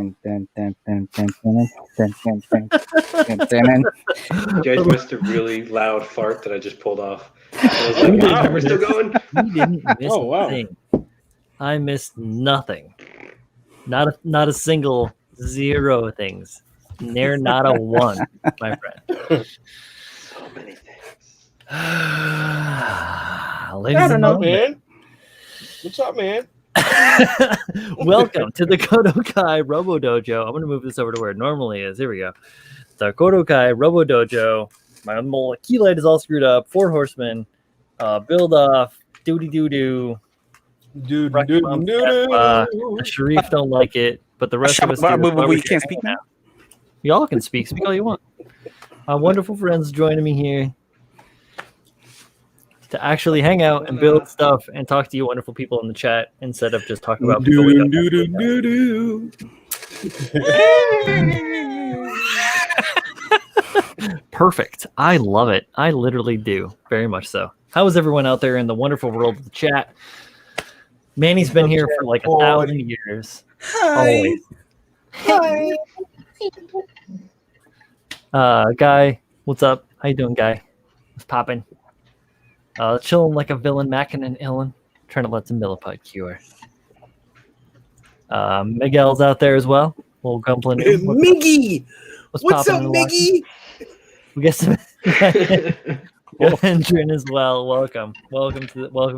You guys missed a really loud fart that I just pulled off. I was like, wow, we're still going? We didn't miss Oh, wow. a thing. I missed nothing. Not a single 0 things. Near not a 1, my friend. So many things. Ladies I don't and know, gentlemen, man. What's up, man? welcome to the KotoKai Robo-Dojo. I'm going to move this over to where it normally is. Here we go. The KotoKai Robo-Dojo. My little key light is all screwed up. 4 horsemen. Buildoff. Doo-doo-doo-doo. The Sharif don't like it, but the rest of us do. We can't speak now. Y'all can speak. Speak all you want. My wonderful friends joining me here to actually hang out and build stuff and talk to you wonderful people in the chat instead of just talking about people we don't know. Perfect. I love it. I literally do. Very much so. How is everyone out there in the wonderful world of the chat? Manny's been here for like 1,000 years. Hi. Always. Hi. Guy, what's up? How you doing, Guy? What's popping? Chilling like a villain, Macon and Ellen. Trying to let the millipede cure. Miguel's out there as well. Little grumbling. Miggy! What's up, poppin' in Miggy? We get some Andrin as well. Welcome to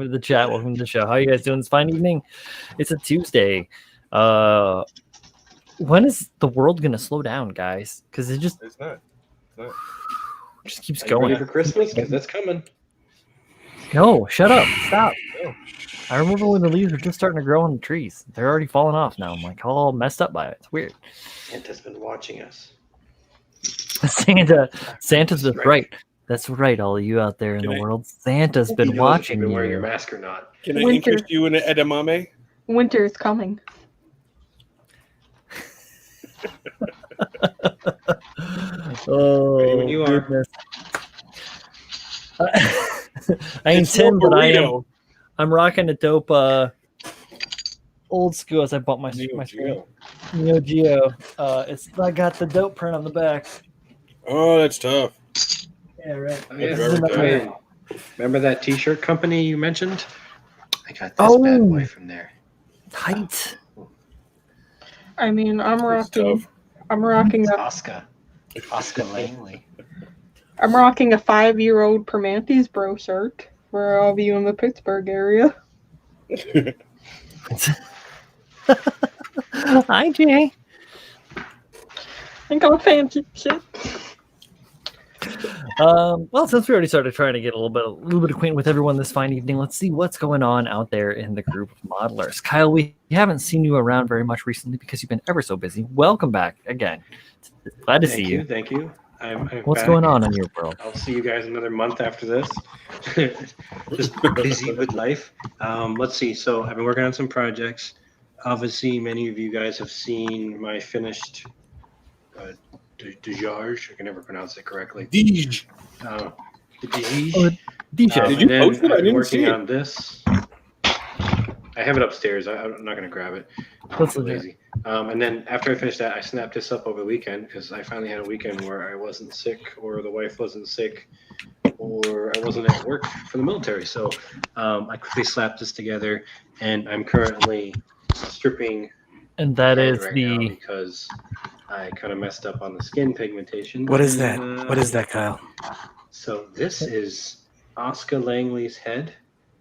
the chat. Welcome to the show. How are you guys doing this fine evening? It's a Tuesday. When is the world gonna slow down, guys? Because it's not. Just keeps Are you going. ready for Christmas? Because that's coming. No, shut up. Stop. I remember when the leaves were just starting to grow on the trees. They're already falling off now. I'm like all messed up by it. It's weird. Santa's been watching us. Santa's been right. That's right, all of you out there in the world. Santa's been watching You've been wearing you. your mask or not. Can I Winter. interest you in an edamame? Winter is coming. Oh, When you are. goodness. I ain't It's no Tim, but burrito. I'm rocking a dope old school as I bought my Neo screen. Geo. Neo Geo. I got the dope print on the back. Oh, that's tough. Yeah, right. Oh, That's yeah. very Oh, good. yeah. Remember that T-shirt company you mentioned? I got this Oh. bad boy from there. Tight. I mean, I'm That's rocking. tough. I'm rocking a. Oscar Langley. I'm rocking a 5-year-old Permantes bro shirt for all of you in the Pittsburgh area. Hi, Jay. I got fancy shit. Well, since we already started trying to get a little bit acquainted with everyone this fine evening, let's see what's going on out there in the group of modelers. Kyle, we haven't seen you around very much recently because you've been ever so busy. Welcome back again. Glad to see you. Thank you. I'm What's back. going on in your world? I'll see you guys another month after this. Just busy with life. Let's see. So I've been working on some projects. Obviously, many of you guys have seen my finished Dejage. I can never pronounce it correctly. Deej. Dejage. DJ. Did you And then post it? I I've been didn't working see it. on this. I have it upstairs. I'm not going to grab it. That's I'm legit. lazy. And then after I finished that, I snapped this up over the weekend because I finally had a weekend where I wasn't sick or the wife wasn't sick or I wasn't at work for the military. So I quickly slapped this together and I'm currently stripping And that head is right now the because I kind of messed up on the skin pigmentation. What is that? And, What is that, Kyle? So this is Oscar Langley's head.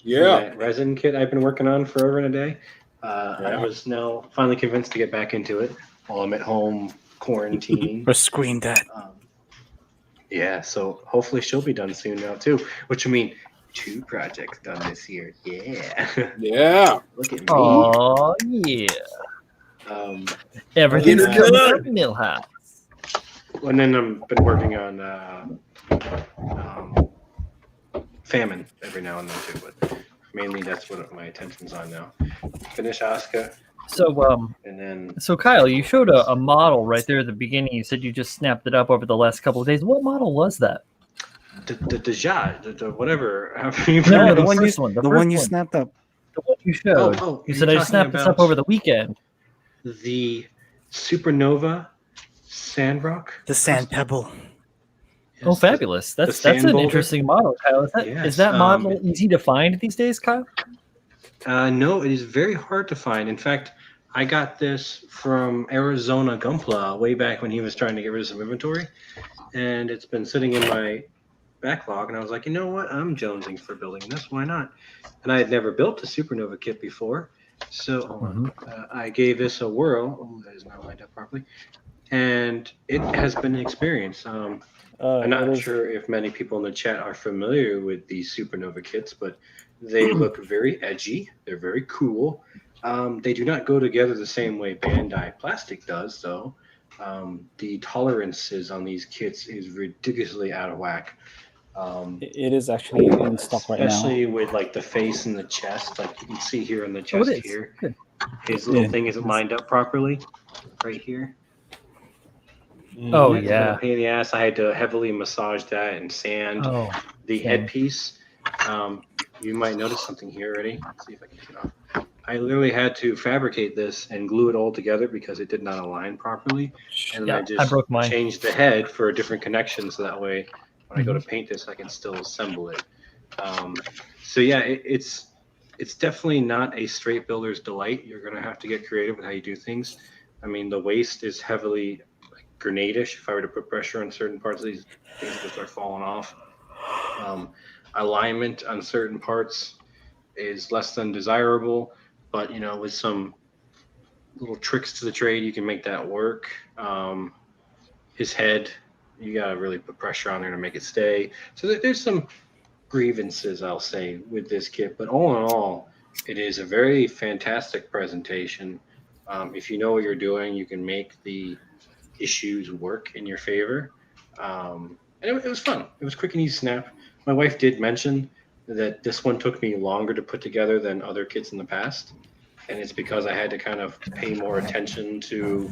Yeah. That resin kit I've been working on forever and a day. I was now finally convinced to get back into it while I'm at home quarantining. Or screen that. Yeah, so hopefully she'll be done soon now too. Which I mean, 2 projects done this year. Yeah. Yeah. Look at me. oh yeah, everything's Yeah. good at Millhouse. And then I've been working on Famine every now and then too, but mainly that's what my attention's on now. Finish Oscar, So and then So Kyle, you showed a model right there at the beginning. You said you just snapped it up over the last couple of days. What model was that? the whatever. However you No, pronounce the it. first one. The one you snapped up. The one you showed. Oh, You are said you I just snapped talking this up about over the weekend. The Supernova Sandrock. The sand pebble. Oh, fabulous! That's sand an boulder? interesting model, Kyle. Is Yes, that model easy to find these days, Kyle? No, it is very hard to find. In fact, I got this from Arizona Gunpla way back when he was trying to get rid of some inventory, and it's been sitting in my backlog. And I was like, you know what? I'm jonesing for building this. Why not? And I had never built a Supernova kit before, so hold on. I gave this a whirl. Oh, that is not lined up properly, and it has been an experience. I'm not sure if many people in the chat are familiar with these Supernova kits, but they look very edgy. They're very cool. They do not go together the same way Bandai plastic does, though. The tolerances on these kits is ridiculously out of whack. It is actually in stock right now. Especially with like the face and the chest. Like you can see here in the chest it is. here. Good. His little thing isn't lined up properly right here. Oh, It's been yeah. a pain in the ass. I had to heavily massage that and sand the same. headpiece. You might notice something here already. Let's see if I can take it off. I literally had to fabricate this and glue it all together because it did not align properly. And then Yeah, I broke mine. changed the head for a different connection so that way when I go to paint this, I can still assemble it. So yeah, it's definitely not a straight builder's delight. You're going to have to get creative with how you do things. I mean, the waist is heavily grenadish. If I were to put pressure on certain parts of these things, will start falling off. Alignment on certain parts is less than desirable, but with some little tricks to the trade, you can make that work. His head, you gotta really put pressure on there to make it stay. So there's some grievances, I'll say, with this kit, but all in all, it is a very fantastic presentation. If you know what you're doing, you can make the issues work in your favor. And it was fun. It was quick and easy snap. My wife did mention that this one took me longer to put together than other kits in the past. And it's because I had to kind of pay more attention to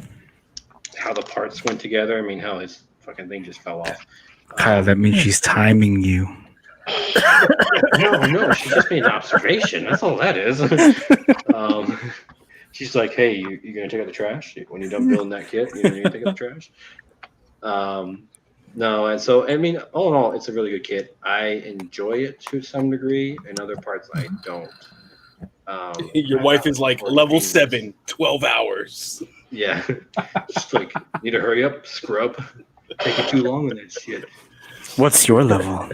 how the parts went together. I mean, hell, his fucking thing just fell off. Kyle, that means she's timing you. No, she just made an observation. That's all that is. She's like, hey, you going to take out the trash? When you're done building that kit, you need to take out the trash? No, and so, I mean, all in all, it's a really good kit. I enjoy it to some degree. In other parts, I don't. Your wife is like level 7, 12 hours. Yeah. Just like, need to hurry up, scrub. Taking too long with that shit. What's your level?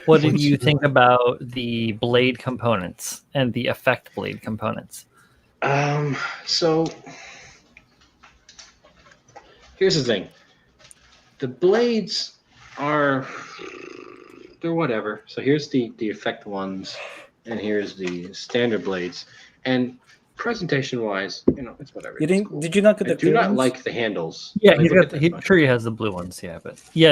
What did you think about the blade components and the effect blade components? So here's the thing. The blades they're whatever. So here's the effect ones, and here's the standard blades. And presentation wise, it's whatever. Did you not get the I do not clearance? like the handles. Yeah, They look at that I'm much. sure he has the blue ones. Yeah, but the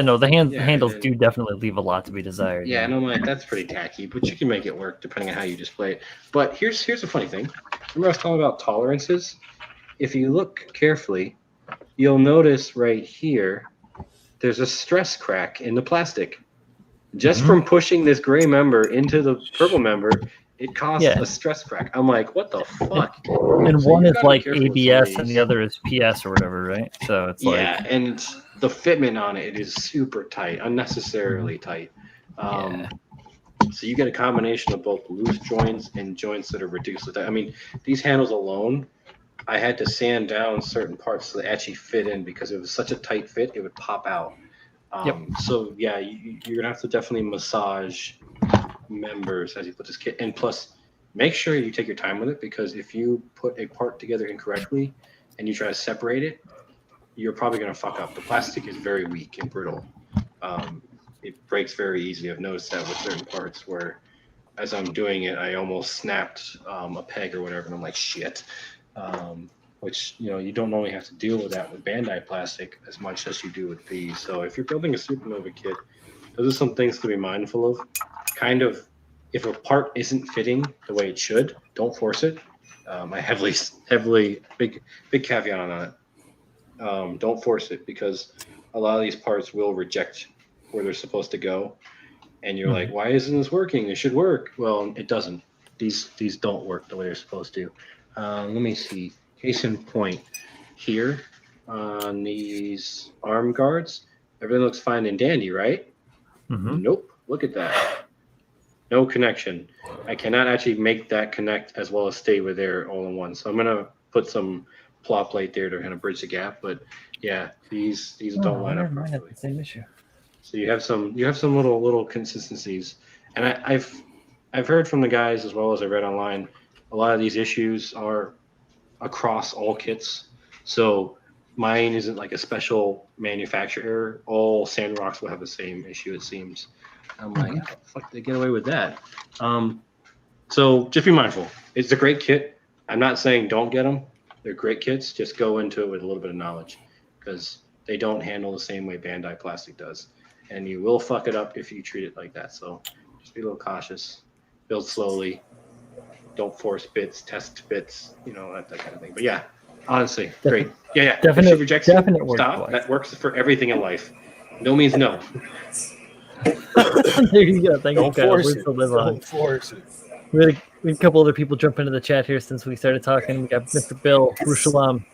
handles and- do definitely leave a lot to be desired. Yeah, and I'm like, that's pretty tacky, but you can make it work depending on how you display it. But here's a funny thing. Remember I was talking about tolerances? If you look carefully, you'll notice right here, there's a stress crack in the plastic. Just from pushing this gray member into the purple member, it caused a stress crack. I'm like, what the fuck? And So one you is gotta be like careful with some of ABS and these. the other is PS or whatever, right? So it's Yeah, and the fitment on it is super tight, unnecessarily tight. So you get a combination of both loose joints and joints that are ridiculously tight. I mean, these handles alone, I had to sand down certain parts so they actually fit in because it was such a tight fit, it would pop out. So yeah, you're gonna have to definitely massage members as you put this kit. And plus, make sure you take your time with it, because if you put a part together incorrectly and you try to separate it, you're probably gonna fuck up. The plastic is very weak and brittle. It breaks very easily. I've noticed that with certain parts where, as I'm doing it, I almost snapped a peg or whatever, and I'm like, shit. Which, you don't normally have to deal with that with Bandai plastic as much as you do with these. So if you're building a Supernova kit, those are some things to be mindful of. Kind of, if a part isn't fitting the way it should, don't force it. I heavily, big caveat on that. Don't force it, because a lot of these parts will reject where they're supposed to go. And you're like, why isn't this working? It should work. Well, it doesn't. These don't work the way they're supposed to. Let me see. Case in point, here on these arm guards, everything looks fine and dandy, right? Mm-hmm. Nope. Look at that. No connection. I cannot actually make that connect as well as stay with there all in one. So I'm gonna put some plot plate there to kind of bridge the gap. But yeah, these don't line up properly. Same issue. So you have some little consistencies, and I've heard from the guys as well as I read online. A lot of these issues are across all kits. So mine isn't like a special manufacturer error. All Sandrocks will have the same issue, it seems. I'm like, how the fuck did they get away with that? So just be mindful. It's a great kit. I'm not saying don't get them. They're great kits. Just go into it with a little bit of knowledge, because they don't handle the same way Bandai plastic does. And you will fuck it up if you treat it like that. So just be a little cautious. Build slowly. Don't force bits, test bits, that kind of thing. But yeah, honestly, great. Yeah. Definite work. Stop. That works for everything in life. No means no. There you go. Thank Don't you, Kyle. force it. Don't force it. We had a couple other people jump into the chat here since we started talking. We got Mr. Bill, Rushalam,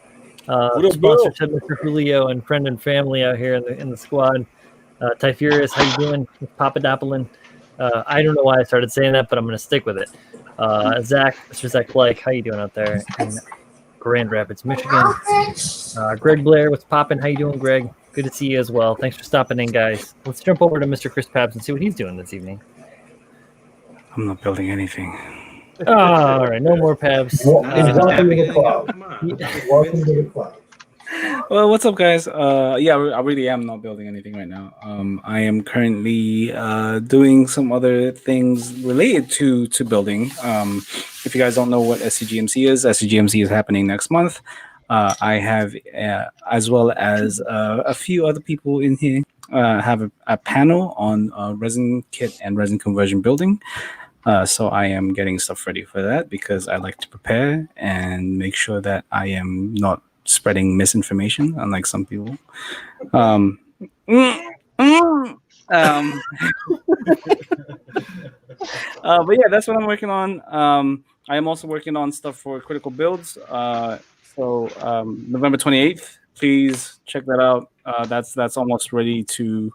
sponsor to Mr. Julio, and friend and family out here in the squad. Typhurus, how you doing? Papadopolin. I don't know why I started saying that, but I'm going to stick with it. Zach, Mr. Zach Blake, how you doing out there in Grand Rapids, Michigan? Greg Blair, what's popping? How you doing, Greg? Good to see you as well. Thanks for stopping in, guys. Let's jump over to Mr. Chris Pabs and see what he's doing this evening. I'm not building anything. All right, no more Pabs. Welcome to the club. Well, what's up, guys? I really am not building anything right now. I am currently doing some other things related to building. If you guys don't know what SCGMC is happening next month. I have, as well as a few other people in here, have a panel on resin kit and resin conversion building. So I am getting stuff ready for that because I like to prepare and make sure that I am not spreading misinformation, unlike some people. But yeah, that's what I'm working on. I am also working on stuff for Critical Builds. So November 28th, please check that out. That's almost ready to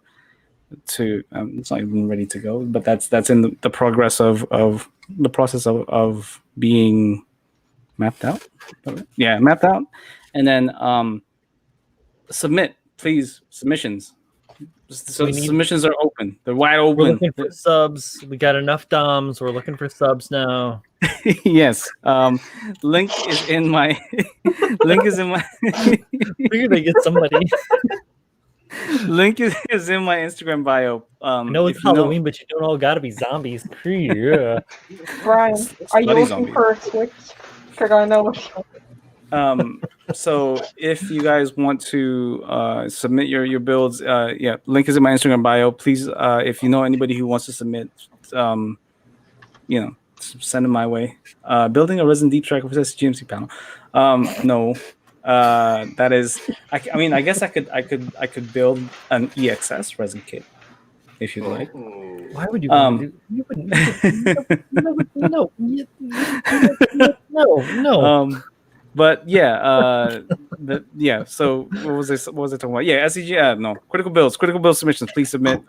it's not even ready to go, but that's in the progress of the process of being mapped out. Yeah, mapped out. And then submit, please. Submissions. So submissions are open. They're wide open. We're looking for subs. We got enough DOMs. We're looking for subs now. Yes. Link is in my. Link is in my. We're gonna get somebody. Link is in my Instagram bio. I know it's Halloween, but you don't all got to be zombies. Yeah. Brian, are you looking for a switch? Because I know. So if you guys want to submit your builds, link is in my Instagram bio. Please, if you know anybody who wants to submit, send them my way. Building a resin deep tracker for SGMC panel. No, that is. I guess I could build an EXS resin kit if you'd like. Why would you? You wouldn't. No. But yeah, So what was I talking about? Yeah, SCG. No, critical build submissions. Please submit.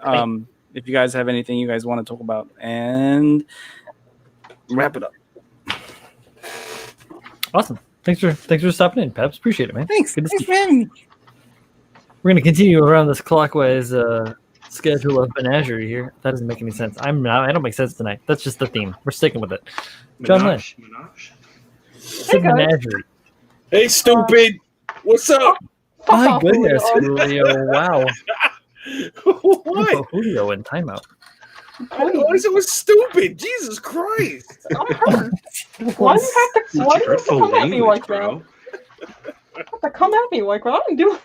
If you guys have anything you guys want to talk about, and wrap it up. Awesome. Thanks for stopping in, Peps. Appreciate it, man. Thanks. Good to Thanks see for having me. We're gonna continue around this clockwise schedule of menagerie here. That doesn't make any sense. I don't make sense tonight. That's just the theme. We're sticking with it. John Lynn. Hey, Menagerie. Hey, stupid! What's up? My goodness, Julio! Wow. What? Julio in timeout. It was stupid. Jesus Christ! Why do you have to come at me like that? Bro. Have to come at me like that? I'm doing.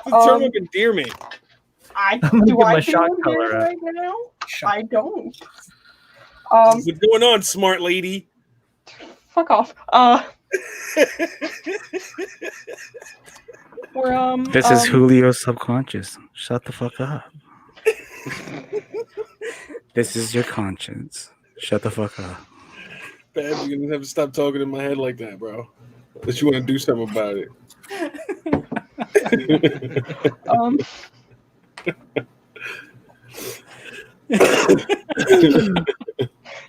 The term of endearment. Do I my feel shot endeared color right now? I don't. What's going on, smart lady? Fuck off. This is Julio's subconscious. Shut the fuck up. This is your conscience. Shut the fuck up. Bab, you're gonna have to stop talking in my head like that, bro. That you want to do something about it.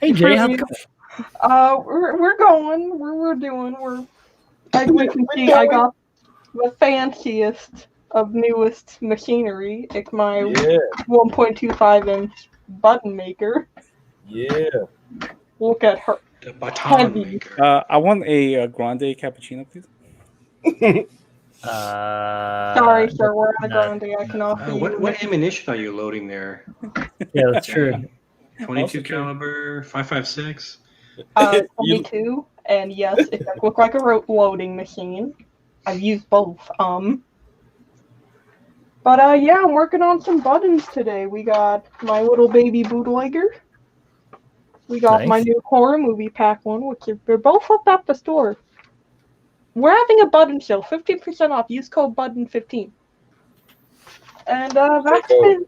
Hey Jay, how's it going? We're going. We're doing. As we can see, I got the fanciest of newest machinery. It's my 1.25 inch button maker. Yeah. Look at her. The baton Heavy. maker. I want a grande cappuccino, please. Sorry, sir. We're on a grande. I can offer you. What ammunition are you loading there? Yeah, that's true. 22 caliber, 5.56. 22, and yes, it does look like a loading machine. I've used both. But yeah, I'm working on some buttons today. We got my little baby bootlegger. We got my new horror movie pack one, which they're both up at the store. We're having a button sale, 15% off. Use code button15. And that's been.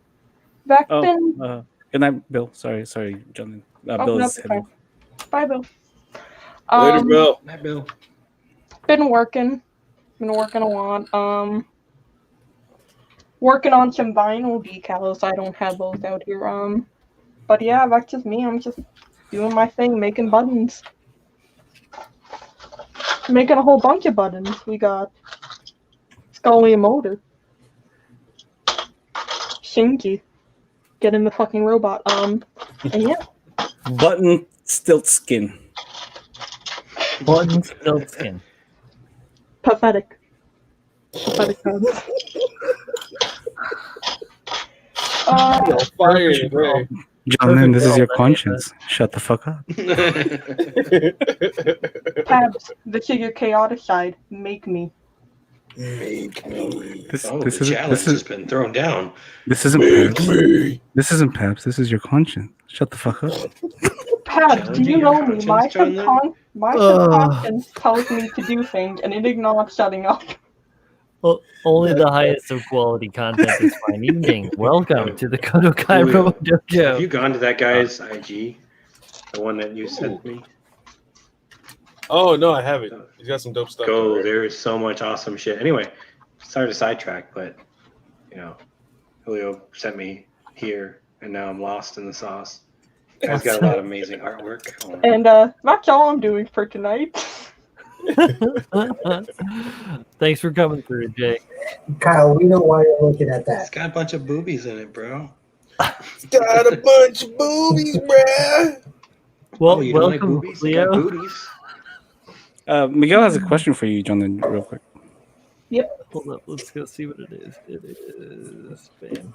Good night, Bill. Sorry, Jonathan. Bill is heavy. Bye, Bill. Later, Bill. Hi, Bill. Been working a lot. Working on some vinyl decals. I don't have those out here. But yeah, that's just me. I'm just doing my thing, making buttons. Making a whole bunch of buttons. We got Scully and Motor. Shinji. Get in the fucking robot. And yeah. Button stilt skin. Button stilt skin. Pathetic. Pathetic times. Jonathan, this is your conscience. Shut the fuck up. Tabs, this is your chaotic side. Make me. This challenge has been thrown down. This isn't Pabs. This isn't Pabs. This is your conscience. Shut the fuck up. Pabs, do you know me? My subconscious tells me to do things, and it ignores shutting up. Well, only the highest of quality content is fine. Evening. Welcome to the KotoKai Robo-Dojo. Have you gone to that guy's IG? The one that you sent me? Oh, no, I haven't. He's got some dope stuff. Go. There is so much awesome shit. Anyway, sorry to sidetrack, but, Julio sent me here, and now I'm lost in the sauce. You guys got a lot of amazing artwork. And that's all I'm doing for tonight. Thanks for coming through, Jay. Kyle, we know why you're looking at that. It's got a bunch of boobies in it, bro. It's got a bunch of boobies, bruh. Well, you don't like welcome, boobies? Leo. Got booties. Miguel has a question for you, Jonathan, real quick. Yep. Hold up, let's go see what it is. It is bam.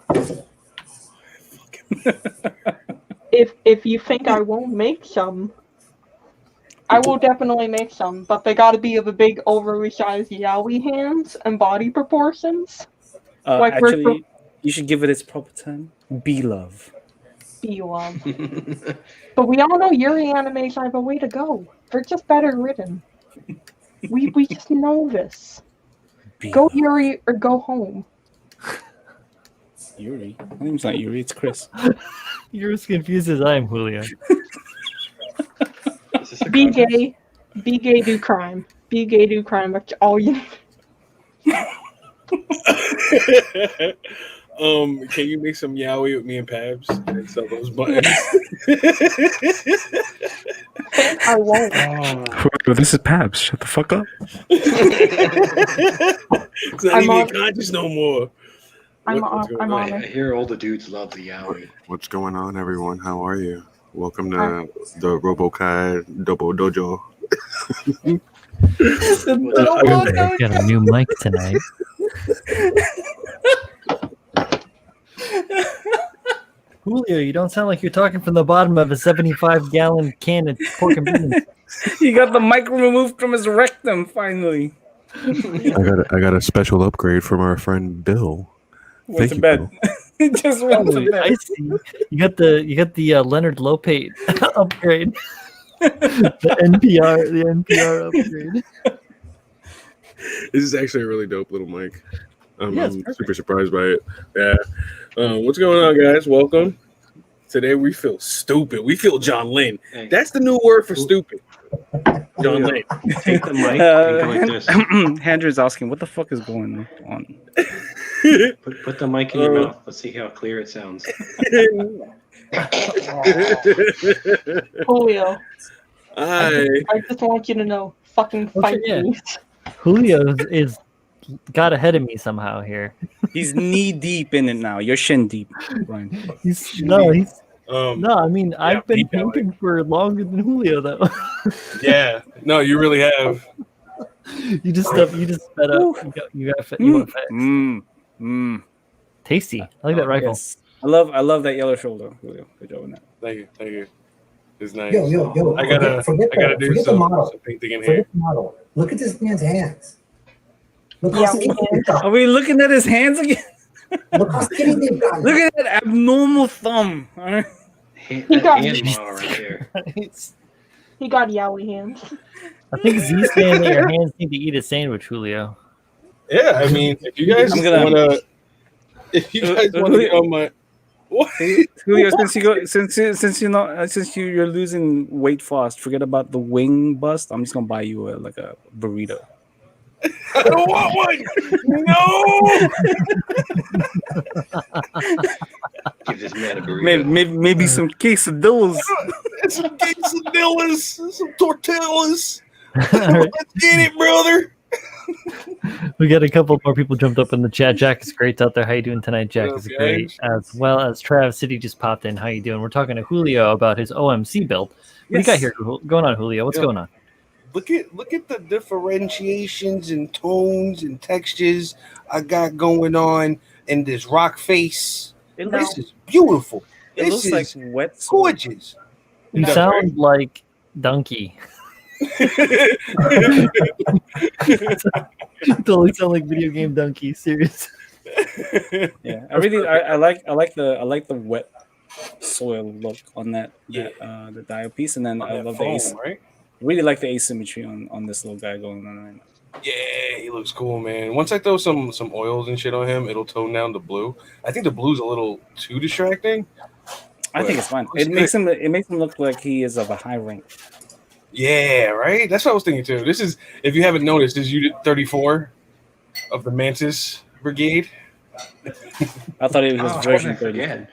If you think I won't make some, I will definitely make some, but they gotta be of a big overly sized yaoi hands and body proportions. Actually, you should give it its proper term. Be-love. Be-love. But we all know Yuri animes are the way to go. They're just better written. We just know this. Go Yuri or go home. Yuri? My name's not Yuri, it's Chris. You're as confused as I am, Julio. Be gay. Be gay, do crime. Be gay, do crime. That's all you need. Can you make some yaoi with me and Pabs and sell those buttons? I won't. This is Pabs. Shut the fuck up. It's not even conscious no more. I'm on I it. hear all the dudes love the yaoi. What's going on, everyone? How are you? Welcome to the Robo-Kai Dojo. Got a new mic tonight. Julio, you don't sound like you're talking from the bottom of a 75-gallon can of pork and beans. He got the mic removed from his rectum, finally. I got a special upgrade from our friend Bill. Went to bed. Just went to bed. I see. You got the Leonard Lopate upgrade. the NPR upgrade. This is actually a really dope little mic. I'm super surprised by it. Yeah. What's going on, guys? Welcome. Today we feel stupid. We feel John Lynn. Hey, That's the new word for stupid. John Lynn. take the mic and go like this. Andrew's asking, what the fuck is going on? Put the mic in your mouth. Let's see how clear it sounds. Julio, I I just want you to know, fucking Oh, fight yeah. me. Julio is got ahead of me somehow here. He's knee deep in it now. You're shin deep, Brian. He's I mean, I've been deep alley. painting for longer than Julio though. Yeah. No, you really have. you just sped up. You got fast. Tasty. I like that rifle. Yes. I love that yellow shoulder, Julio. Good job on that. Thank you. It's nice. Yo. I gotta do forget the some model. painting in here. Forget the model. Look at this man's hands. Look how Yeah, skinny they've got. Are we looking at his hands again? Look how skinny they've got. Look at that abnormal thumb. All right. He That got hand model right there. He got yowie hands. I think Z's saying that your hands need to eat a sandwich, Julio. Yeah, I mean, if you guys want to get on my what? Julio, since you're losing weight fast, forget about the wing bust. I'm just gonna buy you a burrito. I don't want one. No. Give this man a burrito. Maybe some quesadillas. Some quesadillas, some tortillas. All right. Let's get it, brother. We got a couple more people jumped up in the chat. Jack is great out there. How you doing tonight? Jack is great, as well as Trav City just popped in. How you doing? We're talking to Julio about his OMC build. What do you got here going on, Julio? What's going on? Look at the differentiations and tones and textures I got going on in this rock face. This is beautiful. It This looks is like wet soil. gorgeous. You sound like Donkey. Totally sound like video game Donkey. Serious. Yeah, I like the wet soil look on that the dial piece, and then I love the right? really like the asymmetry on this little guy going on right now. Yeah, he looks cool, man. Once I throw some oils and shit on him, it'll tone down the blue. I think the blue's a little too distracting. I think it's fine. It makes him look like he is of a high rank. Yeah, right. That's what I was thinking too. This is, if you haven't noticed, this is Unit 34 of the Mantis Brigade. I thought it was version 30. Again.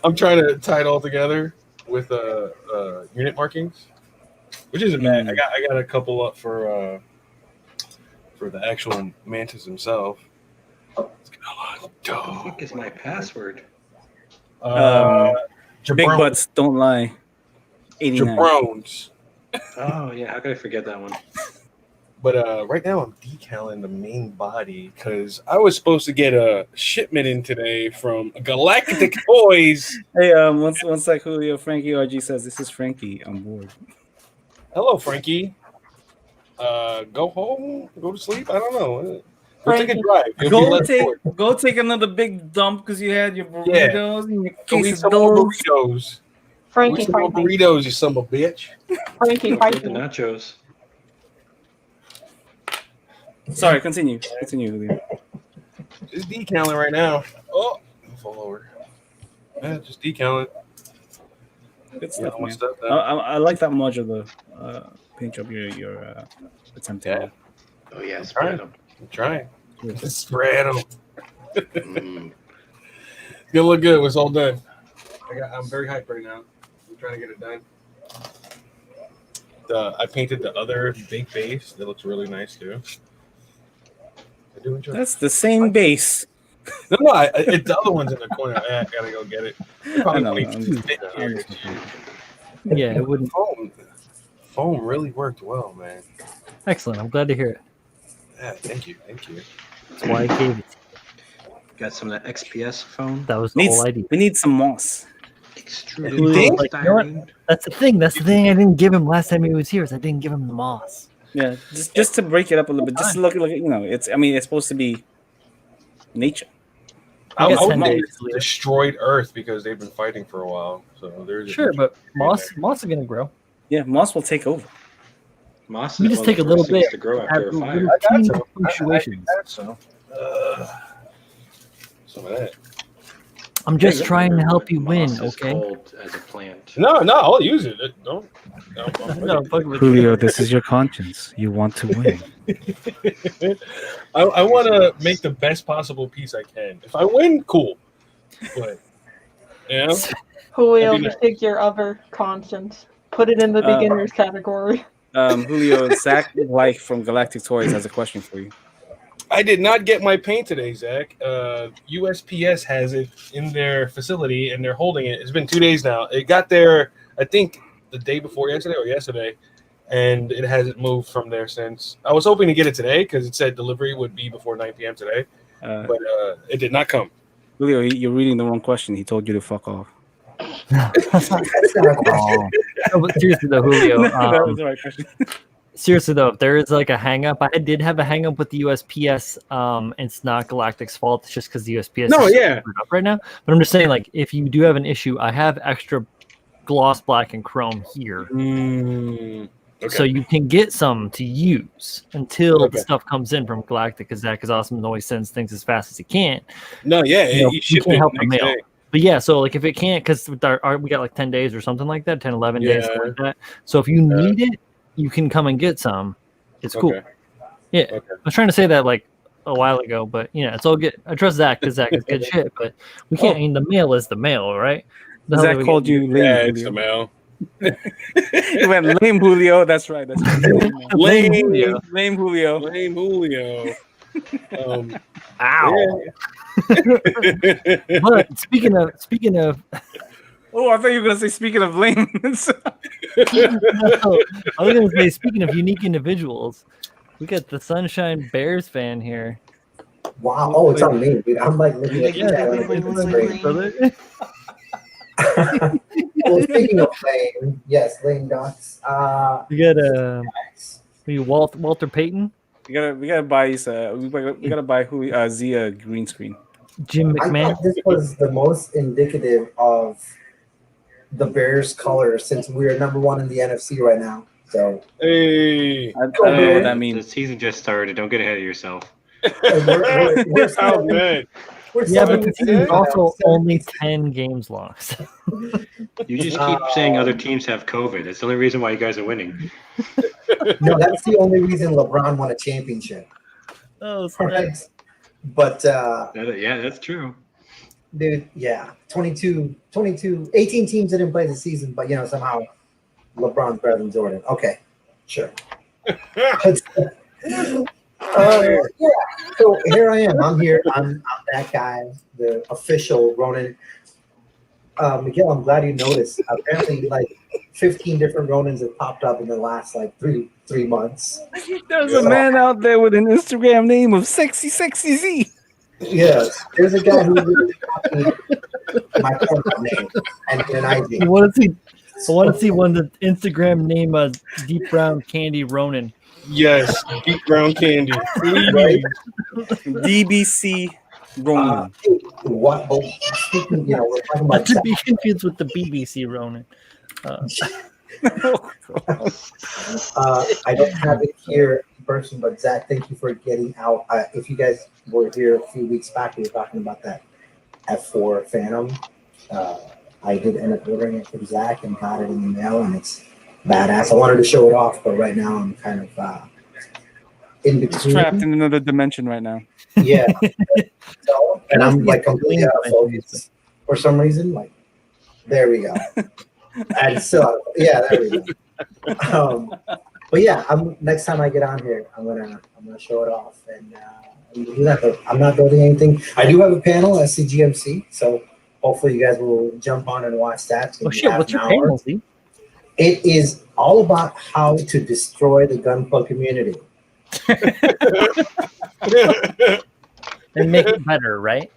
I'm trying to tie it all together with unit markings, which isn't bad. I got a couple up for the actual Mantis himself. Let's get What the fuck is my password? Big butts don't lie. 89. Jabrones. Oh yeah, how could I forget that one? But right now I'm decaling the main body because I was supposed to get a shipment in today from Galactic Toys. Hey, one sec, Julio. Frankie RG says this is Frankie on board. Hello, Frankie. Go home, go to sleep. I don't know. Go take a drive. Go take another big dump because you had your burritos and your Go eat some more quesadillas. burritos. Frankie, Eat some more burritos, you son of a bitch. Frankie, Get fight the me. nachos. Sorry, continue, Julio. Just decaling right now. Oh, fall over. Yeah, just decaling. Good stuff, man. Stuff I like that modular paint job you're attempting. Yeah. Oh yeah, spread them. I'm trying. Just spread them. Mm. It's gonna look good when it's all done. I'm very hyped right now. I'm trying to get it done. I painted the other big base. That looks really nice too. I do enjoy. That's the same base. No, it's the other one's in the corner. I gotta go get it. I know. Yeah, it wouldn't. Foam really worked well, man. Excellent. I'm glad to hear it. Yeah, thank you. That's why I gave it. Got some of that XPS foam. That was the whole idea. We need some moss. Extruded Julio's like, you know what? polystyrene. That's the thing. That's the thing I didn't give him last time he was here. Is I didn't give him the moss. Yeah, just to break it up a little bit. Just to look like it's. I mean, it's supposed to be nature. I guess would 10 know days, it's destroyed Earth because they've been fighting for a while. So there's Sure, but moss is gonna grow. Yeah, moss will take over. Moss You is just one take of a the little first things bit, to grow have after a little fire. teeny fluctuations. Some of that. I'm just trying to help you win, Moss is okay? cold as a plant. No, I'll use it. Don't. No, fuck with you. Julio, this is your conscience. You want to win. I want to make the best possible piece I can. If I win, cool. But you know, Julio, That'd be just take your other conscience. Put it in the beginners category. Julio, Zach White from Galactic Toys has a question for you. I did not get my paint today, Zach. USPS has it in their facility, and they're holding it. It's been 2 days now. It got there, I think, the day before yesterday or yesterday, and it hasn't moved from there since. I was hoping to get it today because it said delivery would be before 9 p.m. today, but it did not come. Julio, you're reading the wrong question. He told you to fuck off. That's not a question. No, but seriously though, Julio. That was the right question. Seriously though, if there is like a hang up, I did have a hang up with the USPS. It's not Galactic's fault. It's just because the USPS No, is yeah. screwed up right now. But I'm just saying, like, if you do have an issue, I have extra gloss black and chrome here, Okay. so you can get some to use until Okay. the stuff comes in from Galactic. Because Zach is awesome and always sends things as fast as he can. No, yeah, You know, he you shipped can't it help the next mail. day. But yeah, so like if it can't, because we got like 10 days or something like that, 10, 11 days, something Yeah. like that. So if you need it, you can come and get some. It's cool. Okay. Yeah. Okay. I was trying to say that like a while ago, but it's all good. I trust Zach because Zach is good shit, but we can't. I mean, the mail is the mail, right? The hell Zach do we called get- you lame, Yeah, it's the Julio. mail. He went lame, Julio. That's right. Lame Julio. Lame, Julio. Lame Julio. Ow. Yeah. But speaking of, Oh, I thought you were gonna say speaking of lame. I was gonna say speaking of unique individuals, we got the Sunshine Bears fan here. Wow. Oh, it's on me, dude. I'm like looking at the chat. on the screen. Well, speaking of lame, yes, lame ducks. We got Walter Payton, we gotta buy we gotta buy Zia green screen. Jim I McMahon. thought this was the most indicative of the Bears' color since we're number one in the NFC right now. So Hey. I don't know what that The means. season just started. Don't get ahead of yourself. we're Oh, man. We're Yeah, but the 7-6 team is now. also only 10 games long. So. You just keep saying other teams have COVID. That's the only reason why you guys are winning. No, that's the only reason LeBron won a championship. Oh, Right? But Yeah, that's true. dude, yeah, 18 teams didn't play the season, but somehow LeBron's better than Jordan. Okay, sure. But, yeah, so here I am. I'm here. I'm that guy, the official Ronin. Miguel, I'm glad you noticed. Apparently, like 15 different Ronins have popped up in the last like three months. There's a man out there with an Instagram name of Sexy Z. Yes, there's a guy who really copied my Pornhub name and an IG. I want to see one that Instagram name Deep Brown Candy Ronin. Yes, deep brown candy. Right? DBC Roman. What? Oh, speaking, we're talking Not about to be confused with the BBC Ronin. I don't have it here in person, but Zach, thank you for getting out. If you guys were here a few weeks back, we were talking about that F4 Phantom. I did end up ordering it from Zach and got it in the mail, and it's badass. I wanted to show it off, but right now I'm kind of in He's between. trapped in another dimension right now. Yeah. So, and I'm like completely out of focus for some reason. Like, there we go. And so, yeah, there we go. But yeah, next time I get on here, I'm gonna show it off and do that. But I'm not building anything. I do have a panel at CGMC, so hopefully you guys will jump on and watch that. It's gonna Oh be shit! half What's an your hour. panel, Z? It is all about how to destroy the gun club community. And make it better, right?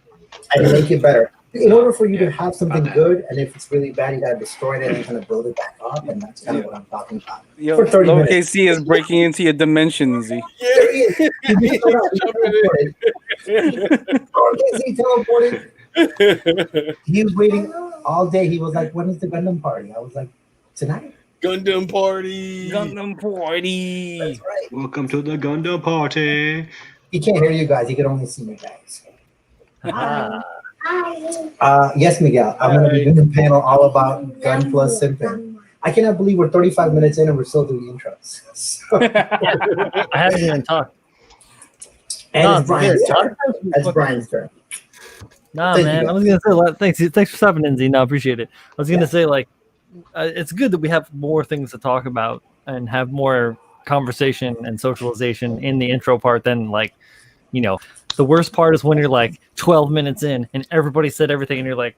And make it better. In order for you to have something good, and if it's really bad, you gotta destroy it and kind of build it back up, and that's kind of what I'm talking about. Yo, For 30 minutes. lowercase C is breaking into your dimension, Z. There he is. He just teleported. Lowercase C teleported. He was waiting all day. He was like, "When is the Gundam party?" I was like, "Tonight." Gundam party. Gundam party. That's right. Welcome to the Gundam party. He can't hear you guys. He can only see you guys. Ah. Yes, Miguel. I'm going to be doing a panel all about gun plus simping. I cannot believe we're 35 minutes in and we're still doing intros. So, I haven't even talked. and it's Brian's turn. It's Brian's turn. Nah, Thank man. you, I was gonna say thanks for stopping in, Z. No, I appreciate it. I was gonna say it's good that we have more things to talk about and have more conversation and socialization in the intro part than the worst part is when you're like 12 minutes in and everybody said everything and you're like,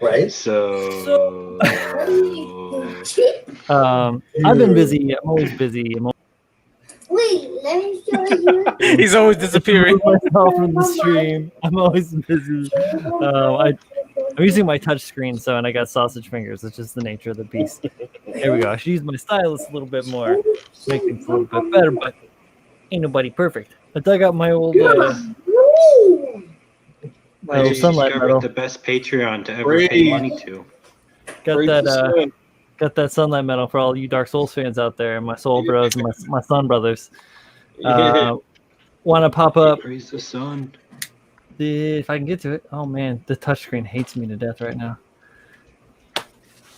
right? So I've been busy. I'm always busy. Wait, let me show you. He's always disappearing. Myself from the stream. I'm always busy. I'm using my touch screen, and I got sausage fingers. It's just the nature of the beast. There we go. I should use my stylus a little bit more, make things a little bit better, but ain't nobody perfect. I dug out my old I just sunlight discovered medal. the best Patreon to ever pay money to. Got that sunlight medal for all you Dark Souls fans out there, my soul bros and my sun brothers. Want to pop up? Praise the sun. If I can get to it. Oh man, the touchscreen hates me to death right now.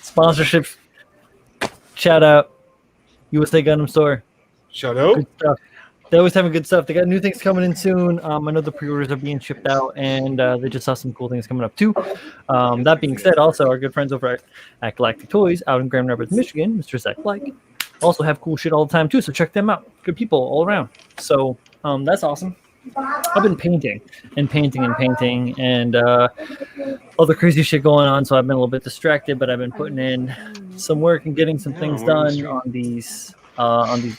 Sponsorship. Shout out. USA Gundam Store. Shut up. Good stuff. They always having good stuff. They got new things coming in soon. I know the pre-orders are being shipped out, and they just saw some cool things coming up too. That being said, also our good friends over at Galactic Toys out in Grand Rapids, Michigan, Mr. Zach Blake, also have cool shit all the time too. So check them out. Good people all around. So that's awesome. I've been painting and other crazy shit going on. So I've been a little bit distracted, but I've been putting in some work and getting some things done on these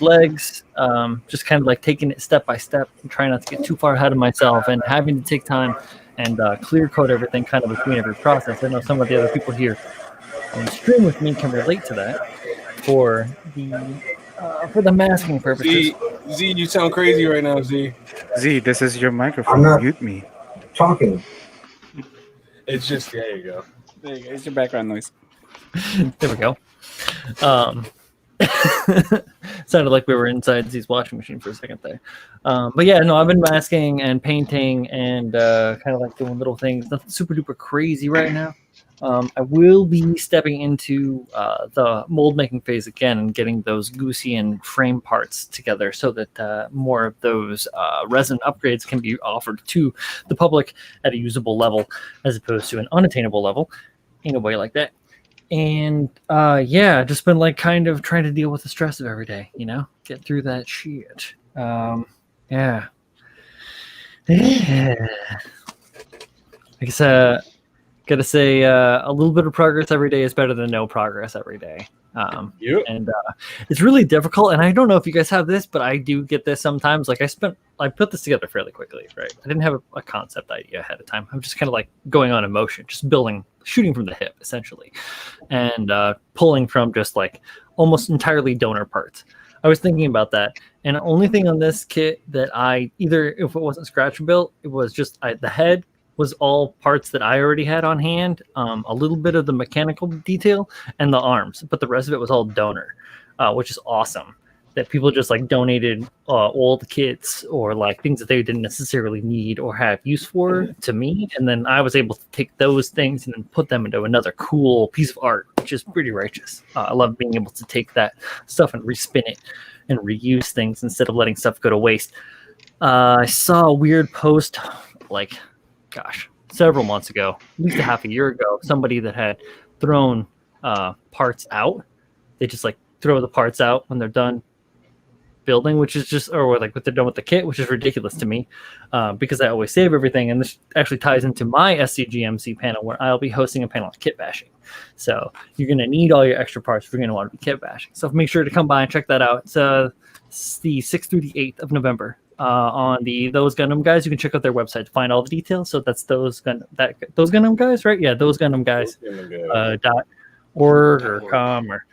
legs, just kind of like taking it step by step and trying not to get too far ahead of myself and having to take time and clear code everything kind of between every process. I know some of the other people here on the stream with me can relate to that for the masking purposes. Z, you sound crazy right now, Z. Z, this is your microphone. I'm not Mute me. talking. It's just, there you go. There you go. It's your background noise. There we go. Sounded like we were inside Z's washing machine for a second there. But yeah, no, I've been masking and painting and kind of like doing little things. Nothing super duper crazy right now. I will be stepping into the mold making phase again and getting those goosey and frame parts together so that more of those resin upgrades can be offered to the public at a usable level as opposed to an unattainable level. Ain't nobody like that. And yeah, just been like kind of trying to deal with the stress of every day, get through that shit. Yeah. I guess gotta say a little bit of progress every day is better than no progress every day. And it's really difficult, and I don't know if you guys have this, but I do get this sometimes. Like I put this together fairly quickly, right? I didn't have a concept idea ahead of time. I'm just kind of like going on emotion, just shooting from the hip essentially, and pulling from just like almost entirely donor parts. I was thinking about that, and the only thing on this kit that if it wasn't scratch built, it was just the head was all parts that I already had on hand, a little bit of the mechanical detail and the arms, but the rest of it was all donor, which is awesome. That people just like donated old kits or like things that they didn't necessarily need or have use for to me, and then I was able to take those things and then put them into another cool piece of art, which is pretty righteous. I love being able to take that stuff and respin it and reuse things instead of letting stuff go to waste. I saw a weird post several months ago, at least a half a year ago, somebody that had thrown parts out. They just like throw the parts out when they're done building, which is just, or like what they're done with the kit, which is ridiculous to me because I always save everything. And this actually ties into my SCGMC panel where I'll be hosting a panel on kit bashing. So you're going to need all your extra parts if you're going to want to be kit bashing. So make sure to come by and check that out. It's the 6th through the 8th of November. On Those Gundam Guys, you can check out their website to find all the details. So that's those Gundam Guys, right? Yeah, those Gundam Guys. .org or com or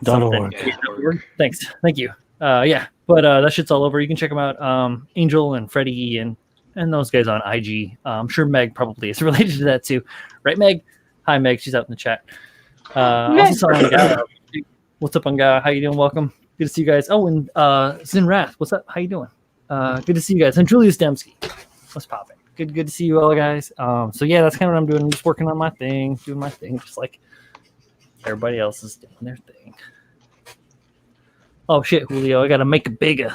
something. .org. Thanks, thank you. Yeah, but that shit's all over. You can check them out. Angel and Freddie and those guys on IG. I'm sure Meg probably is related to that too, right, Meg? Hi, Meg. She's out in the chat. Also saw Anga. What's up, Anga? How you doing? Welcome. Good to see you guys. Oh, and Zinrath. What's up? How you doing? Good to see you guys. And Julius Dembski. What's popping? Good to see you all, guys. So yeah, that's kind of what I'm doing. I'm just working on my thing, doing my thing, just like everybody else is doing their thing. Oh shit, Julio, I gotta make it bigger.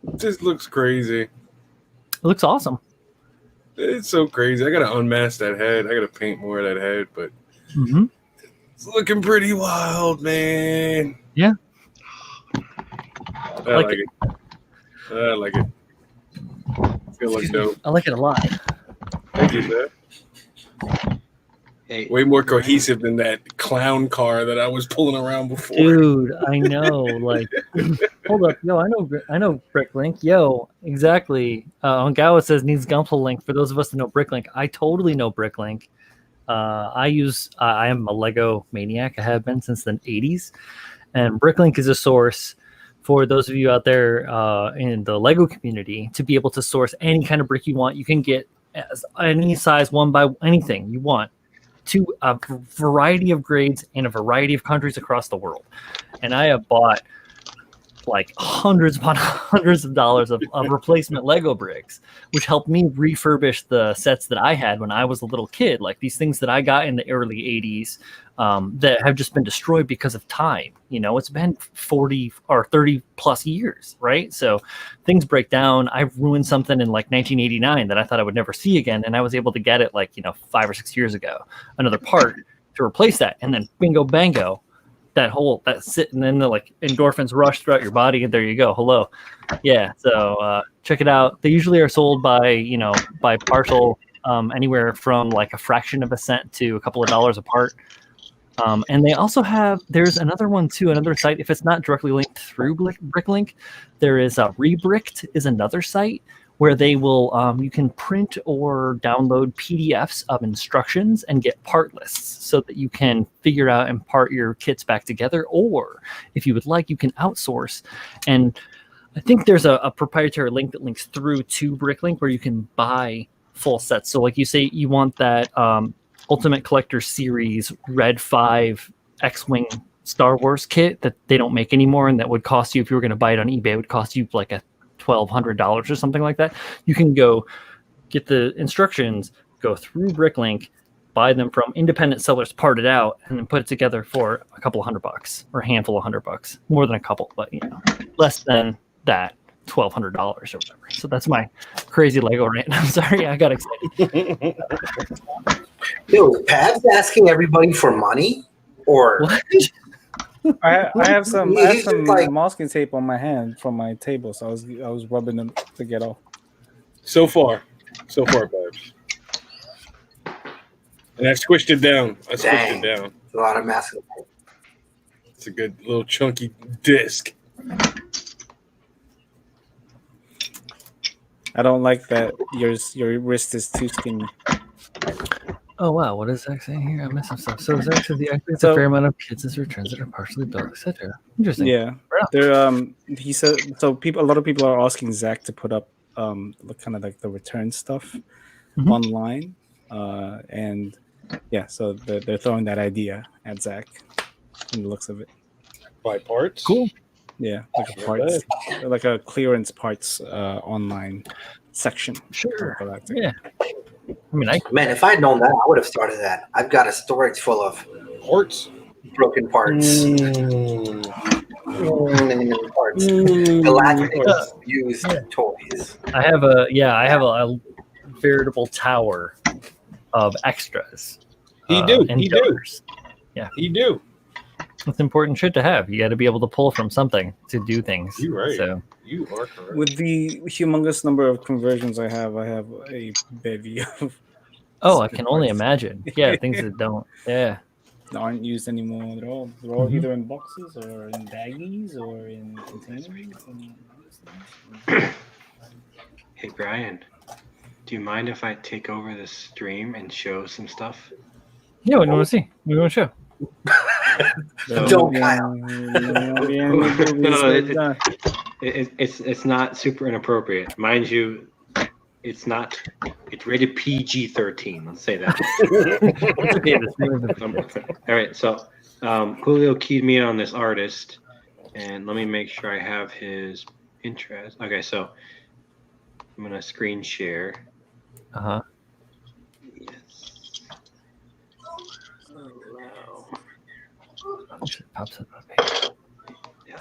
This looks crazy. It looks awesome. It's so crazy. I gotta unmask that head. I gotta paint more of that head, but it's looking pretty wild, man. Yeah. I like it. I like it. Feel like dope. I like it a lot. Thank you, man. Hey, Way more cohesive than that clown car that I was pulling around before. Dude, I know. Like, hold up, yo, I know Bricklink. Yo, exactly. Ongawa says needs Gunpla link. For those of us that know Bricklink, I totally know Bricklink. I am a Lego maniac. I have been since the 80s, and Bricklink is a source for those of you out there in the Lego community to be able to source any kind of brick you want. You can get any size, one by anything you want, to a variety of grades in a variety of countries across the world. And I have bought like hundreds upon hundreds of dollars of replacement Lego bricks, which helped me refurbish the sets that I had when I was a little kid, like these things that I got in the early 80s that have just been destroyed because of time. You know, it's been 40 or 30 plus years, right? So things break down. I ruined something in like 1989 that I thought I would never see again, and I was able to get it like, 5 or 6 years ago, another part to replace that, and then bingo bango, that's it, and then the like endorphins rush throughout your body, and there you go. Hello. Yeah, so check it out. They usually are sold by partial, anywhere from like a fraction of a cent to a couple of dollars a part. And they also there's another one too, another site. If it's not directly linked through Bricklink, there is Rebricked is another site where they will, you can print or download PDFs of instructions and get part lists so that you can figure out and part your kits back together. Or if you would like, you can outsource. And I think there's a proprietary link that links through to Bricklink where you can buy full sets. So like you say you want that Ultimate Collector Series Red 5 X-Wing Star Wars kit that they don't make anymore, and that would cost you, if you were going to buy it on eBay, it would cost you like $1,200 or something like that. You can go get the instructions, go through Bricklink, buy them from independent sellers, part it out, and then put it together for a couple of $100 or a handful of $100. More than a couple, but less than that, $1,200 or whatever. So that's my crazy Lego rant. I'm sorry, I got excited. Yo, Pav's asking everybody for money, or What? I have some like- masking tape on my hand from my table, so I was rubbing them to get off. So far, Babs. And I squished it down. Dang. A lot of masking. It's a good little chunky disc. I don't like that your wrist is too skinny. Oh wow, what is Zach saying here? I missed some stuff. So Zach said it's So- a fair amount of kits and returns that are partially built, etc. Interesting. Yeah, there. He said so. A lot of people are asking Zach to put up kind of like the return stuff online, and yeah, so they're throwing that idea at Zach, from the looks of it. Buy parts. Cool. Yeah, like a parts, like a clearance parts online section. Sure. for that. Yeah. I mean, Man, if I'd known that, I would have started that. I've got a storage full of Parts. broken parts. Parts. Galactic used toys. I have a veritable tower of extras. He do. And He do. donors. He do. It's important shit to have. You got to be able to pull from something to do things. You're right. So You are correct. With the humongous number of conversions I have a bevy of I can only imagine. Yeah, things that don't. Yeah. aren't used anymore. They're all either in boxes or in baggies or in containers. Hey Brian, do you mind if I take over the stream and show some stuff? Yeah, what do you want to see? What do you want to show? Don't, Kyle. It's not super inappropriate, mind you. It's rated PG-13. Let's say that. All right, so Julio keyed me in on this artist, and let me make sure I have his interest. Okay, so I'm gonna screen share. Uh-huh. Yes. Allow. Oh, shit, pops up on the page. Yeah.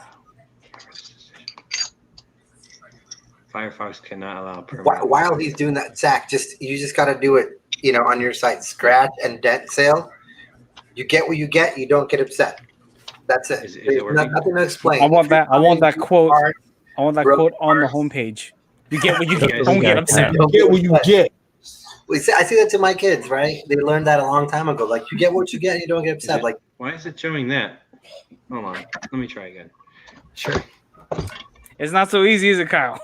Firefox cannot allow While he's doing that, Zach, you just got to do it. On your site, scratch and dent sale. You get what you get. You don't get upset. That's it. Is it working? Nothing to explain. I want that quote. Art, I want that quote on the homepage. You get what you get. Don't get upset. You get what you get. I see that to my kids, right? They learned that a long time ago. Like, you get what you get, you don't get upset. Like, why is it showing that? Hold on. Let me try again. Sure. It's not so easy, is it, Kyle?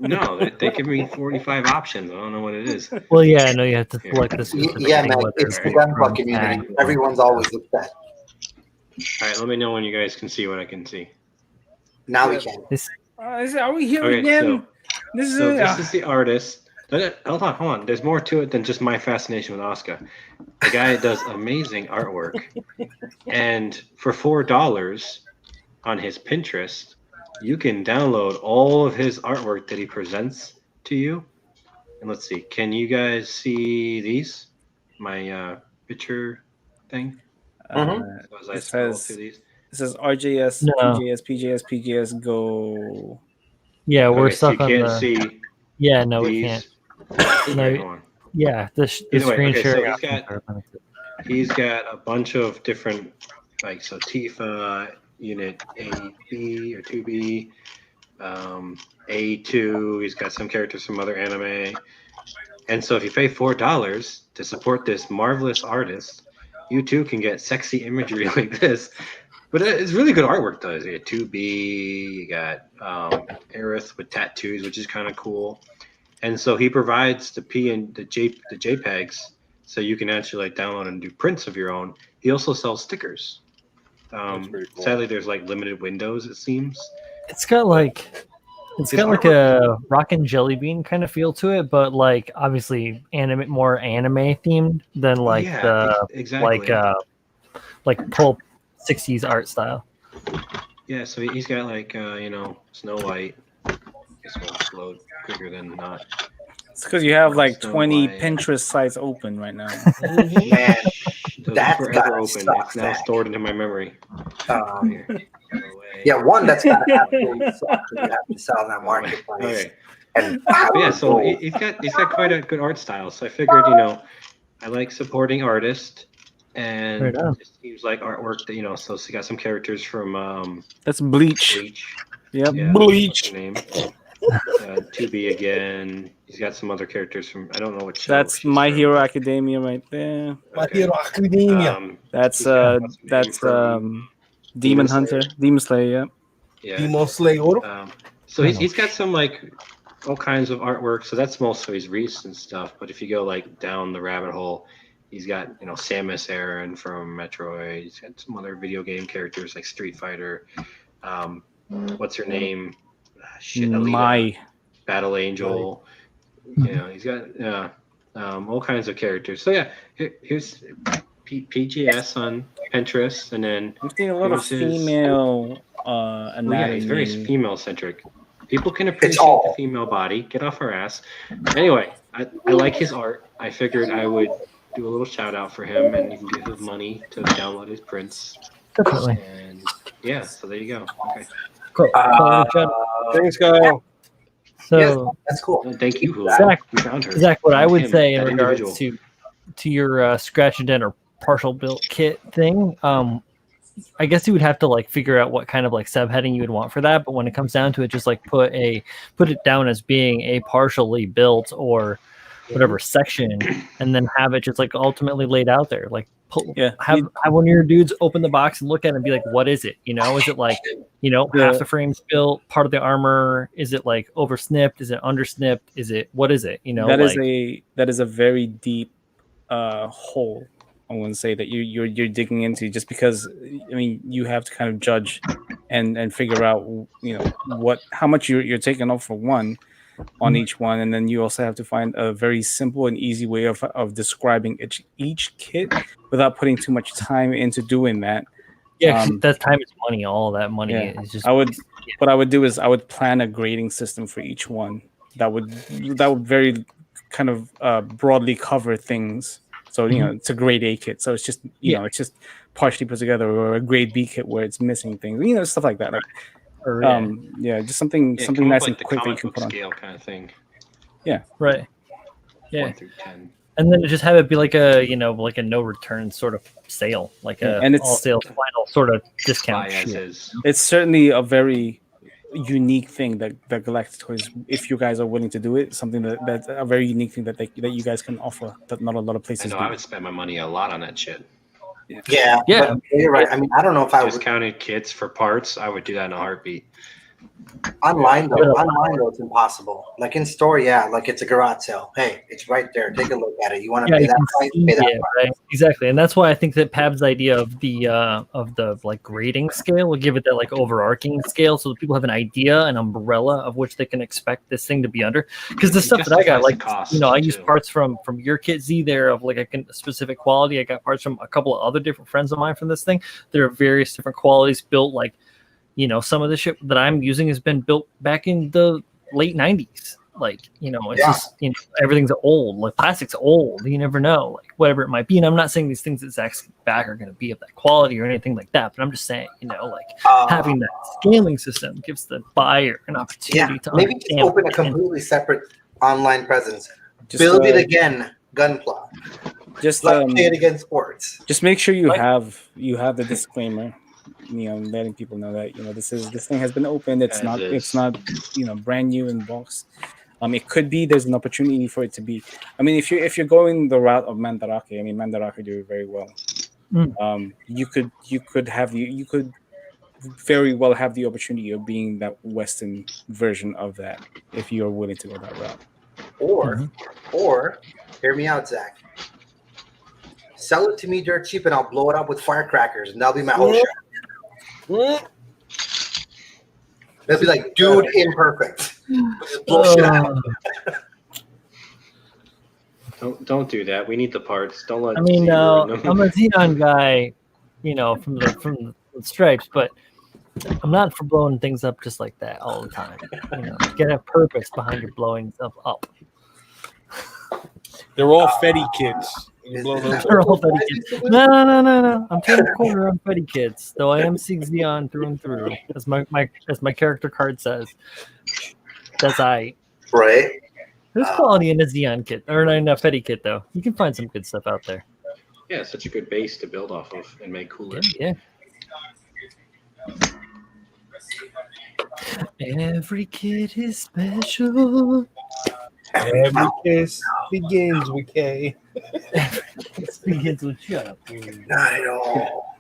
No, they give me 45 options. I don't know what it is. Well, yeah, I know you have to select this. yeah, man, it's the gun community. Everyone's always upset. All right, let me know when you guys can see what I can see. Now we can. Are we here Okay, again? This is the artist. Hold on. There's more to it than just my fascination with Oscar. The guy does amazing artwork. And for $4 on his Pinterest, you can download all of his artwork that he presents to you. And let's see, can you guys see these? My picture thing? So as I scroll through these. It says RJS, No. PJS, go. Yeah, we're Okay, so stuck you on can't the. see Yeah, no, we these. can't. Okay, No, hold on. yeah, the Either way, screen okay, so sharing. he's got a bunch of different, like, so Tifa, Unit A-B or 2B, A2. He's got some characters from other anime. And so if you pay $4 to support this marvelous artist, you too can get sexy imagery like this. But it's really good artwork, though. You got 2B, you got Aerith with tattoos, which is kind of cool. And so he provides the JPEGs, so you can actually like download and do prints of your own. He also sells stickers. That's pretty cool. Sadly, there's like limited windows, it seems. It's got like a rock and jelly bean kind of feel to it, but like obviously more anime themed than like exactly. like pulp 60s art style. Yeah, so he's got like Snow White. This won't load quicker than not. It's because you have like Snow 20 White. Pinterest sites open right now. Man, Those that's are forever gotta open. stop It's now that. stored into my memory. Here. Go away. Yeah, one that's got to absolutely suck. You have to sell in that marketplace. Okay. And But yeah, so he's got quite a good art style. So I figured, I like supporting artists, and Right on. it seems like artwork that So he got some characters from That's Bleach. Yep. Yeah, Bleach. what's her name? 2B again. He's got some other characters from I don't know what show. That's she's My from. Hero Academia right there. My Hero Academia. That's he's got what's her name from Demon Demon Hunter, Demon Slayer. yeah. Demon Slayer. So he's got some like all kinds of artwork. So that's most of his recent stuff. But if you go like down the rabbit hole, he's got Samus Aran from Metroid. He's got some other video game characters like Street Fighter. What's her name? Alita, Battle Angel. He's got all kinds of characters. So yeah, here's PGS on Pinterest, and then We've seen a lot of female anatomy. he's very female centric. People can appreciate the female body. Get off our ass. Anyway, I like his art. I figured I would do a little shout out for him, and you can give him money to download his prints. Definitely. And yeah, so there you go. Okay. Cool. Thanks, Kyle. So yes, that's cool. Thank you, Zach, you found her. Zach, what I would Him, say in that regards individual. to your scratch and dent or partial built kit thing, I guess you would have to like figure out what kind of like subheading you would want for that. But when it comes down to it, just like put it down as being a partially built or whatever section, and then have it just like ultimately laid out there. Like have one of your dudes open the box and look at it and be like, what is it? Is it like half the frame's built, part of the armor? Is it like over snipped? Is it under snipped? What is it? That is a very deep hole. I wouldn't say that you're digging into, just because you have to kind of judge and figure out how much you're taking off for one on each one, and then you also have to find a very simple and easy way of describing each kit without putting too much time into doing that. Yeah, that time is money. All that money is just. What I would do is I would plan a grading system for each one that would very kind of broadly cover things. So it's a grade A kit, so it's just it's just partially put together, or a grade B kit where it's missing things, stuff like that. Like, just something nice and quick that you can put on. Scale kind of thing. Yeah. Right. Yeah. 1 through 10. And then just have it be like a like a no return sort of sale, like and it's all sales final sort of discount. Buy as is. It's certainly a very unique thing that Galactic Toys, if you guys are willing to do it, something that's a very unique thing that you guys can offer that not a lot of places I know do. I would spend my money a lot on that shit. Yeah. But you're right. I mean, I don't know if I would. Discounted kits for parts, I would do that in a heartbeat. Online though, it's impossible. Like in store, like it's a garage sale. Hey, it's right there. Take a look at it. You want to pay that price? Pay that price. Right? Exactly, and that's why I think that Pab's idea of the like grading scale will give it that like overarching scale, so that people have an idea, an umbrella of which they can expect this thing to be under. Because the stuff that I got, like I use parts from your kit Z there of like a specific quality. I got parts from a couple of other different friends of mine from this thing. There are various different qualities built like. Some of the shit that I'm using has been built back in the late 90s. Like, it's just, everything's old. Like, plastic's old. You never know, like, whatever it might be. And I'm not saying these things that Zach's back are going to be of that quality or anything like that. But I'm just saying, having that scaling system gives the buyer an opportunity to maybe just open a completely separate online presence. Build it again, Gunpla. Just play it again, sports. Just make sure you have the disclaimer. Letting people know that this thing has been opened. It's not brand new in box. It could be there's an opportunity for it to be. I mean, if you're going the route of Mandarake, Mandarake do it very well. You could very well have the opportunity of being that Western version of that if you're willing to go that route. Or hear me out, Zach. Sell it to me dirt cheap, and I'll blow it up with firecrackers, and that'll be my whole show. They'll be like, dude, imperfect. Just blow shit out. Don't do that. We need the parts. Don't let. I'm a Xenon guy, from the stripes, but I'm not for blowing things up just like that all the time. Get a purpose behind your blowing stuff up. They're all Fetty kids. They're all Fetty kids. No. I'm turning the corner on Fetty kids, though I am Sig Xeon through and through, as my character card says. That's right. There's quality in a Xeon kit, or in a Fetty kit, though. You can find some good stuff out there. Yeah, it's such a good base to build off of and make cooler. Yeah. Every kid is special. Every kiss begins with K. It begins with shut up. Not at all.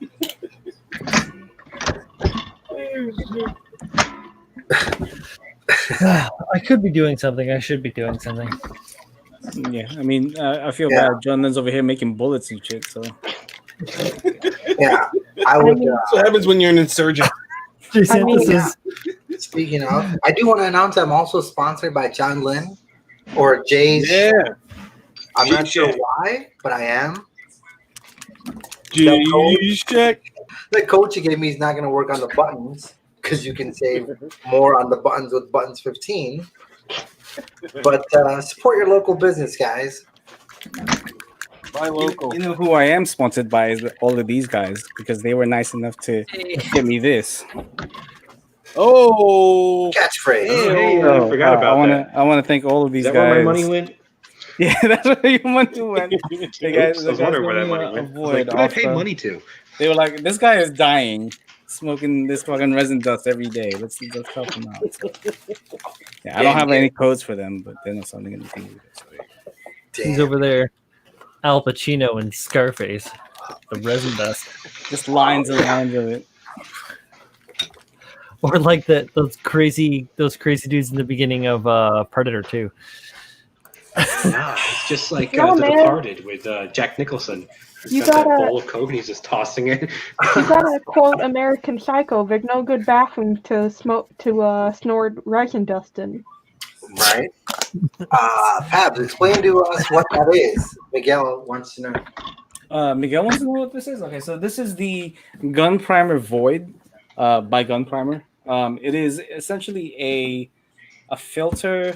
I could be doing something. I should be doing something. Yeah, I feel bad. Jonathan's over here making bullets and shit. So yeah, I would. What happens when you're an insurgent? Speaking of, I do want to announce I'm also sponsored by John Lynn or Jay's. Yeah. I'm not sure why, but I am. Check. The coach you gave me is not going to work on the buttons because you can save more on the buttons with buttons 15. But support your local business, guys. My local. You know who I am sponsored by is all of these guys because they were nice enough to get me this. Oh, catchphrase! Hey, I forgot about that. I want to thank all of these guys. Where my money went? Yeah, that's where your money went. I was wondering where that money went. Who did I pay money to? They were like, "This guy is dying, smoking this fucking resin dust every day. Let's help him out." Yeah, I don't have any codes for them, but they're not something anything to do. He's over there, Al Pacino and Scarface, the resin dust, just lines and lines of it. Or like those crazy dudes in the beginning of Predator 2. No, it's just like The Departed with Jack Nicholson. He's got that bowl of Coke and he's just tossing it. You gotta quote American Psycho. There's no good bathroom to snort resin dust in. Right. Pabs, explain to us what that is. Miguel wants to know. Miguel wants to know what this is. Okay, so this is the Gun Primer Void by Gun Primer. It is essentially a filter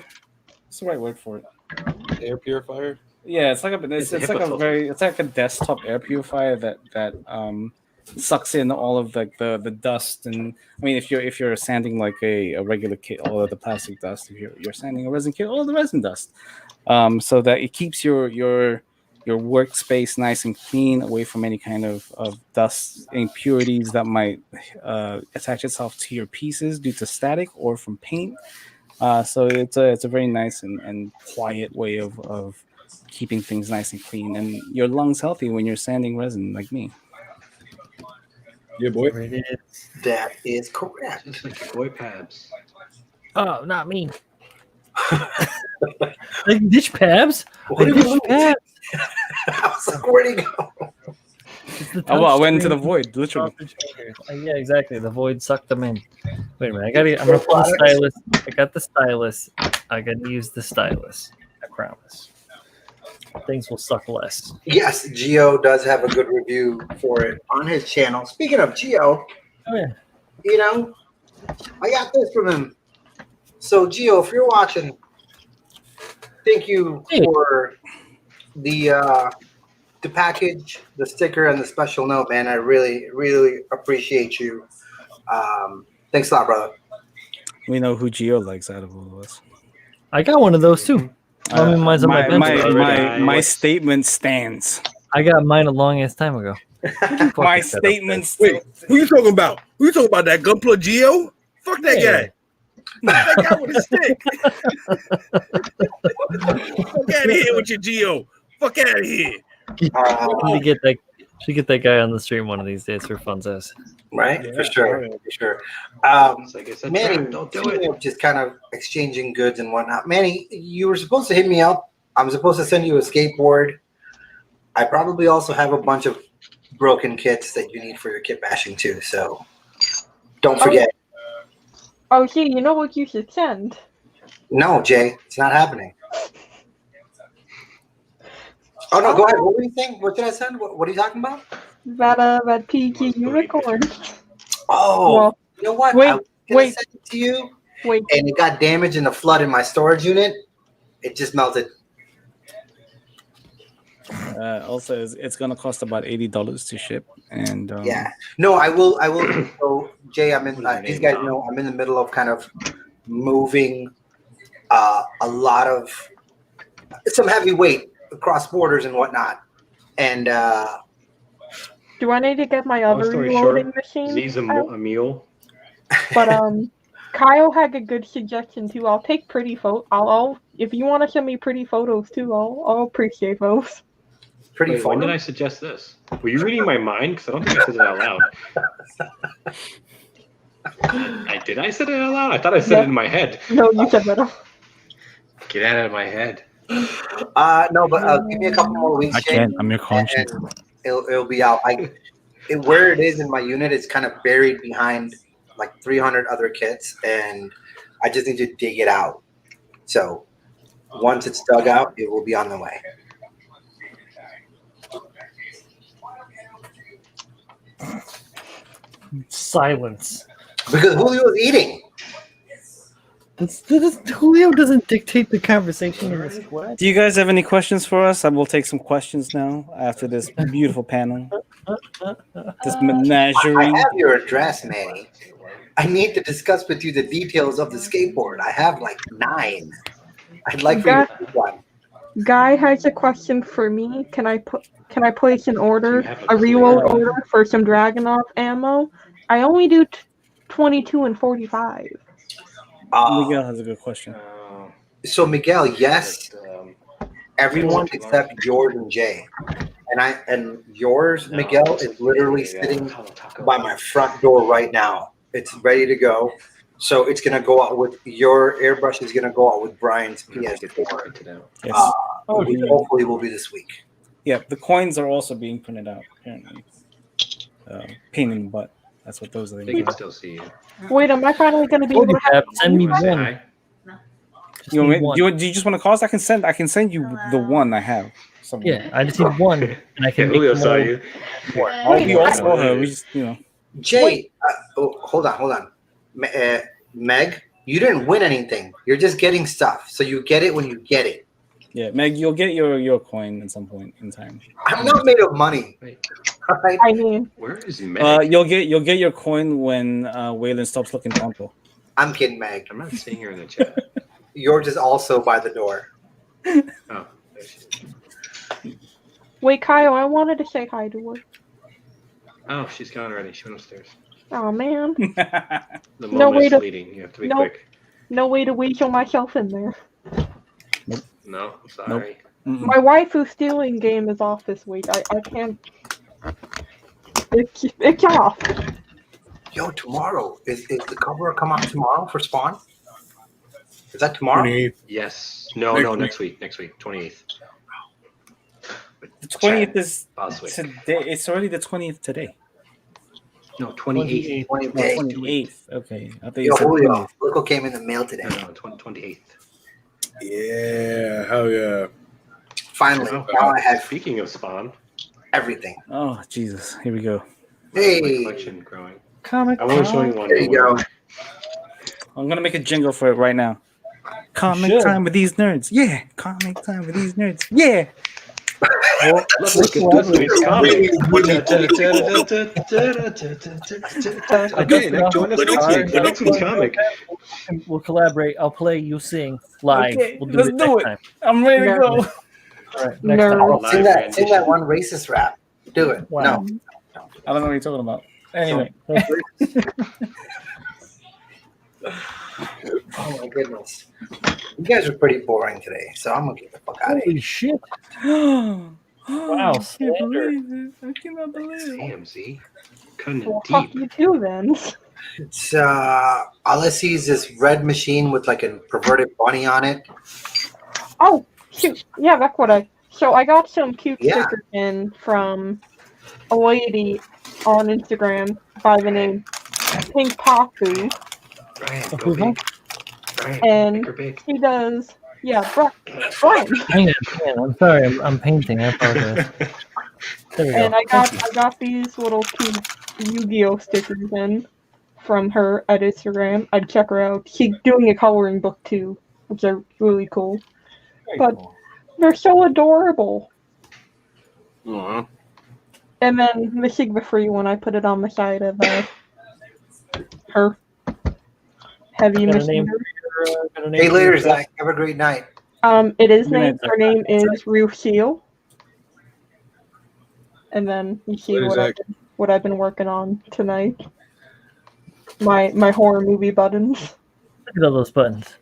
What's the right word for it? Air purifier. Yeah, it's like It's it's a like HEPA a filter. very it's like a desktop air purifier that sucks in all of the dust. And I mean, if you're sanding like a regular kit, all of the plastic dust. If you're sanding a resin kit, all the resin dust. So that it keeps your workspace nice and clean, away from any kind of dust, impurities that might attach itself to your pieces due to static or from paint. So it's a very nice and quiet way of keeping things nice and clean, and your lungs healthy when you're sanding resin like me. Yeah, boy. There it is. That is correct. Just like your boy Pabs. Oh, not me. Like ditch Pabs. What do Like you ditch mean? Pabs. I was like, where'd he go? It's the Oh, well, I went into the touchscreen. void, literally. Yeah, exactly. The void sucked them in. Wait a minute. I'm gonna pull the stylus. I got the stylus. I gotta use the stylus. I promise. Things will suck less. Yes, Gio does have a good review for it on his channel. Speaking of Gio, Oh yeah. you know, I got this from him. So Gio, if you're watching, thank you for the package, the sticker, and the special note, man. I really, really appreciate you. Thanks a lot, brother. We know who Gio likes out of all of us. I got one of those too. I mean, mine's on my bench. My statement stands. I got mine a long ass time ago. My statements. Wait, who you talking about? Who you talking about? That Gunpla Geo? Fuck that guy. That guy with a stick. Fuck out of here with your Geo. Fuck out of here. Should get that guy on the stream one of these days for funsies. Right? Yeah, for sure. yeah. For sure. It's like it's a Manny, trap. Don't do it. just kind of exchanging goods and whatnot. Manny, you were supposed to hit me up. I'm supposed to send you a skateboard. I probably also have a bunch of broken kits that you need for your kit bashing too. So don't forget. Oh, gee, you know what you should send? No, Jay, it's not happening. Oh no, go ahead. What were you saying? What did I send? What are you talking about? That PG unicorn. Oh, Well, you know what? wait, I was gonna wait. send it to you, Wait, and it got damaged in the flood in my storage unit. It just melted. Also, it's gonna cost about $80 to ship, and Yeah. No, I will. So Jay, I'm in. These guys know I'm in the middle of kind of moving a lot of some heavy weight across borders and whatnot, and do I need to get my Long other story reloading short, machine? Z's a mule. But Kyle had a good suggestion too. I'll take pretty I'll if you want to send me pretty photos too, I'll appreciate those. pretty Wait, when fun. did I suggest this? Were you reading my mind? Because I don't think I said it out loud. I said it out loud? I thought I said it in my head. No, you said that. Get out of my head. No, but give me a couple more weeks. I Jay, can't. I'm your conscience. and it'll be out. Where it is in my unit, it's kind of buried behind like 300 other kits, and I just need to dig it out. So once it's dug out, it will be on the way. Silence. Because Julio's eating. Julio doesn't dictate the conversation in this squad. Do you guys have any questions for us? I will take some questions now after this beautiful panel. This menagerie. I have your address, Manny. I need to discuss with you the details of the skateboard. I have like 9. I'd like for you to pick one. Guy has a question for me. Can I place an order, Do you have a a reload clear- order for some Dragunov ammo? I only do 22 and 45. Miguel has a good question. So Miguel, yes, But, everyone except yours and Jay, and yours, No. Miguel, is literally sitting by my front door right now. It's ready to go. So it's gonna go out with your airbrush is gonna go out with Brian's PS4. Yes. Which hopefully will be this week. Yeah, the coins are also being printed out, apparently. Pain in the butt. That's what those are. They can still see you. Wait, am I finally going to be able to have Send me Say one. hi. You want me, One. do you just want to cost? I can send you the one I have. somewhere. Yeah, I just need one, and I can Julio make saw more. you. Oh, we all saw her. We just, Jay, hold on. Meg, You didn't win anything. You're just getting stuff. So you get it when you get it. Yeah, Meg, you'll get your coin at some point in time. I'm not made of money. All right. I mean, Where is Meg? You'll get your coin when Waylon stops looking tonto. I'm kidding, Meg. I'm not seeing her in the chat. Yours is also by the door. Oh, there she is. wait, Kyle, I wanted to say hi to her. Oh, she's gone already. She went upstairs. Oh man, The No way moment's to- fleeting. You have to be no. quick. no way to weasel myself in there. No, I'm sorry. Mm-mm. My wife who's stealing game is off this week. I can't. It's off. Yo, tomorrow. Is the cover come out tomorrow for Spawn? Is that tomorrow? 28th. Yes. No, next week. Next week. 28th. The 20th is Possibly. today. It's already the 20th today. No, 28th. 28th. Okay, I think Yo, it's the Julio, 20th. look what came in the mail today. No, 28th. Yeah, hell yeah. Finally, Oh, now I have Speaking of Spawn, everything. Oh Jesus! Here we go. my Hey, collection growing. Comic I want to show you one. there you go. I'm gonna make a jingle for it right now. Comic should. time with these nerds. Yeah, comic time with these nerds. Yeah. Let's look at this week's comic. Okay, next join us next week for next week's comic. We'll collaborate. I'll play. You sing live. Okay, We'll do let's it do next it. time. I'm ready to go. All right, next time. Nerd. Live Sing that rendition. one racist rap. Do it. Wow. No. I don't know what you're talking about. Anyway, Oh my goodness. You guys are pretty boring today, so I'm gonna get the fuck out of here. Holy shit! wow, I can't slander. believe it. I cannot believe it. Damn, Z. Cutting it Well, fuck deep. you too then. It's all I see is this red machine with like a perverted bunny on it. Oh shoot! Yeah, that's what I. So I got some cute Yeah. stickers in from a lady on Instagram by the name Pink Poppy. Brian, Oh, go who's big. Brian, And make her big. she does. Yeah, Brian. Hang on. I'm sorry. I'm painting. I apologize. There we go. And I got these little cute Yu-Gi-Oh stickers in from her at Instagram. I'd check her out. She's doing a coloring book too, which are really cool. Very but- cool. They're so adorable. Aw. And then the Sigma free one, I put it on the side of her heavy Got a machine. name for your, got a name Hey, for later, your Zach. Have a great night. It is Good night, named. Her name is Ruchil. And then you see Later, Zach. what I've been working on tonight. My horror movie buttons. Look at all those buttons.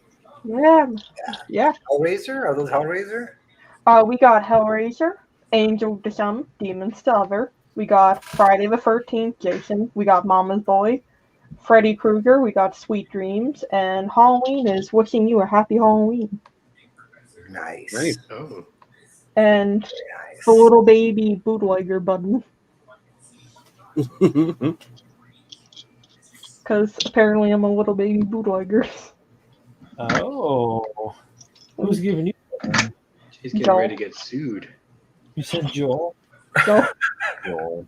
Yeah. Hellraiser? Are those Hellraiser? We got Hellraiser, Angel to Some, Demons to Other. We got Friday the 13th, Jason. We got Mama's Boy, Freddy Krueger. We got Sweet Dreams, and Halloween is wishing you a happy Halloween. Nice. Nice. Oh, And Nice. the little baby bootlegger button, because apparently I'm a little baby bootlegger. Oh. Who's giving you that? she's getting Joel. ready to get sued. You said Joel? So Joel.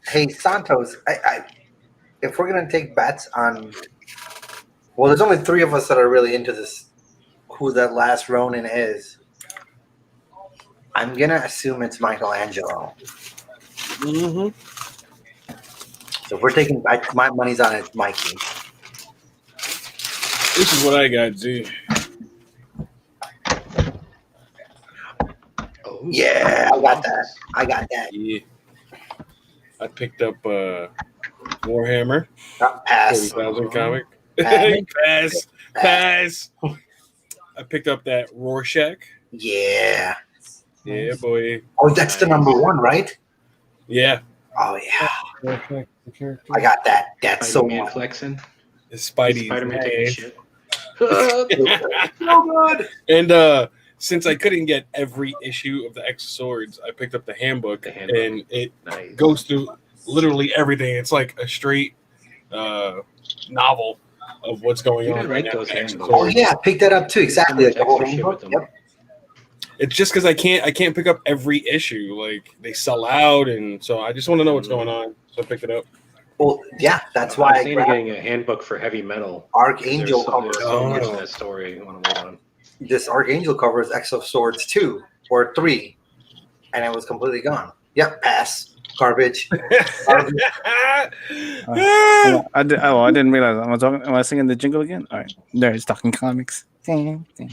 Hey, Santos, if we're gonna take bets on, well, there's only three of us that are really into this. Who that last Ronin is? I'm gonna assume it's Michelangelo. Mm-hmm. So if we're taking bets, my money's on it, Mikey. This is what I got, Z. Oh, Yeah, I got that. I got that. Yeah. I picked up Warhammer Pass. 40,000 comic. Pass. Pass. I picked up that Rorschach. Yeah. Yeah, boy. Oh, that's the number one, right? Yeah. Oh yeah, The character. I got that. That's so Spider-Man much. flexing. The Spidey. Spider-Man taking shit. So good. And since I couldn't get every issue of the X Swords, I picked up the handbook, The Handbook. and it Nice. goes through literally everything. It's like a straight novel of what's going You on did right like now. those with X handbooks. Oh Swords. yeah, I picked that up too. Exactly. Like the whole Extra shit handbook. with them. Yep. It's just because I can't pick up every issue. Like they sell out, and so I just want to know what's going on. So I picked it up. Well, yeah, that's I why was I thinking of grabbed getting a handbook for heavy metal. Archangel There's so cover. much in that story I want to wait on. This Archangel covers X of Swords 2 or 3, and it was completely gone. Yep, pass. Garbage. Garbage. I didn't realize. Am I singing the jingle again? All right. Nerds talking comics. Ding, ding.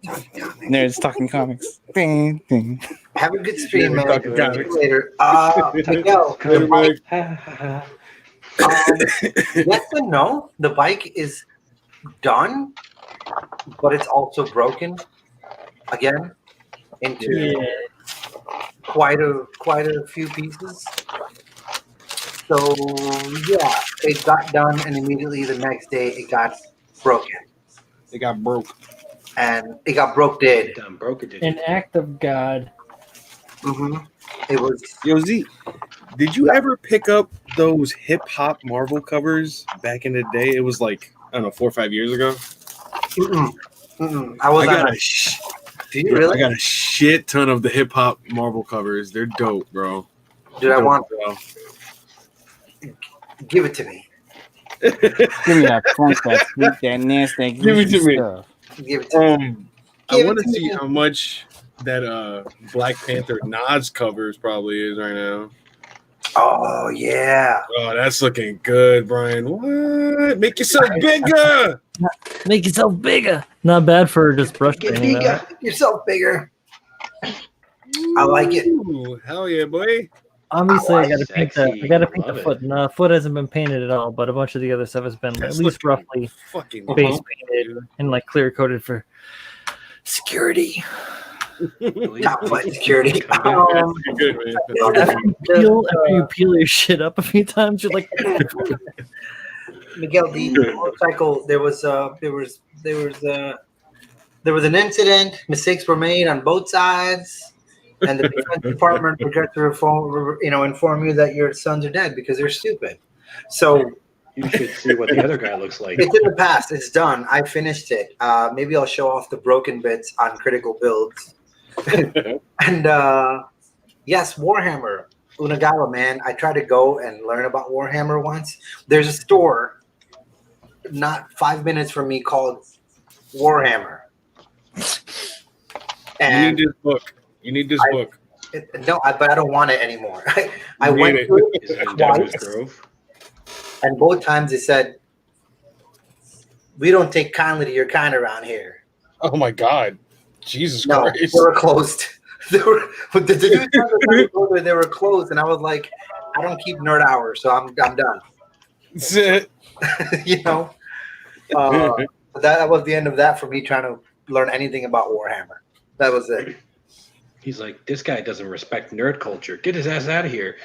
Nerds talking comics. Ding, ding. Have a good stream, man. Talking See comics. you later. Miguel, the bike, yes and no. The bike is done, but it's also broken again into quite a few pieces. So yeah, it got done, and immediately the next day it got broken, It got broke. and it got broke dead. Done broke it. An act of God. It was Yo, Z, did you ever pick up those hip hop Marvel covers back in the day? It was like, I don't know, 4 or 5 years ago. I was. I got Do you really? I got a shit ton of the hip hop Marvel covers. They're dope, bro. Dude, I Dope, want. bro. Give it to me. Give me that funk, that sweet, that nasty. Give it to me. Stuff. Give it to me. I Give it want to to see me. how much that Black Panther Nas covers probably is right now. Oh yeah. Oh, that's looking good, Brian. What? Make yourself bigger. Make yourself bigger. Not bad for just brush Get painting. bigger. Get yourself bigger. I like it. Ooh, hell yeah, boy. Obviously, I gotta paint the. Sexy. I gotta paint the Love it. foot. And foot hasn't been painted at all, but a bunch of the other stuff has been That's at least looking roughly fucking base dope, painted dude. and like clear coated for security. Top flight security. That's looking good, man. That's looking good. After you peel your shit up a few times, you're like, Miguel, the motorcycle. There was an incident. Mistakes were made on both sides, and the defense department forgot to inform you that your sons are dead because they're stupid. So You should see what the other guy looks like. it's in the past. It's done. I finished it. Maybe I'll show off the broken bits on Critical Builds. And yes, Warhammer, Unagawa, man. I tried to go and learn about Warhammer once. There's a store not 5 minutes from me called Warhammer. And You need this book. but I don't want it anymore. I You went need it. to Is it it in Downers twice, Grove? and both times they said, "We don't take kindly to your kind around here." Oh my God. Jesus No, Christ. they were closed. They were they were closed, and I was like, "I don't keep nerd hours, so I'm done." That's it. You know, that was the end of that for me trying to learn anything about Warhammer. That was it. He's like, this guy doesn't respect nerd culture. Get his ass out of here.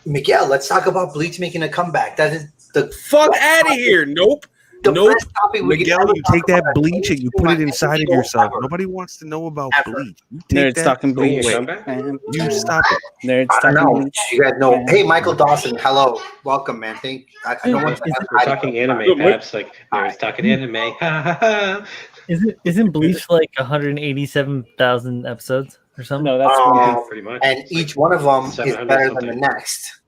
Miguel, let's talk about Bleach making a comeback. That is the Fuck out of here. Nope. the Nope. best topic we Miguel, can ever you talk take that about. bleach and you put it inside of Ever. yourself. Nobody wants to know about Ever. bleach. You take Nerds that talking Bringing bleach. a comeback? You stop it. Nerds I don't talking know. bleach. You guys know. Hey, Michael Dawson. Hello. Welcome, man. I don't want to We're talking anime, Babs. Like, it's talking anime. isn't Bleach like 187,000 episodes or something? No, that's one. Pretty much. and each one of them is 700 better than the something. next.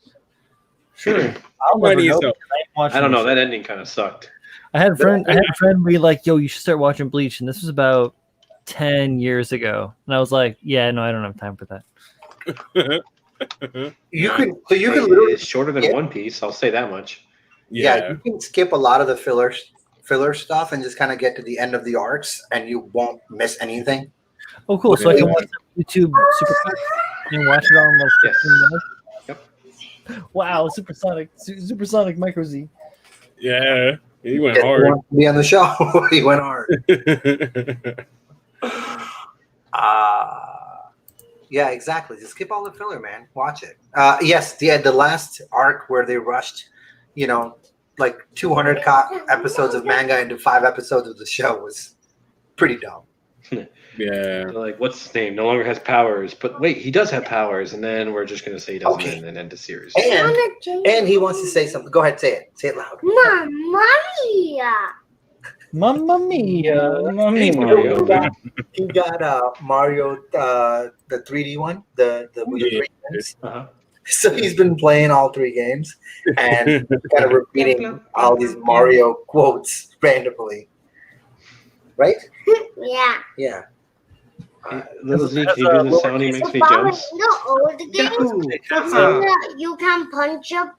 Sure. I'll never Funny know as hell. because I ain't watching I don't know. this. That ending kind of sucked. I had a friend be like, "Yo, you should start watching Bleach," and this was about 10 years ago, and I was like, "Yeah, no, I don't have time for that." You can Hey, literally it's shorter than One Piece. I'll say that much. yeah, you can skip a lot of the filler stuff and just kind of get to the end of the arcs, and you won't miss anything. Oh, cool! So I can watch some YouTube supercut and watch it all in like 15 minutes. Yep. Wow, supersonic micro Z. Yeah. He went He hard. wanted to be on the show. He went hard. Yeah, exactly. Just skip all the filler, man. Watch it. Yes, the last arc where they rushed, like 200 episodes of manga into 5 episodes of the show was pretty dumb. Yeah. They're like, what's his name? No longer has powers. But wait, he does have powers. And then we're just going to say he doesn't Okay. and then end the series. And he wants to say something. Go ahead, say it. Say it loud. Mamma mia! Mamma mia! Hey, Mario. He got Mario, the 3D one, the with the Yeah. 3 things. Uh-huh. So he's been playing all 3 games and kind of repeating all these Mario quotes randomly. Right? Yeah. Yeah. Little Z, can you do the sound he makes when he jumps? Old games, you can punch up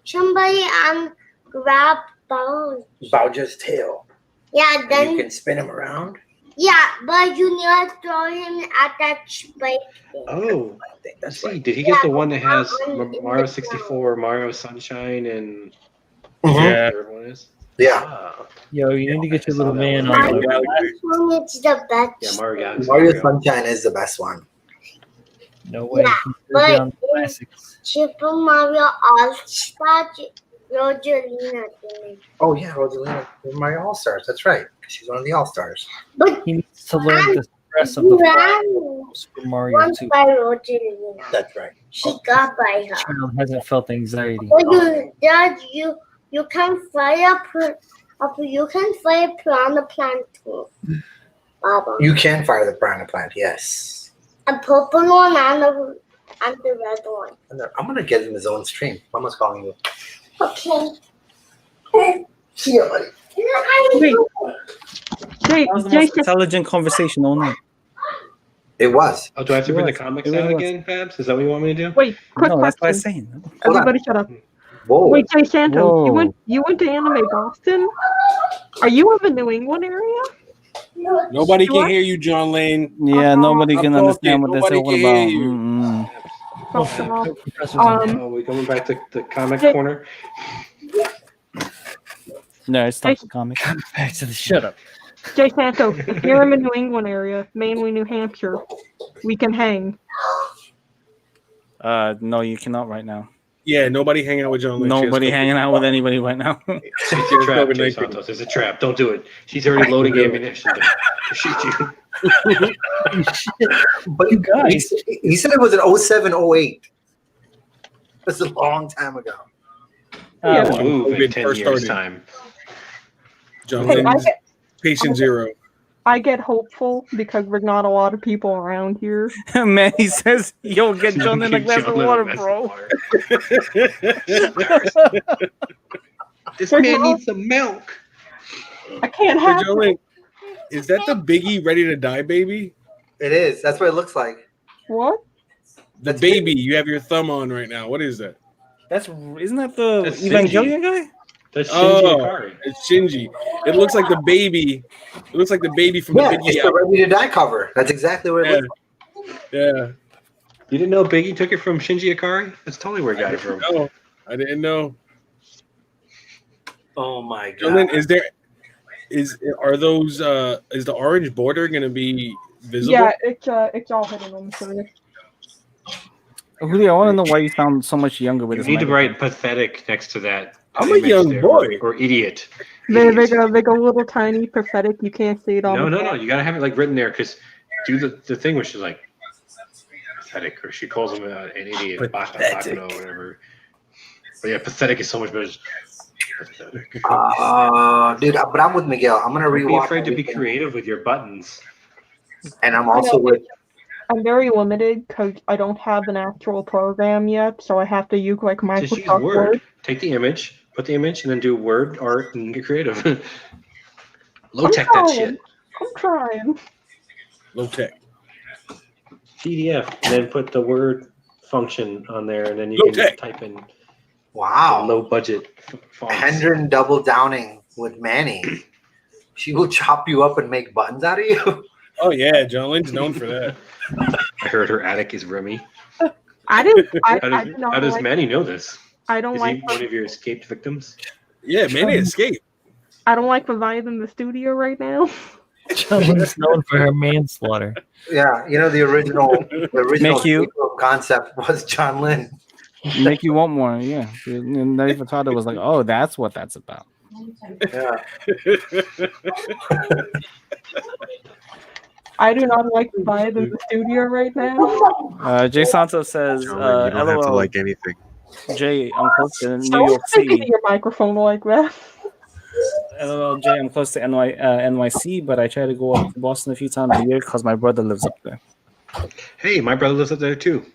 somebody and grab Bowser's tail. Yeah, And then you can spin him around. Yeah, but you need to throw him at that spike thing. Oh, I think that's see, right. did he get the one that has on in Mario the 64, Mario Sunshine, and Yeah. the third one is? Yeah. Ah, Yo, you need to get I your saw little that man one. on Mario the Sunshine, it's the best. Yeah, Mario Galaxy. Mario Sunshine is the best one. No way. Yeah, He's but on the in classics. Super Mario All-Star, Rosalina thing. Oh yeah, Rosalina from Mario All Stars. That's right. She's one of the All Stars. But He needs to learn the stress of the ran Super Mario once 2. by Rosalina. That's right. She got by her. Child hasn't felt anxiety. But you can fly you can fly a piranha plant too. Baba. You can fire the piranha plant. Yes. A purple one and the red one. I'm gonna get him his own stream. Mama's calling you. Okay. See you, buddy. Wait. That was the most intelligent conversation all night. It was. Oh, do I have to bring the It comics really out was. again, Fabs? Is that what you want me to do? Wait, quick No, that's what I'm question. saying. Hold on. Everybody shut up. Whoa. Wait, Jay Santo, Whoa. you went to Anime Boston? Are you in the New England area? Nobody You can what? hear you, John Lane. Yeah, nobody I'm can talking. understand what they're Nobody talking can about. hear you. Mm-mm. Fuck off. Professor's in Oh, we going back to the comic Jay- corner? No, it's not the comic. back to the shut up. Jay Santo, if you're in the New England area, mainly New Hampshire, we can hang. No, you cannot right now. Yeah, nobody hang out with John Lane. She has Nobody COVID. hanging out with anybody right now. It's a trap, Jay Santos. It's a trap. Don't do it. She's already loading ammunition to shoot you. But you guys, he said it was an 07, 08. That's a long time ago. Yeah. Don't move in COVID 10 first years' started. time. John Hey, Lane's patient zero. I get hopeful because there's not a lot of people around here. Man, he says, yo, get John in a glass of water, bro. This There's man no- needs some milk. I can't Hey, have John Lane, is that the Biggie Ready to Die baby? It is. That's what it looks like. what? The That's baby you have your thumb on right now. What is that? Isn't that the That's Evangelion guy? That's Shinji Oh, Ikari. it's Shinji. It looks like the baby. It looks like the baby from Yeah, the it's Biggie the album. Ready to Die cover. That's exactly what it Yeah. looks like. Yeah. You didn't know Biggie took it from Shinji Ikari? That's totally where he got it from. No, I didn't know. Oh my John god. Lane, is the orange border gonna be visible? Yeah, it's all hidden on the surface. Julio, I want to know why you sound so much younger with You this need to mic. write pathetic next to that. I'm a image young there, boy. Or idiot. They Idiot. go a little tiny, pathetic. You can't see it on No, the no. You gotta have it like written there because do the thing where she's like pathetic, or she calls him an idiot, Pathetic. or whatever. But yeah, pathetic is so much better. Pathetic. Dude, but I'm with Miguel. I'm gonna Don't be rewatch. afraid to be everything. creative with your buttons. And I'm also with. I'm very limited because I don't have an actual program yet, so I have to use like Just use Microsoft Word. Word. Take the image, put the image, and then do Word art and get creative. Low I'm tech that trying. shit. I'm trying. Low tech. PDF, and then put the Word function on there, and then you Low can tech. type in Wow. low budget fonts. Hendren double downing with Manny. She will chop you up and make buttons out of you. Oh yeah, John Lane's known for that. I heard her attic is roomy. I didn't. I How do does, not how does like. Manny know this? I don't Is like. he one of your escaped victims? Yeah, Manny escaped. I don't like the vibe in the studio right now. Someone's known for her manslaughter. Yeah, you know the original Make you- concept was John Lynn. Make you want more, yeah. And I even thought it was like, oh, that's what that's about. Yeah. I do not like the vibe in the studio right now. Jay Santos says, John Lane, you don't have to LOL, like anything. Jay, I'm close to New Don't York speak into City. your microphone like that. LOL, Jay, I'm close to NYC, but I try to go up to Boston a few times a year because my brother lives up there. Hey, my brother lives up there too.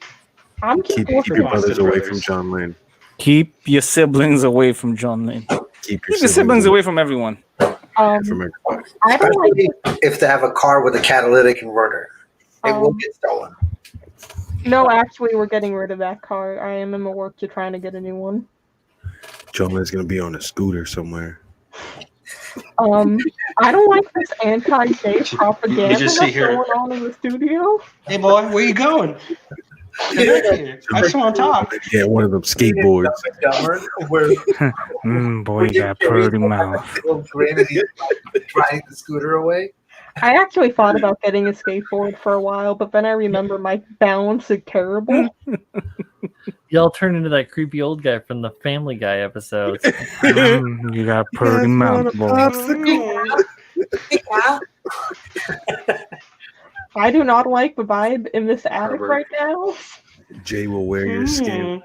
I'm Keep just your brothers away from John Lane. Keep your siblings away from John Lane. Keep Keep your siblings away from everyone. from everybody. I don't like Especially if they have a car with a catalytic inverter. It will get stolen. No, actually, we're getting rid of that car. I am in the works of trying to get a new one. John Lane's gonna be on a scooter somewhere. I don't like this anti-gay propaganda just that's see here. going on in the studio. Hey, boy, where you going? Get back here. I just want to talk. Yeah, one of them skateboards. Boy, you got a pretty mouth. Riding the scooter away. I actually thought about getting a skateboard for a while, but then I remember my balance is terrible. Y'all turn into that creepy old guy from the Family Guy episodes. You got a pretty mouth, boy. I do not like the vibe in this attic Herbert. right now. Jay will wear your skin.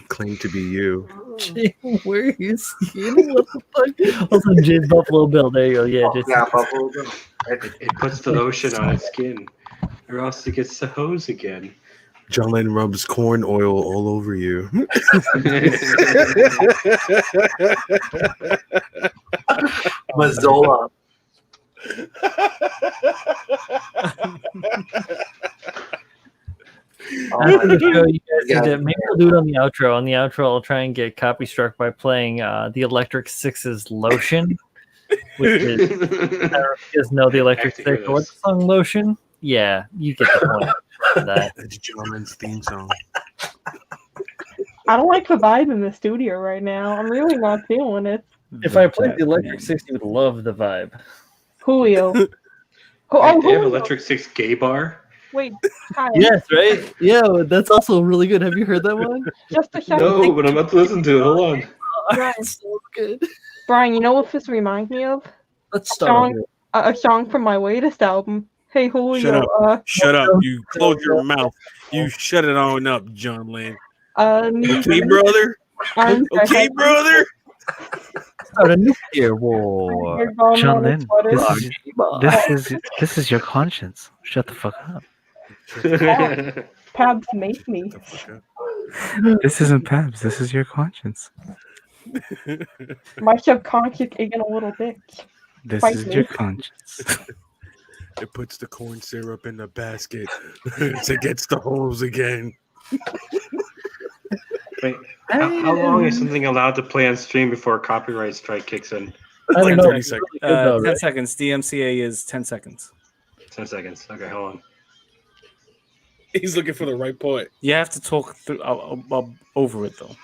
Claim to be you. Jay, where are you skin? What the fuck? Also, Jay's Buffalo Bill. There you go. Yeah, just Yeah, Buffalo Bill. It puts the lotion on its skin, or else it gets the hose again. John Lane rubs corn oil all over you. Mazzola. after the show, you guys need to maybe I'll do it on the outro. On the outro, I'll try and get copy struck by playing the Electric Six's Lotion, which is I don't know if you guys know the Electric Six. What's the song Lotion? Yeah, you get the point. For that. That's John Lane's theme song. I don't like the vibe in the studio right now. I'm really not feeling it. If I played the Electric Six, you would love the vibe. Julio. They have Julio. Electric Six Gay Bar. Wait, Kyle. Yes, right? Yeah, that's also really good. Have you heard that one? Just a shout. No, but I'm about to listen to it. Hold on. Brian, It's so good. Brian, you know what this reminds me of? Let's start. A song from my latest album. Hey Julio. Shut up. You close your mouth. You shut it on up, John Lane. Okay, brother? Okay, brother? Start a nuclear war. John Lynn, this is your conscience. Shut the fuck up. Pabs make me. This isn't Pabs. This is your conscience. My subconscious eating a little dick. This Fight is me. your conscience. It puts the corn syrup in the basket to get the holes again. Wait, how long is something allowed to play on stream before a copyright strike kicks in? I don't know. 30 seconds. 10 seconds. DMCA is 10 seconds. 10 seconds. Okay, hold on. He's looking for the right point. You have to talk through over it though.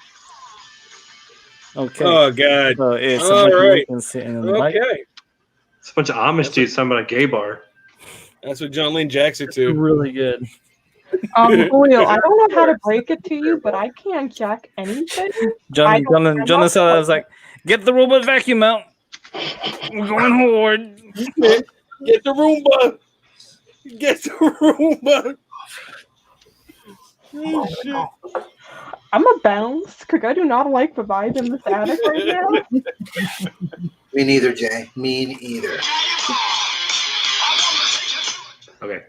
Okay. Oh God. So it's All right. sitting in the mic. Okay. It's a bunch of Amish dudes talking about a gay bar. That's what John Lane jacks it to. Really good. Julio, I don't know how to break it to you, but I can't jack anything. John was like, get the robot vacuum out. We're going hard. Get the Roomba. Get the Roomba. Oh, shit. I'm a bounce because I do not like the vibe in this attic right now. Me neither, Jay. Me neither. Okay.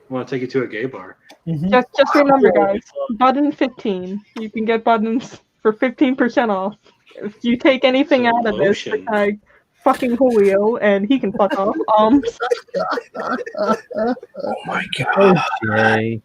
I want to take you to a gay bar. Just remember, guys, button 15. You can get buttons for 15% off. If you take anything out of this, besides fucking Julio, and he can fuck off. Oh my God. Okay.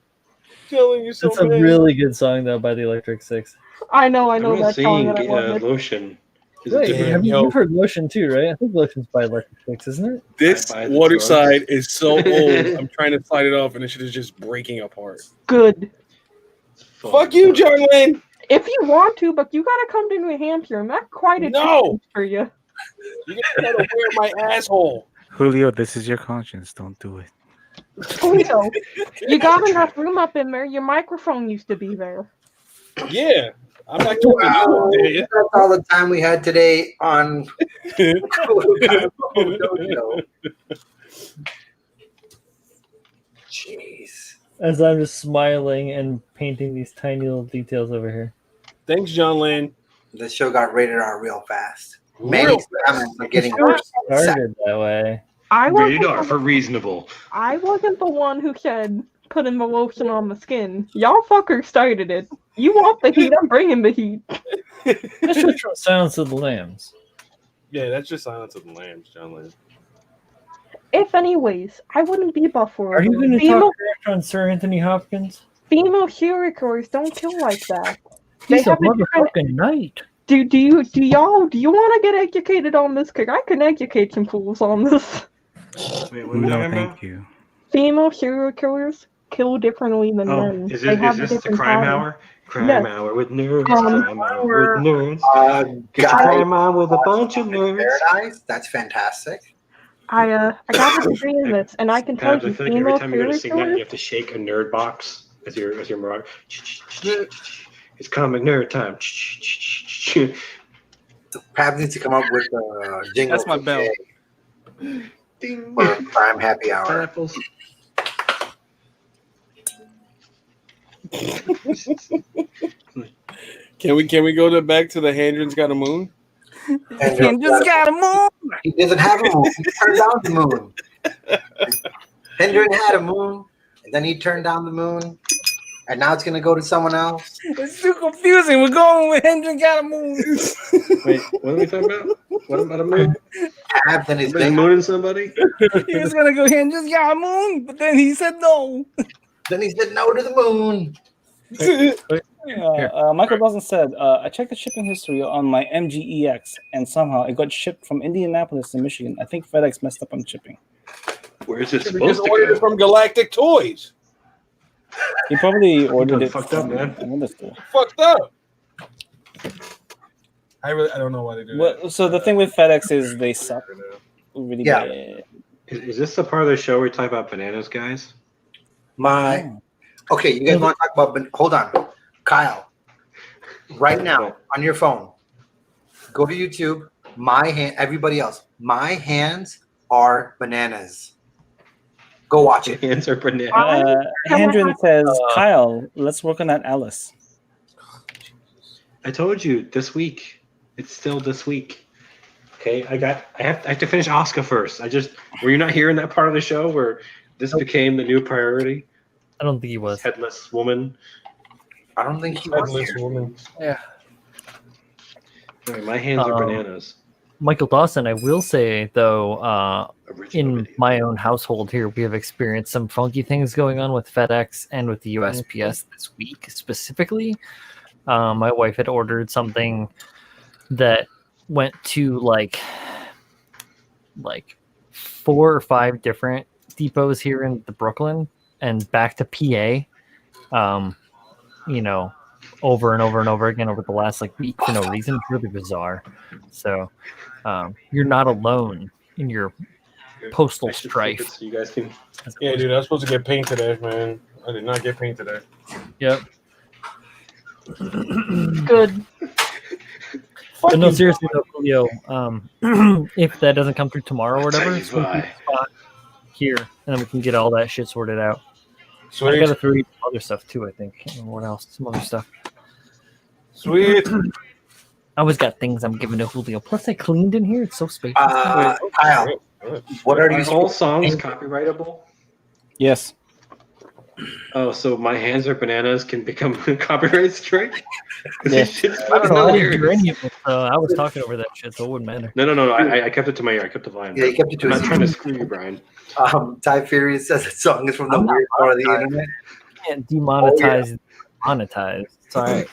Telling you so That's a bad. really good song, though, by the Electric Six. I know I'm not that song. seeing And I love it. Lotion. Is Wait, it different? you've heard Lotion, too, right? I think Lotion's by Electric Six, isn't it? This I buy the water drugs. side is so old. I'm trying to slide it off, and this shit is just breaking apart. Good. Fuck you, John Lane. If you want to, but you gotta come to New Hampshire. I'm not quite a No. distance for you. You gotta wear my asshole. Julio, this is your conscience. Don't do it. Julio, you got enough room up in there. Your microphone used to be there. Yeah. I'm not talking to you up there. Yeah. That's all the time we had today on Robo-Dojo. Jeez. As I'm just smiling and painting these tiny little details over here. Thanks, John Lane. The show got rated R real fast. Real Many comments are getting worse. Started that way. I Rated wasn't, R for reasonable. I wasn't the one who said putting the lotion on the skin. Y'all fuckers started it. You want the heat? I'm bringing the heat. That's just from Silence of the Lambs. Yeah, that's just Silence of the Lambs, John Lynn. If anyways, I wouldn't be Buffalo. Are you going to talk on Sir Anthony Hopkins? Female Shurikers don't kill like that. He's a motherfucking knight. Do you want to get educated on this? Cause I can educate some fools on this. Wait, what are we talking about? you. Female serial killers kill differently than men. Is this the crime hour? Crime hour with nerds. Crime hour with nerds. Get your crime on with a bunch of nerds. Paradise. That's fantastic. I got a degree in this, and I can tell you, I feel like every time you're going to sing that, you have to shake a nerd box as your marauder. It's comic nerd time. Pab needs to come up with a jingle. That's my bell. Ding. For Crime Happy Hour. Apples. Can we go back to the Handren's Got a Moon? Handren's Got a Moon. He doesn't have a moon. He turned down the moon. Hendren had a moon, and then he turned down the moon, and now it's gonna go to someone else. It's too confusing. We're going with Handren's Got a Moon. Wait, what are we talking about? What about a moon? Tab, then his Is mooning somebody? He was gonna go Handren's Got a Moon, but then he said no. Then he said no to the moon. Michael Dawson said, I checked the shipping history on my MGEX, and somehow it got shipped from Indianapolis to Michigan. I think FedEx messed up on shipping. Where is it We supposed just to ordered go? it from Galactic Toys. He probably ordered it fucked up, from man. another store. Fucked up. I don't know why they do that. Well, so the thing with FedEx is they suck. Really Yeah. bad. Is this the part of the show where we talk about bananas, guys? Okay, you guys want to talk about? Hold on, Kyle. Right now on your phone, go to YouTube. Everybody else. My hands are bananas. Go watch it. Hands are bananas. Hendren says, Kyle, let's work on that Alice. I told you this week. It's still this week. Okay, I have to finish Oscar first. Were you not here in that part of the show where this became the new priority? I don't think he was. Headless woman. I don't think he was Headless here. woman. Yeah. Anyway, my hands are bananas. Michael Dawson, I will say though, Original in video. my own household here, we have experienced some funky things going on with FedEx and with the USPS this week specifically. My wife had ordered something that went to like 4 or 5 different depots here in the Brooklyn and back to PA. Over and over and over again over the last week for no reason. It's really bizarre. So you're not alone in your postal I should strife. flip it so you guys can. Yeah, dude, I was supposed to get paint today, man. I did not get paint today. Yep. Good. But no, seriously though, Julio, if that doesn't come through tomorrow or whatever, Tell you it's going to be why. a spot here, and then we can get all that shit sorted out. I Sweet. got to throw other stuff too, I think. I don't know what else? Some other stuff. Sweet. I always got things I'm giving to Julio. Plus, I cleaned in here. It's so spacious. Kyle, what are Are these all songs copyrightable? Yes. Oh, so my hands are bananas can become copyright strike? Yeah. This shit's I don't know. I didn't do hilarious. any of it. I was talking over that shit, so it wouldn't matter. No. I kept it to my ear. I kept the volume. Yeah, you kept it to I'm his not trying to screw you, Brian. Ty Fury says the song is from the weird part of the internet. Can't demonetize, monetize. It's all right.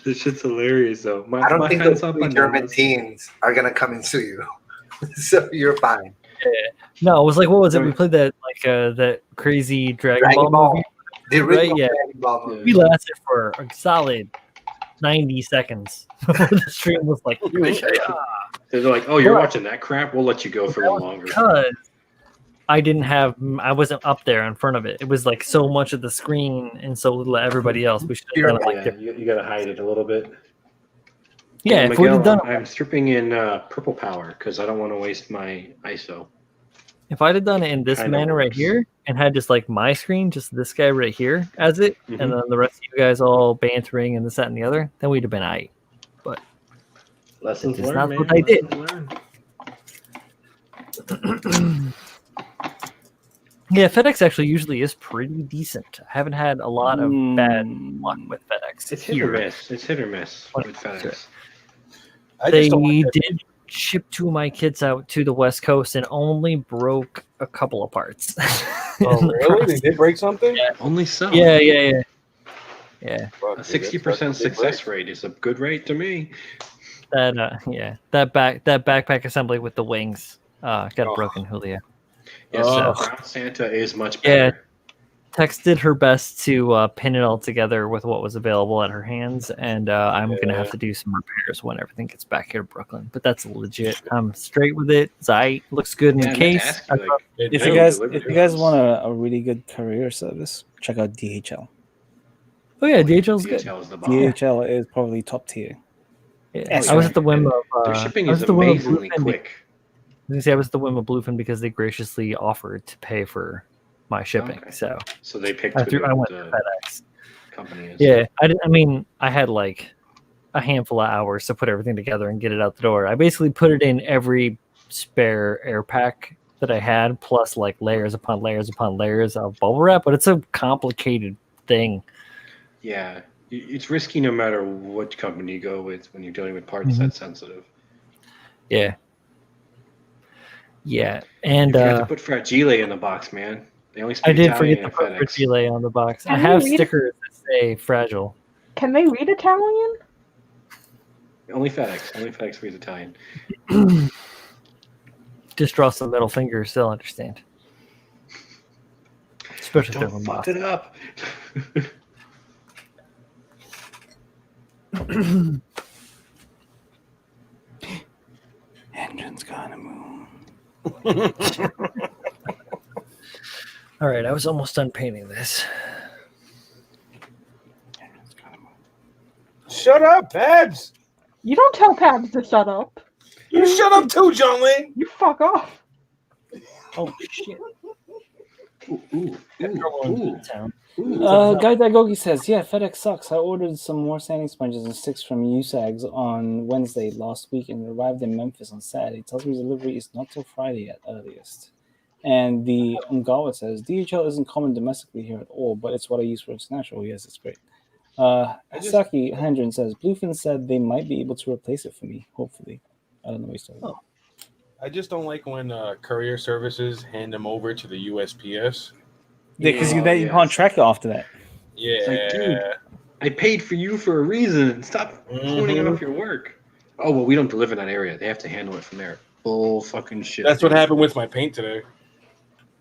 This shit's hilarious, though. I don't think those are three German teens are gonna come and sue you, so you're fine. No, it was like, what was it? We played that that crazy Dragon Ball movie. The Right, original yeah. Dragon Ball movie. We lasted for a solid 90 seconds before the stream was like, They're like, oh, you're watching that crap? We'll let you go for a little longer. because I wasn't up there in front of it. It was like so much of the screen and so little of everybody else. We should have done it like Yeah, you got to hide it a little bit. yeah, if we'd have Miguel, done it, I'm stripping in purple power because I don't want to waste my ISO. if I'd have done it in this Kinda manner right works. here and had just like my screen, just this guy right here as it, Mhm. and then the rest of you guys all bantering and this, that, and the other, then we'd have been aight. Lessons It's learned, not man. what I did. Lessons learned. Yeah, FedEx actually usually is pretty decent. I haven't had a lot of bad luck with FedEx. It's hit or miss. It's hit or miss with FedEx. They did ship two of my kits out to the West Coast and only broke a couple of parts. Oh, really? They did break something? Yeah. Only some. Yeah. A 60% success rate is a good rate to me. That backpack assembly with the wings got broken, Julia. Yes, So, Brown Santa is much better. Tex did her best to pin it all together with what was available at her hands, and I'm gonna have to do some repairs when everything gets back here to Brooklyn. But that's legit. I'm straight with it. Zai looks good in the case. If you guys want a really good courier service, check out DHL. Oh yeah, DHL is good. DHL is probably top tier. Yeah. I was at the whim of their shipping is amazingly quick. I was at the whim of Bluefin because they graciously offered to pay for my shipping. Okay. So they picked I went to FedEx. Company is. Yeah, I had like a handful of hours to put everything together and get it out the door. I basically put it in every spare air pack that I had, plus like layers upon layers upon layers of bubble wrap. But it's a complicated thing. Yeah, it's risky no matter what company you go with when you're dealing with parts that sensitive. Yeah. Yeah, and you have to put Fragile in the box, man. They only speak I did Italian forget to put FedEx. Fragile on the box. I have stickers that say fragile. Can they read Italian? Only FedEx. Only FedEx reads Italian. Just draw some middle fingers, they'll understand. Especially if they're Don't from fuck it up. Engine's gonna move. All right, I was almost done painting this. Shut up, Pabs! You don't tell Pabs to shut up. You shut up too, John Lane! You fuck off. Oh shit. Guy Dagogi says, yeah, FedEx sucks. I ordered some more sanding sponges and sticks from USAGs on Wednesday last week and it arrived in Memphis on Saturday. It tells me delivery is not till Friday at earliest. And the Ungawa says, DHL isn't common domestically here at all, but it's what I use for international. Yes, it's great. Saki Hendren says, Bluefin said they might be able to replace it for me, hopefully. I don't know what he's talking about. I just don't like when courier services hand them over to the USPS. Yeah, because you can't track it after that. Yeah. It's like, dude, I paid for you for a reason. Stop putting it off your work. Oh, well, we don't deliver in that area. They have to handle it from there. Bull fucking shit. That's what happened with my paint today.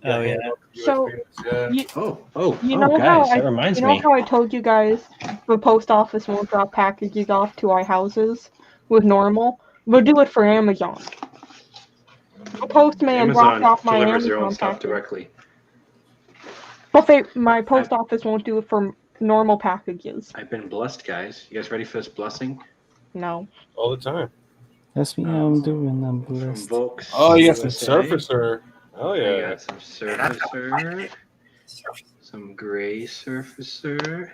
Oh, yeah. So, you know how guys, that reminds you know me. how I told you guys the post office won't drop packages off to our houses with normal? We'll do it for Amazon. The postman dropped off my delivers their own Amazon stuff package. directly. But my post office won't do it for normal packages. I've been blessed, guys. You guys ready for this blessing? No. All the time. That's me. I'm doing. I'm blessed. Volks, Oh, you got some USA. surfacer. Oh, I yeah. got some surfacer. Some gray surfacer.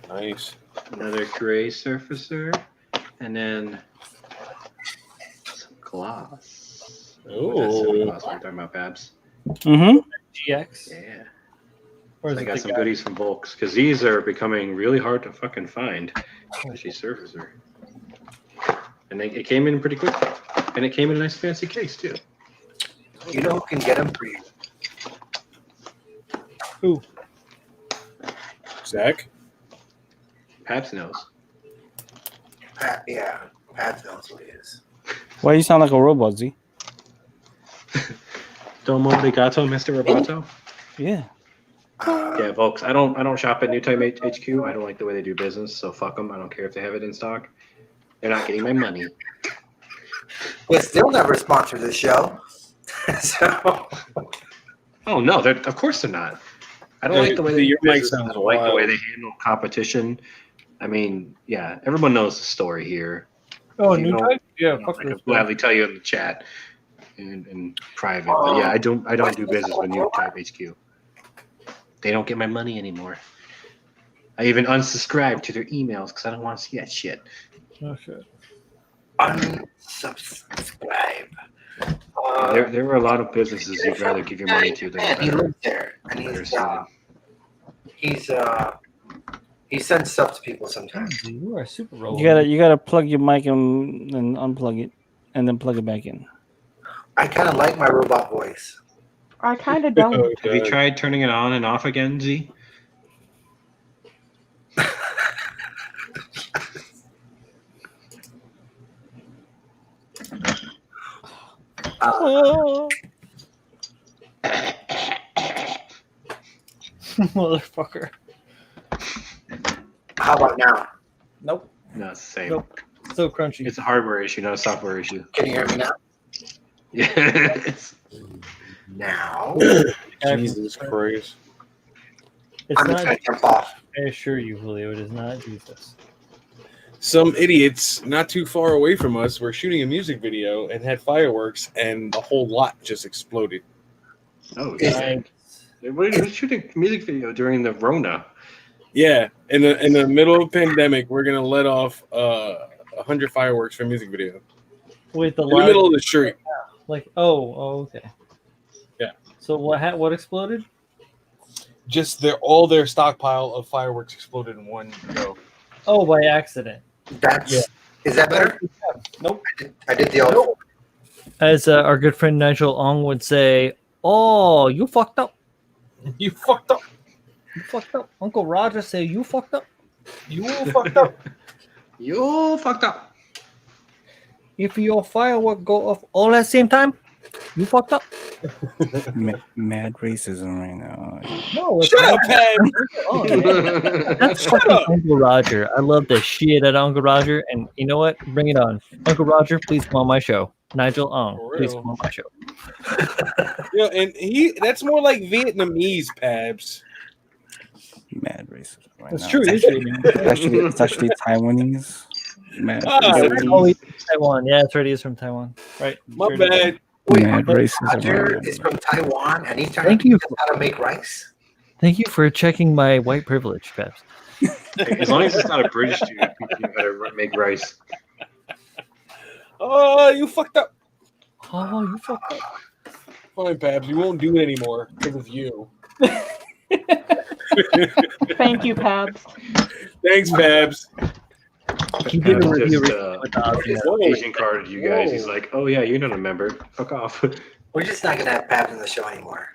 Nice. Another gray surfacer. And then some gloss. That's some gloss we're talking about, Babs. Mm-hmm. GX. Yeah. Or is I it got the some guy? goodies from Volks because these are becoming really hard to fucking find, especially surfacer. And it came in pretty quick, and it came in a nice fancy case too. You know who can get them for you? Who? Zach? Paps knows. Pat, yeah, Pat knows who he is. Why you sound like a robot, Z? Domo arigato, Mr. Roboto. Yeah. Yeah, folks. I don't shop at New Time HQ. I don't like the way they do business, so fuck them. I don't care if they have it in stock. They're not getting my money. They still never sponsored this show. So. Oh no, of course they're not. I don't like the way they do business. I don't like the way they handle competition. I mean, yeah, everyone knows the story here. Oh, You New know, Type? Yeah, I fuck can this. gladly tell you in the chat in private. But yeah, I don't do business with New Type HQ. They don't get my money anymore. I even unsubscribe to their emails because I don't want to see that shit. Okay. Unsubscribe. There were a lot of businesses you'd rather give your money to than He lives there, and he sends stuff to people sometimes. You are super roll. You gotta plug your mic and unplug it, and then plug it back in. I kind of like my robot voice. I kind of don't. Have you tried turning it on and off again, Z? Motherfucker. How about now? Nope. No, it's the same. Nope. So crunchy. It's a hardware issue, not a software issue. Can you hear me now? Yes. Now. Jesus Christ. It's I'm not. just going to jump off. I assure you, Julio, it is not Jesus. Some idiots not too far away from us were shooting a music video and had fireworks, and the whole lot just exploded. Oh, yeah. What are you shooting a music video during the Rona? Yeah, in the middle of pandemic, we're gonna let off 100 fireworks for a music video With the in the middle of the street. Like, okay. Yeah. So what exploded? Just all their stockpile of fireworks exploded in one go. Oh, by accident. Is that better? Nope. I did the other. As our good friend Nigel Ong would say, "Oh, you fucked up. You fucked up. You fucked up." Uncle Roger say, "You fucked up. You fucked up. You fucked up. If your firework go off all at the same time, you fucked up." Mad racism right now. No, Shut up, Pam. That's fucking Uncle Roger. I love the shit at Uncle Roger, and you know what? Bring it on, Uncle Roger. Please come on my show. Nigel Ong, please come on my show. Yeah, and that's more like Vietnamese, Pabs. Mad racism right That's now. true. It's actually Taiwanese. Mad Taiwan. Yeah, it's right. He's from Taiwan. Right. My Sure bad. Wait, Mad racism. Roger Right is now. from Taiwan, and he's trying Thank to you. teach us how to make rice. Thank you for checking my white privilege, Peps. As long as it's not a British dude, you gotta make rice. Oh, you fucked up. Oh, you fucked up. Fine, Pabs. We won't do it anymore because of you. Thank you, Pabs. Thanks, Pabs. He did a review Just Asian carded you guys. He's like, "Oh yeah, you're not a member. Fuck off." We're just not gonna have Pabs in the show anymore.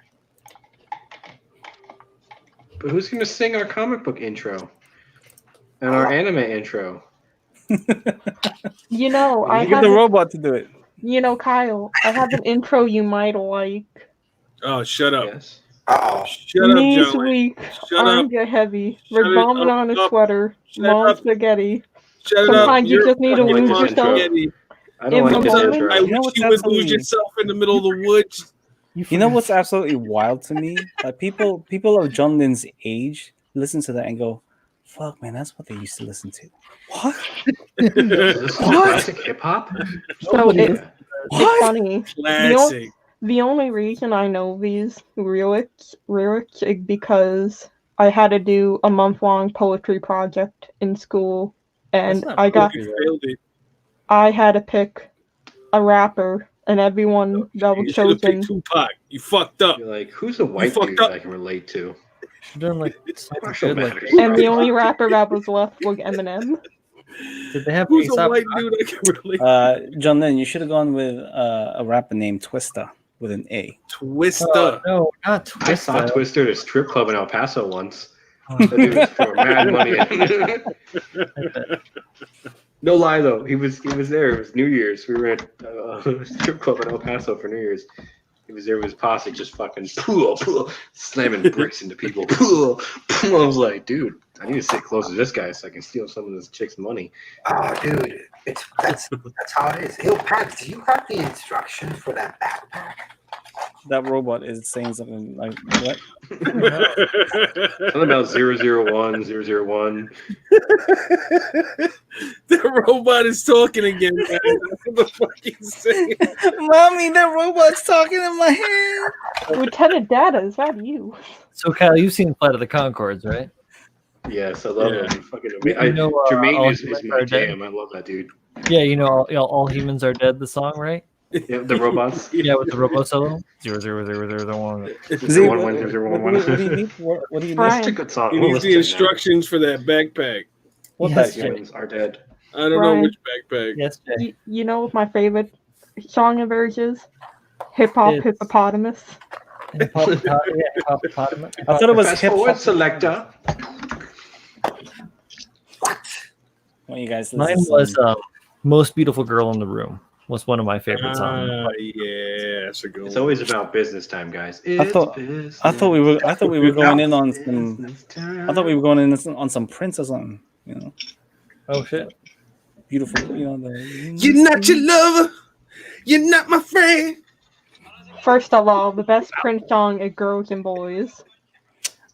But who's gonna sing our comic book intro and our anime intro? You know, I You get have the robot to do it. You know, Kyle, I have an intro you might like. Oh, shut up. Yes. Uh-oh. Shut up, Knees John. weak, Shut arms up. get heavy. Shut We're it bombing up, on a up. sweater. Shut Mom up. spaghetti. Shut up. Sometimes you You're just need to fucking lose intro. yourself. spaghetti. I don't like In this the intro. I You know wish what's you would lose absolutely- yourself in the middle of the woods. You know what's absolutely wild to me? Like people of John Lynn's age listen to that and go, "Fuck, man, that's what they used to listen to." What? This is classic hip hop. So it's funny. Classic. The only reason I know these lyrics is because I had to do a month-long poetry project in school, and You failed it. I had to pick a rapper, and everyone that You was should have chosen. picked Tupac. You fucked up. You're like, who's a white fucked dude up. that I can relate to? Should done like Marshall good, like Mathers. And the only rapper that was left was Eminem. did they have Who's a Aesop? white dude I can relate? John Lynn, you should have gone with a rapper named Twista with an A. Twister. Oh, no, not I saw Twista. Twister at a strip club in El Paso once. Oh. That dude was throwing mad money. No lie though, he was there. It was New Year's. We were at a strip club in El Paso for New Year's. He was there with his posse, just fucking slamming bricks into people. I was like, dude, I need to sit close to this guy so I can steal some of this chick's money. Oh, dude. That's how it is. Yo, Pat, do you have the instruction for that backpack? That robot is saying something like, "What?" Something about 001, 001. The robot is talking again, guys. What the fuck he's saying? Mommy, that robot's talking in my head. Lieutenant Data, is that you? So Kyle, you've seen Flight of the Conchords, right? Yes, I love Yeah. him. Fucking You know, Jermaine all is humans my are dead. jam. I love that dude. Yeah, you know, all humans are dead. The song, right? Yeah, the robots. Yeah, with the Robo solo. 00001. 011. What do you need? What do you need? Brian. Such a good song. He We'll needs listen the to it now. instructions for that backpack. What Yes, The Jay. humans are dead. I don't know Brian. which backpack. Yes, Jay. You know what my favorite song of theirs is? Hip Hop It's- Hippopotamus. Hippopotamus. I thought it was Fast hip forward hop. selector. Well, you guys, Mine was "Most Beautiful Girl in the Room." Was one of my favorite songs. Yeah, that's a good It's one. always about business time, guys. I thought we were going in on some. I thought we were going in on some Prince or something. You know, Oh shit! beautiful. You know, You're not your lover. You're not my friend. First of all, the best Prince song is Girls and Boys.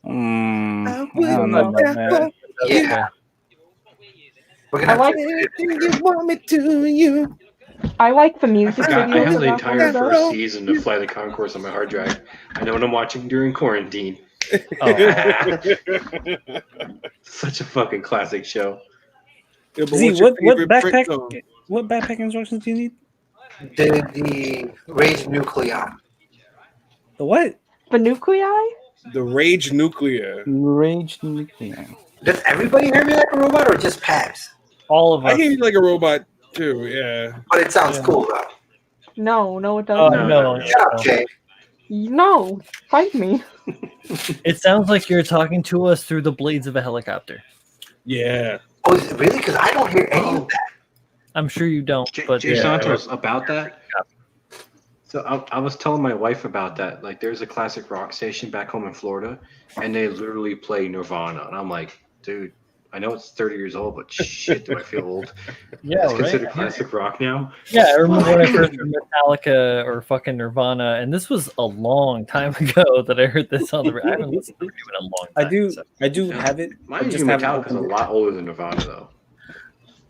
I don't know about that. Yeah. We're I gonna like Anything you want me to you. I like the I music forgot. I video have for the that entire one, though. first season of Flight of the Conchords on my hard drive. I know what I'm watching during quarantine. Oh, Such a fucking classic show. Yeah, but Z, what's your what favorite Prince backpack? song? What backpack instructions do you need? the Rage Nuclei. The what? The nuclei? The Rage Nuclear. Rage Nuclear. Does everybody hear me like a robot or just Pabs? all of I us. hear you like a robot too. Yeah. But it sounds Yeah. cool though. No, it doesn't. No. Shut up, Jay. No, fight me. It sounds like you're talking to us through the blades of a helicopter. Yeah. Oh, is it really? Because I don't hear any of that. I'm sure you don't, but Jay yeah. Santos, about that. So I was telling my wife about that. Like, there's a classic rock station back home in Florida, and they literally play Nirvana, and I'm like, dude, I know it's 30 years old, but shit, do I feel old? Yeah, It's considered right. classic rock now. Yeah, I remember when I first heard Metallica or fucking Nirvana, and this was a long time ago that I heard this on the. I haven't listened to it in a long time. I do have it. I Mind you, just haven't Metallica's a opened it. lot older than Nirvana, though.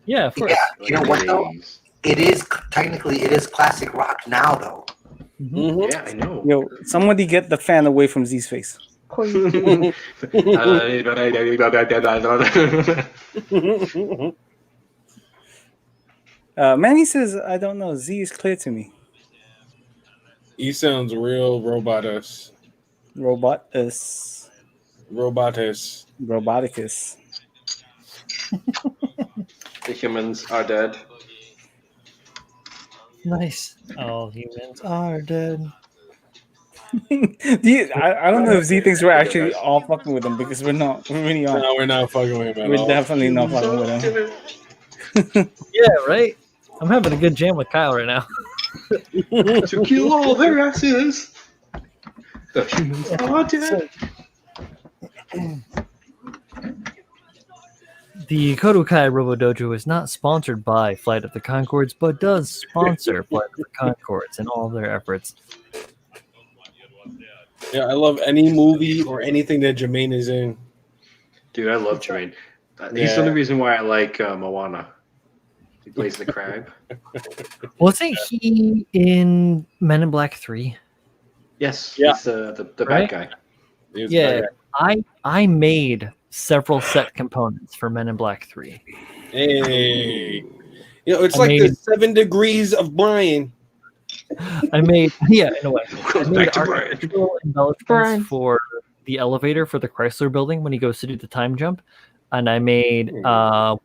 Yeah, of course. Yeah, you know what though? Like, It is technically it is classic rock now though. Mhm. yeah, I know. Yo, somebody get the fan away from Z's face. Please. Manny says, I don't know. Z is clear to me. He sounds real robotus. Robotus. Roboticus. The humans are dead. Nice. All humans are dead. I don't know if Z thinks we're actually all fucking with him because we're not. We really aren't. No, we're not fucking with him at We're all. definitely not fucking with him. Yeah, right. I'm having a good jam with Kyle right now. To kill all their asses. The humans are dead. The KotoKai Robo-Dojo is not sponsored by Flight of the Conchords, but does sponsor Flight of the Conchords and all their efforts. Yeah, I love any movie or anything that Jermaine is in. Dude, I love Jermaine. He's Yeah. the only reason why I like Moana. He plays the crab. Wasn't he in Men in Black 3? Yes, Yeah. he's the Right? bad guy. He was Yeah, like, I made several set components for Men in Black 3. hey. You know, it's I like the made- 7 degrees of Brian. I made, yeah, in a way. I Goes made back to Brian. architectural Brian. embellishments for the elevator for the Chrysler building when he goes to do the time jump. And I made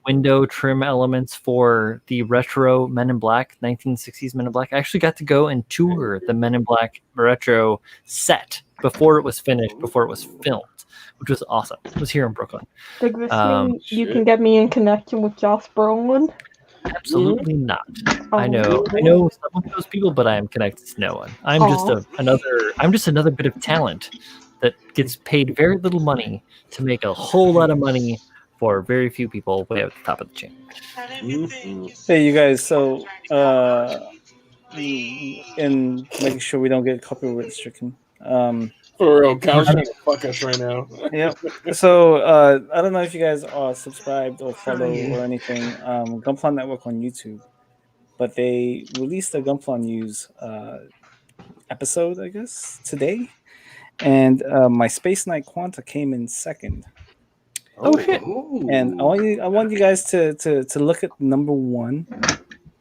window trim elements for the retro Men in Black, 1960s Men in Black. I actually got to go and tour the Men in Black retro set before it was finished, before it was filmed, which was awesome. It was here in Brooklyn. Does this Um, mean you can get me in connection with Josh Brolin? Absolutely not. Oh, I know some of those people, but I am connected to no one. I'm just another bit of talent that gets paid very little money to make a whole lot of money for very few people way at the top of the chain. Hey, you guys. So, in making sure we don't get copyright stricken. For real, Kyle's trying to fuck us right now. Yep. So, I don't know if you guys are subscribed or follow or anything. Gunpla Network on YouTube, but they released a Gunpla News episode, I guess, today, and my Space Knight Quanta came in second. Oh shit! Ooh. And I want you guys to look at number one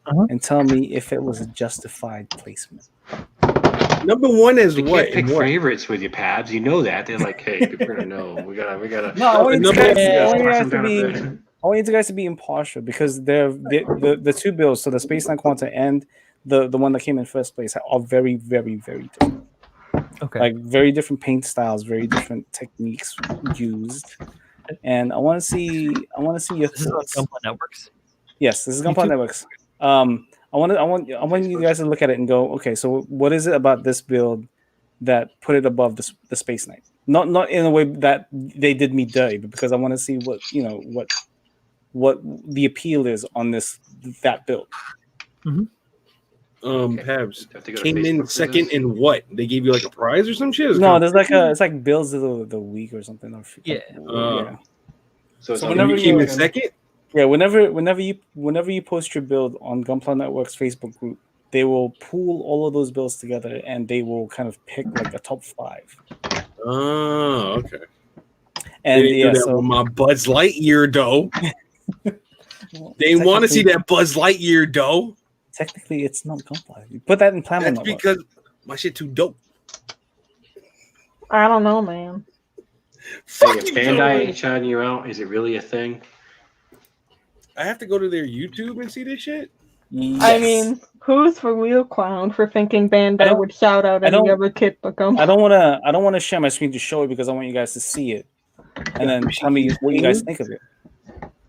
and tell me if it was a justified placement. Number one is They what? can't pick And what? favorites with you, Pabs. You know that. They're like, hey, people are gonna know. We gotta. No, I want you number- guys, Yeah, I want you smash guys them to down a be. bit. I want you guys to be impartial because the two builds, so the Space Knight Quanta and the one that came in first place, are very, very, very different. Okay. Like very different paint styles, very different techniques used, and I want to see your This is on thoughts. Gunpla Networks. Yes, this is Gunpla Networks. I want you guys to look at it and go, okay, so what is it about this build that put it above the Space Knight? Not in a way that they did me dirty, but because I want to see what the appeal is on that build. Pabs Have to go to came in Facebook for second this? in what? They gave you like a prize or some shit? No, there's like it's like builds of the week or something. Yeah. Yeah. So it's So on whenever you came in you- second. Yeah, whenever you post your build on Gunpla Network's Facebook group, they will pool all of those builds together and they will kind of pick like a top 5. Oh, okay. And They didn't yeah, do that so with my Buzz Lightyear though. They want to see that Buzz Lightyear though. Technically, it's not Gunpla. You put that in Plasma That's Network. because my shit too dope. I don't know, man. Hey, if Bandai ain't shouting you out, is it really a thing? I have to go to their YouTube and see this shit. I mean, who's the real clown for thinking I Bandai don't- would shout out I any don't- other kit but Gunpla? I don't want to share my screen to show it because I want you guys to see it, and then tell me what you guys think of it.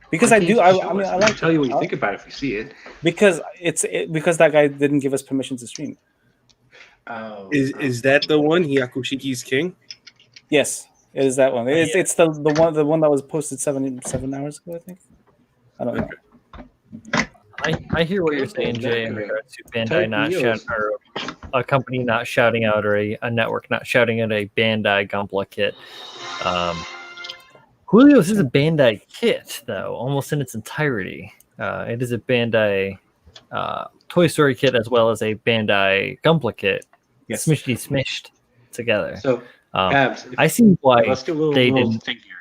Because I do. I mean, I I'll like tell you what you think about it if you see it. because because that guy didn't give us permission to stream. Oh, Is that the one Hyakushiki's King? Yes, it is that one. It's the one that was posted 7 hours ago, I think. I don't know. I hear what you're saying, Jay, in regards to Bandai Type not Neos. shouting, or a company not shouting out, or a network not shouting out a Bandai Gunpla kit. Julio's is a Bandai kit, though, almost in its entirety. It is a Bandai Toy Story kit as well as a Bandai Gunpla kit, Yes. smished together. So, Pabs, I see why let's do a little, they little didn't. thing here.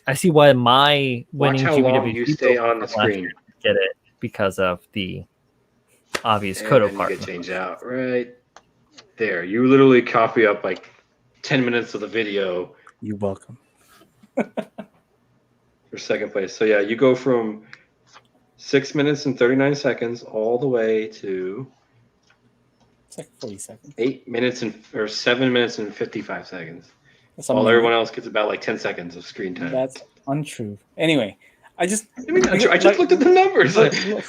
I see why my Watch winning how long GBW you stay on the screen. get it because of the obvious And Koto then you part. get changed out right there. You literally copy up like 10 minutes of the video You're welcome. for second place. So yeah, you go from 6 minutes and 39 seconds all the way to It's like 40 seconds. 8 minutes or 7 minutes and 55 seconds. That's While untrue. everyone else gets about like 10 seconds of screen time. That's untrue. Anyway, I just I mean, I just looked at the numbers. so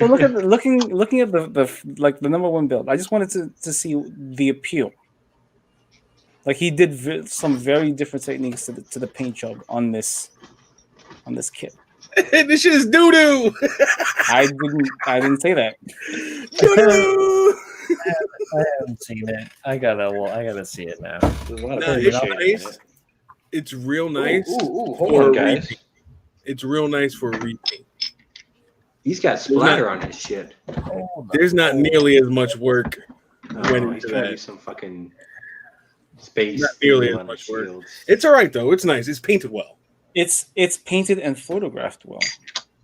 looking at the number one build. I just wanted to see the appeal. Like he did some very different techniques to the paint job on this kit. This shit is doo doo. I didn't say that. I haven't seen it. I gotta see it now. There's a lot of Nah, shading it's in nice. it. It's real nice. Ooh, hold for on, a guys. repaint. It's real nice for a repaint. He's got splatter on his shit. There's not nearly as much work went Oh, into he's trying to do that. some fucking space. Not nearly thing as on much his work. shields. It's all right though. It's nice. It's painted well. It's painted and photographed well.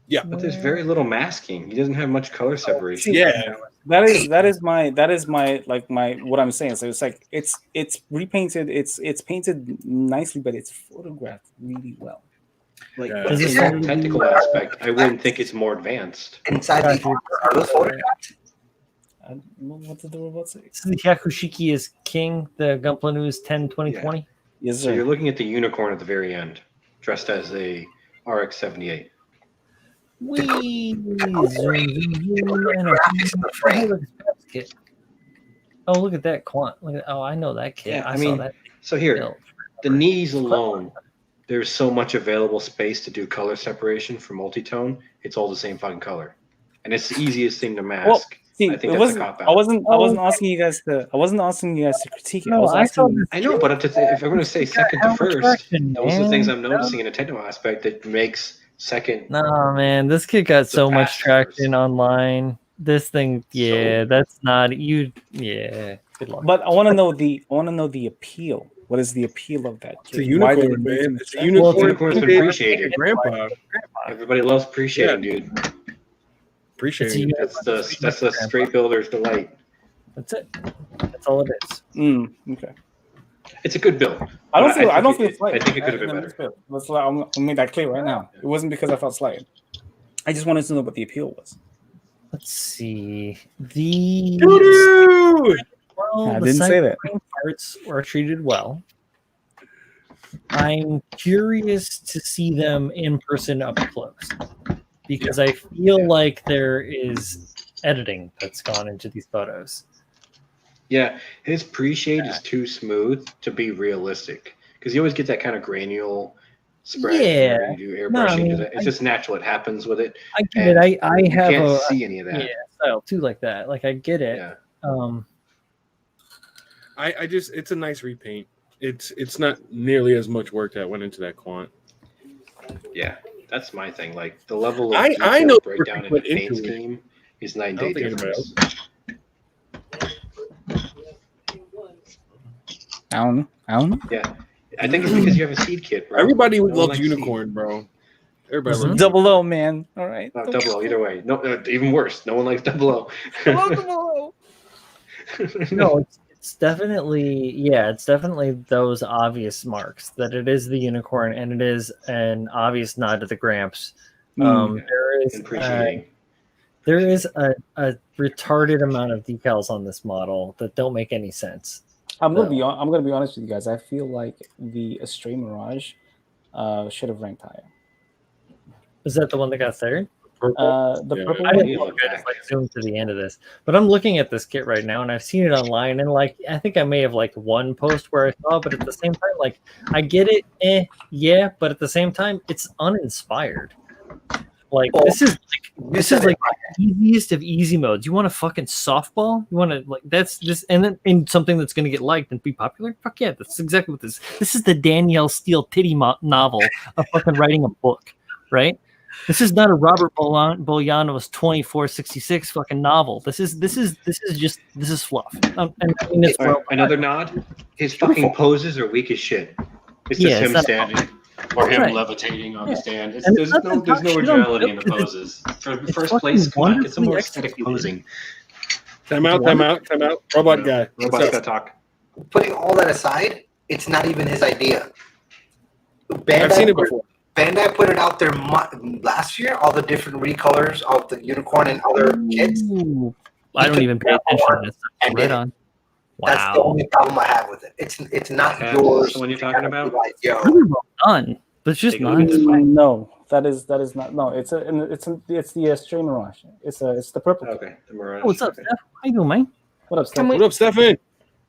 Yeah. But there's very little masking. He doesn't have much color separation. Yeah. That is my what I'm saying. So it's like it's repainted, it's painted nicely, but it's photographed really well. Like, Yeah. but Does it in sound- that technical aspect, I wouldn't think it's more advanced. Inside the armor, are those photographed? What did the robot say? This is the Hyakushiki is King, the Gunpla News 10 2020. Yes, So you're sir. looking at the unicorn at the very end, dressed as a RX-78. Wee! Zoom, zoom, zoom, and oh, look at that quant. Oh, I know that kit. Yeah, I I saw mean, that So here, build. the knees alone, there's so much available space to do color separation for multi-tone. It's all the same fucking color, and it's the easiest thing to mask. See, I think it that's a wasn't. cop-out. I wasn't asking you guys to. I wasn't asking you guys to critique it. No, I I was saw asking. this. I know, but if I'm going to say second to first, traction, those are the things man. I'm noticing in a technical aspect that makes second. No, man, this kid got The so much past traction numbers. online. This thing, yeah, that's not you. Yeah, good luck. But I want to know the appeal. What is the appeal of that? It's a kit? Why did unicorn, it make man. them It's a attractive? Well, unicorn. unicorn's been painted appreciated. Grandpa. Everybody loves appreciating, dude. Appreciate It's it. That's a straight builder's delight. That's it. That's all it is. Okay. It's a good build. I don't but feel I slighted. think it could have been better. I'll make that clear right now. It wasn't because I felt slighted. I just wanted to know what the appeal was. Let's see. The I didn't say that. Parts were treated well. I'm curious to see them in person up close because I feel like there is editing that's gone into these photos. Yeah, his pre-shade is too smooth to be realistic because you always get that kind of granule spread where you do airbrushing. It's just natural; it happens with it. I get it. I have you can't see any of that. Yeah, style too, like that. Like I get it. Yeah. I just it's a nice repaint. It's not nearly as much work that went into that quant. Yeah, that's my thing. Like the level of I know breakdown in the paint scheme is night and day difference. I don't know. Yeah, I think it's because you have a seed kit, bro. Everybody No one loves likes unicorn, seed. bro. Everybody loves Double O, man. All right. No, double O. Either way, no, even worse. No one likes double O. No, it's definitely those obvious marks that it is the unicorn and it is an obvious nod to the Gramps. There is a retarded amount of decals on this model that don't make any sense. I'm gonna be honest with you guys. I feel like the Astray Mirage should have ranked higher. Is that the one that got third? The purple I one. didn't look. I just zoomed to the end of this, but I'm looking at this kit right now, and I've seen it online, and I think I may have liked one post where I saw, but at the same time, I get it, yeah, but at the same time, it's uninspired. This is the easiest of easy modes. You want a fucking softball? You want to that's this, and then in something that's going to get liked and be popular? Fuck yeah, that's exactly what this. This is the Danielle Steele titty novel of fucking writing a book, right? This is not a Robert Bolaños 2466 fucking novel. This is fluff. Another nod. His fucking poses are weak as shit. It's just him standing or him levitating on the stand. There's no originality in the poses. For the first place, come on, get some more aesthetic posing. Time out. Robot guy. Robot's gotta talk. Putting all that aside, it's not even his idea. I've seen it before. Bandai put it out there last year, all the different recolors of the unicorn and other kits. I don't even pay attention to this. Right on. Wow. That's the only problem I have with it. It's not yours. The one you're talking about? Really well done, but it's just not. No, that is not. No, it's the Astray Mirage. It's the purple. Okay, the Mirage. What's up, Steph? How you doing, man? What up, Steph? What up, Stefan?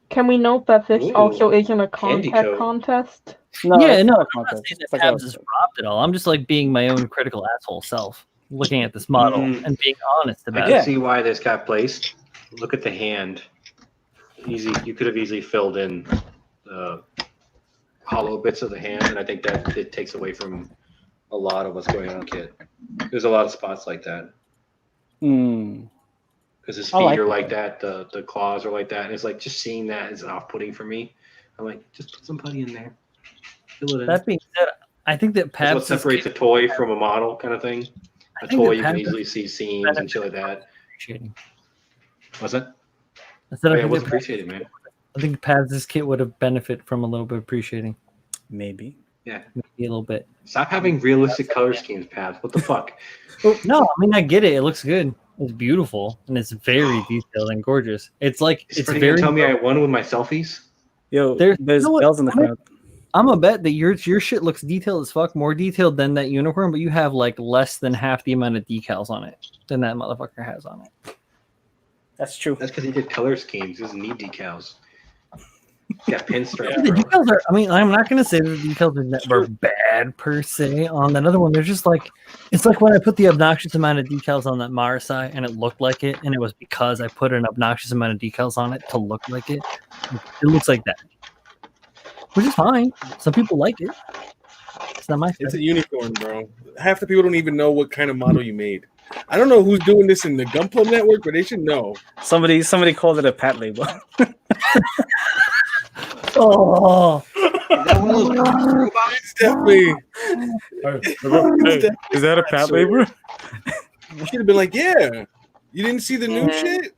Can we note that this also isn't a contact contest? No, I'm not not saying that Tabs is robbed at all. I'm just being my own critical asshole self, looking at this model and being honest about it. I can see why this got placed. Look at the hand. Easy. You could have easily filled in the hollow bits of the hand, and I think that it takes away from a lot of what's going on in the kit. There's a lot of spots like that. Because his feet are like that, the claws are like that, and it's just seeing that is off-putting for me. I'm like, just put some putty in there. Fill it in. That being said, I think that That's what separates a toy from a model kind of thing. A toy you can easily see seams and shit like that. What's that? I was appreciated, man. I think Pabs' kit would have benefited from a little bit of appreciating. Maybe. Yeah. Maybe a little bit. Stop having realistic color schemes, Pabs. What the fuck? No, I mean, I get it. It looks good. It's beautiful, and it's very detailed and gorgeous. It's very. Tell me I won with my selfies. Yo, there's bells in the crowd. I'm gonna bet that your shit looks detailed as fuck, more detailed than that unicorn, but you have less than half the amount of decals on it than that motherfucker has on it. That's true. That's because he did color schemes. He doesn't need decals. He got pinstripes. The decals are. I mean, I'm not gonna say the decals are bad per se. On that other one, they're just it's like when I put the obnoxious amount of decals on that Marasai, and it looked like it, and it was because I put an obnoxious amount of decals on it to look like it. It looks like that, which is fine. Some people like it. It's not my favorite. It's a unicorn, bro. Half the people don't even know what kind of model you made. I don't know who's doing this in the Gun Club network, but they should know. Somebody called it a pat label. Oh, It's definitely. Is that a pat label? You should have been like, yeah. You didn't see the new shit?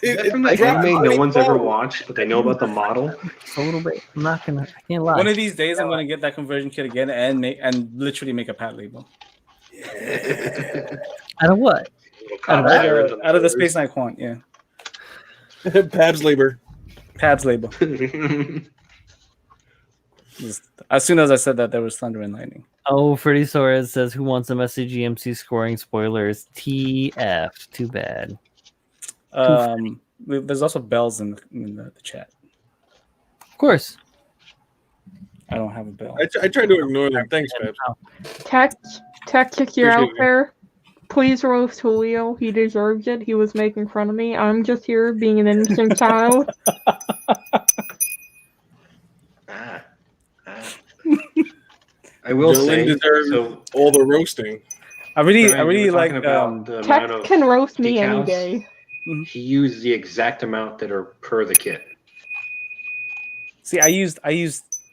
Is that from the anime no one's ever watched, but they know about the model? A little bit. I can't lie. One of these days, I'm gonna get that conversion kit again and literally make a pad label. Out of what? Out of the Space Knight Quant, yeah. Pabs labor. As soon as I said that, there was thunder and lightning. Oh, Freddy Suarez says, "Who wants some SCGMC scoring spoilers?" TF. Too bad. There's also bells in the chat. Of course. I don't have a bell. I tried to ignore them. Thanks, Pabs. Tech, if you're Appreciate out you. there, please roast Julio. He deserves it. He was making fun of me. I'm just here being an innocent child. I will Dylan say, deserves so all the roasting. I Brian, really you were like talking about the Tech amount of can roast me any decals. day. He used the exact amount that are per the kit. See, I used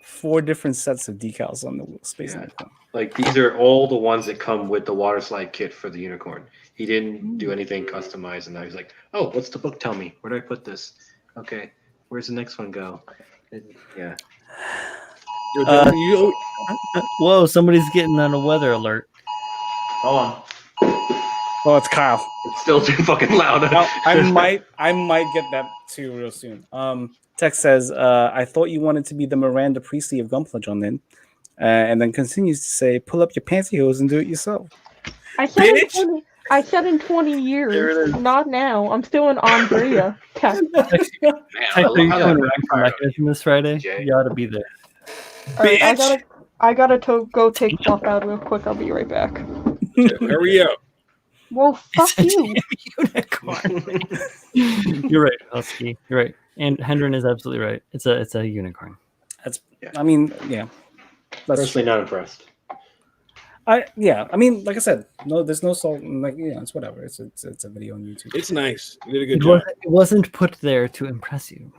4 different sets of decals on the Space Yeah. Knight. Like these are all the ones that come with the water slide kit for the unicorn. He didn't do anything customized, and now he's like, "Oh, what's the book tell me? Where do I put this? Okay, where's the next one go?" And, yeah. Yo, Dylan, you Whoa! Somebody's getting on a weather alert. Hold on. Oh, it's Kyle. It's still too fucking loud. No, I might get that too real soon. Text says, I thought you wanted to be the Miranda Priestley of Gunpla, John Lynn. And then continues to say, pull up your pantyhose and do it yourself. I said in 20 years, not now. I'm still in Andrea. Tech. Tech, are you going around for mechanism this Friday? You ought to be there. All right, I gotta go take Fluff out real quick. I'll be right back. hurry up. Well, fuck you. Unicorn. You're right, Husky. You're right, and Hendren is absolutely right. It's a unicorn. I mean, yeah. Personally, not impressed. I mean, like I said, no, there's no salt. Like, yeah, it's whatever. It's a video on YouTube. It's nice. You did a good job. It wasn't put there to impress you.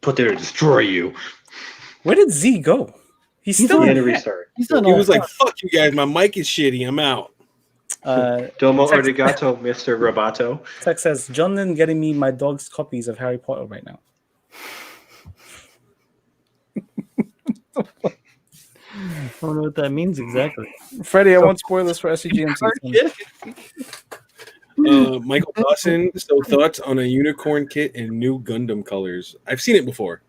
Put there to destroy you. Where did Z go? He's still in a restart. He's done He all was like, "Fuck you guys, my mic is shitty. I'm out." Domo arigato, Mr. Roboto. Text says, John Lynn getting me my dog's copies of Harry Potter right now. I don't know what that means exactly. Freddie, I want spoilers for SCGMC. Michael Dawson. So thoughts on a unicorn kit in new Gundam colors? I've seen it before.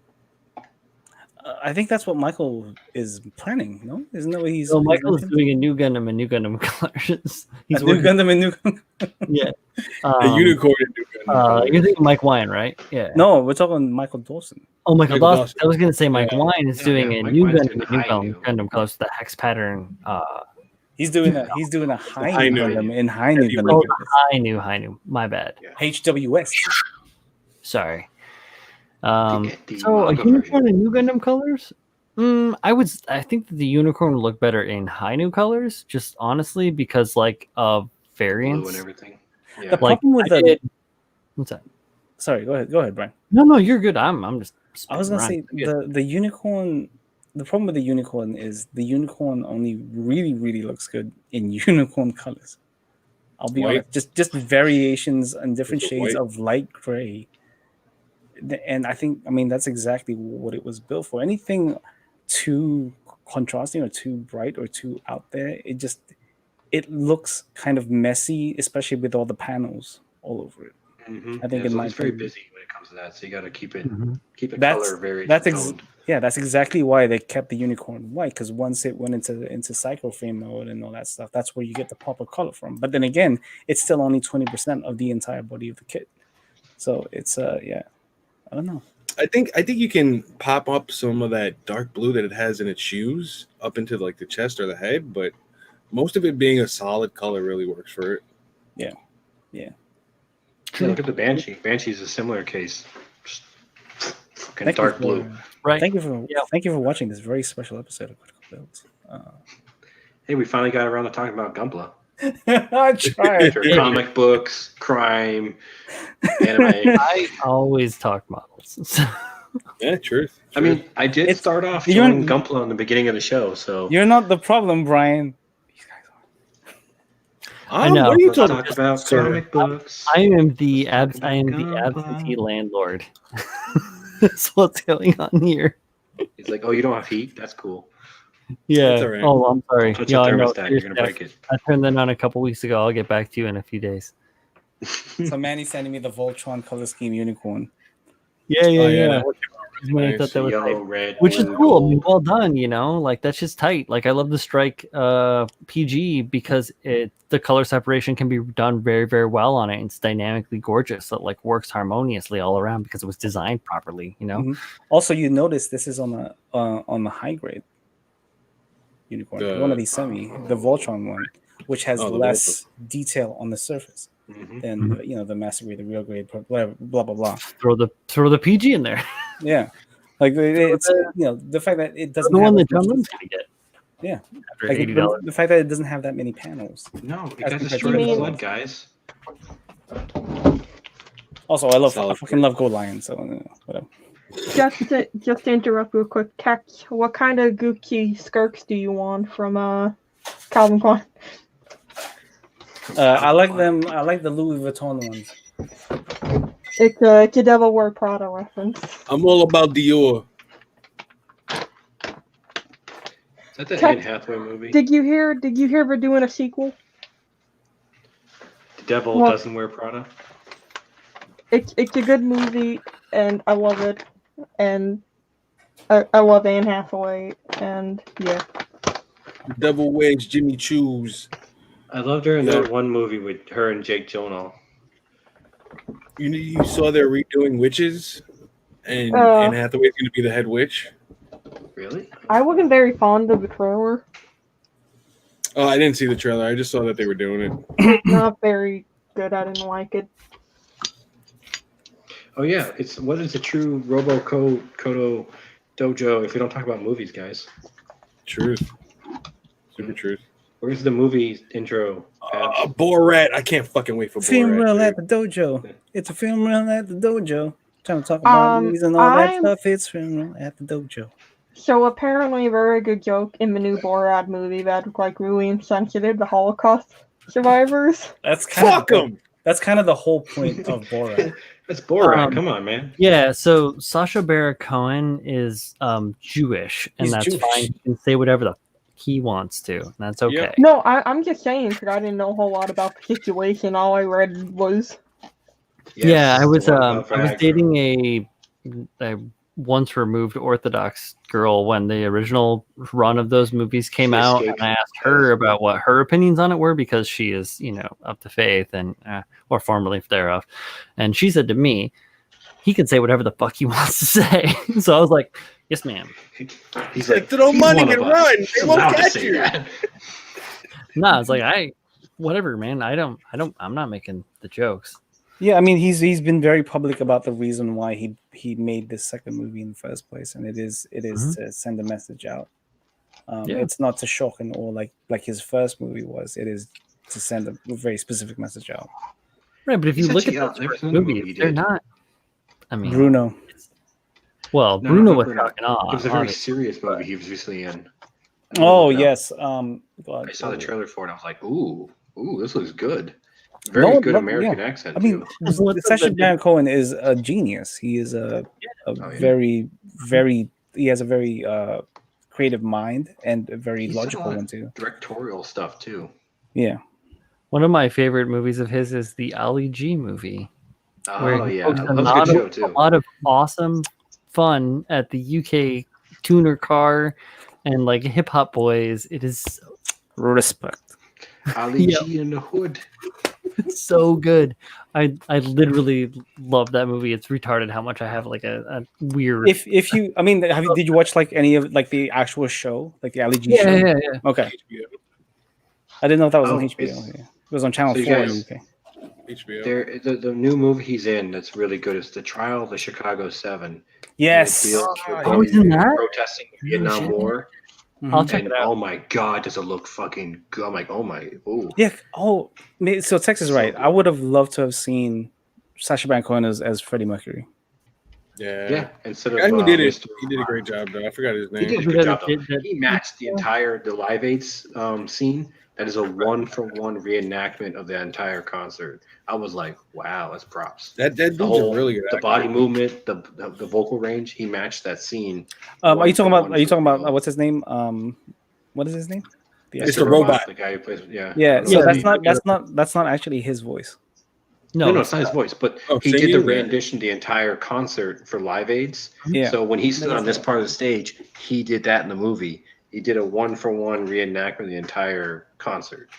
I think that's what Michael is planning. No, isn't that what he's? So Michael is doing a new Gundam and new Gundam colors. He's new Gundam and new. A Yeah, unicorn in new Gundam colors. you're thinking Mike Wine, right? Yeah. No, we're talking Michael Dawson. Oh, Michael Michael Dawson. Dawson. I was gonna say Mike Wine is doing a Mike new Wine's Gundam, doing new Hainu. Gundam colors, the hex pattern. He's doing a high Hainu. Gundam in high new Oh, Gundam. Hainu. My bad. HWS. Sorry. The So a manga unicorn version. in new Gundam colors? I think that the unicorn would look better in high new colors, just honestly because like of variants Blue and everything. The Yeah. Like, problem with I the did- What's that? sorry, go ahead, Brian. No, you're good. I'm just. I was gonna say spitting rhymes. the unicorn. The problem with the unicorn is the unicorn only really looks good in unicorn colors. I'll be White? honest, just variations and different Is it shades white? of light gray. And I mean that's exactly what it was built for. Anything too contrasting or too bright or too out there, it looks kind of messy, especially with all the panels all over it. Mm-hmm. I think in my it's very opinion. busy when it comes to that, so you got to keep it Mhm. color very that's toned. that's exactly why they kept the unicorn white, because once it went into cycle frame mode and all that stuff, that's where you get the proper color from. But then again, it's still only 20% of the entire body of the kit. So it's I don't know. I think you can pop up some of that dark blue that it has in its shoes up into like the chest or the head, but most of it being a solid color really works for it. Yeah. Look at the Banshee. Banshee's a similar case. Just fucking Thank dark you blue. for- Right. Thank you for watching this very special episode of Critical Builds. Hey, we finally got around to talking about Gunpla. I tried. After comic books, crime, anime. I always talk models. Yeah, truth. I mean, I did It's- start off you're- doing Gunpla in the beginning of the show, so You're not the problem, Brian. I know. What are you Let's talking talk about? about sir? comic books. I am the Let's talk about absentee Gunpla. landlord. That's what's going on here. He's like, oh, you don't have heat? That's cool. Yeah. That's all right. Oh, I'm sorry. Touch Yeah, the I know. thermostat. You're gonna break it. I turned that on a couple weeks ago. I'll get back to you in a few days. So Manny's sending me the Voltron color scheme unicorn. Yeah. that worked out really I nice. thought that was Yellow, tight. red, Which is blue, cool. I mean, gold. well done. Like that's just tight. Like I love the Strike PG because the color separation can be done very, very well on it. It's dynamically gorgeous. So it like works harmoniously all around because it was designed properly. Mhm. Also, you notice this is on the high grade unicorn. The one that he sent me, the Voltron one, which has the less detail on the surface than the master grade, the real grade, whatever, blah blah blah. Throw the PG in there. Yeah, like it's the fact that it doesn't The have one as that John much Lynn's detail. gonna get. Yeah, After like $80. the fact that it doesn't have that many panels. No, you As guys compared to destroyed the the flood, guys. Also, I Solid. fucking love Gold Lion, so whatever. Just to interrupt real quick, Tex, what kind of Gucci skirts do you want from Calvin Klein? I like them. I like the Louis Vuitton ones. It's a Devil Wear Prada reference. I'm all about Dior. Is that the Tex, Anne Hathaway movie? Did you hear we're doing a sequel? The Devil Well- Doesn't Wear Prada? It's a good movie, and I love it, and I love Anne Hathaway, and yeah. Devil wears Jimmy Choos. I loved her in that one movie with her and Jake Gyllenhaal. You saw they're redoing Witches, and Uh. Anne Hathaway's going to be the head witch. Really? I wasn't very fond of the trailer. Oh, I didn't see the trailer. I just saw that they were doing it. It's not very good. I didn't like it. Oh yeah, it's what is the true Koto Dojo if we don't talk about movies, guys? Truth. Super truth. Where's the movie intro? Borat. I can't fucking wait for Film Borat. reel dude. at the dojo. It's a film reel at the dojo. Trying to talk about movies and all that I'm- stuff. It's film reel at the dojo. So apparently, a very good joke in the new Borat movie that like really insensitive the Holocaust survivors. That's kind Fuck of them. That's kind of the whole point of Borat. That's Borat. Come on, man. Yeah, so Sacha Baron Cohen is Jewish, and He's that's Jewish. fine. He can say whatever the he wants to. And that's okay. Yep. No, I'm just saying because I didn't know a whole lot about the situation. All I read was Yeah, I was the one about Viagra. dating a once removed Orthodox girl when the original run of those movies came She out, escaped and I asked her about what her opinions on it were because she is, up to faith and or formerly thereof, and she said to me, "He can say whatever the fuck he wants to say." So I was like, "Yes, ma'am." He's Like, throw "He's money one and of us. run. He's They won't allowed to catch say you." that." No, it's like whatever, man. I'm not making the jokes. Yeah, I mean he's been very public about the reason why he made this second movie in the first place, and it is to send a message out. Yeah. It's not to shock and or like his first movie was. It is to send a very specific message out. Right, but if you He's look at actually those out there first in the movie movies, he they're did. not. I mean, Bruno. Well, No, Bruno not was Bruno. talking on. It was a very honestly. serious movie he was recently in. Oh No. yes. I saw the trailer for it. I was like, ooh, this looks good. Very No, good no, American yeah. accent. I mean, too. Sacha Baron Cohen is a genius. He is yeah. very he has a very creative mind and a very He's done a logical lot of one too. Directorial stuff too. Yeah. One of my favorite movies of his is the Ali G movie. Oh he yeah, pokes that was a good show too. a lot of awesome fun at the UK tuner car and like hip hop boys. It is Respect. Ali Yeah. G in the Hood. so good. I literally love that movie. It's retarded how much I have like a weird. If you, I mean, did you watch like any of like the actual show, like the Ali G show? yeah. Okay. I didn't know if that was on Oh, HBO. it's- Yeah. It was on Channel So you 4 in guys- the UK. HBO. The new movie he's in that's really good is The Trial of the Chicago 7. Yes. It deals with Oh, he's in that? protesting the Vietnam shit. War. I'll check And it out. oh my god, does it look fucking good. I'm like, oh my, ooh. Yeah. Oh, so Tex is right. I would have loved to have seen Sacha Baron Cohen as Freddie Mercury. Yeah, instead The of guy who did it, Mr. he did a great job though. I forgot his He name. did a good job though. He matched the entire Live Aids scene That is a 1-for-1 reenactment of the entire concert. I was like, wow, that's props. That dude's The whole, a really good the actor. body movement, the vocal range, he matched that scene. Are you talking about? 1-for-1 Are you talking for about real. what's his name? What is his name? Mr. Robot. the guy who plays. Yeah. Yeah. So Yeah, that's not actually his voice. No, it's not his voice, but he did singing? the Yeah. rendition the entire concert for Live Aids. Yeah. So when he stood on this part of the stage, he did that in the movie. He did a 1-for-1 reenactment of the entire concert.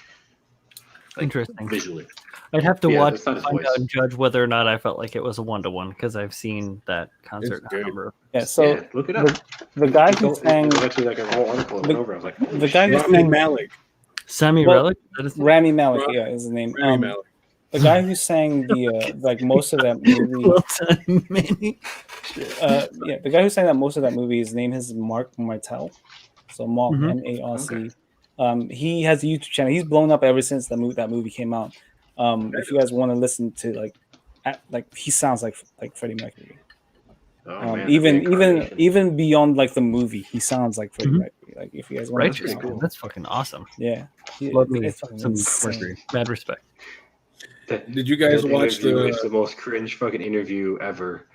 Interesting. Visually. I'd have to Yeah, watch that's not his find voice. out and judge whether or not I felt like it was a 1-to-1 because I've seen that concert It's a good. number of. Yeah. So Yeah, look it up. the guy who sang There's actually like a whole article I went over. I was like, the guy who Rami sang Malek. Sami Well, Relic? That is Rami Malek, yeah, is his name. Rami Malek. The guy who sang the like most of that movie. well done, Manny. Yeah, the guy who sang that most of that movie, his name is Mark Martel. So Mark Mhm. M-A-R-C. He has a YouTube channel. He's blown up ever since that movie came out. If you guys want to listen to like he sounds like Freddie Mercury. oh, man, even beyond like the movie, he sounds like Freddie Mhm. Mercury. Like if you guys want Right, to listen to him. that's fucking awesome. Yeah. Love me It's fucking some insane. Mercury. Mad respect. Did you guys watch It's the most cringe fucking interview ever.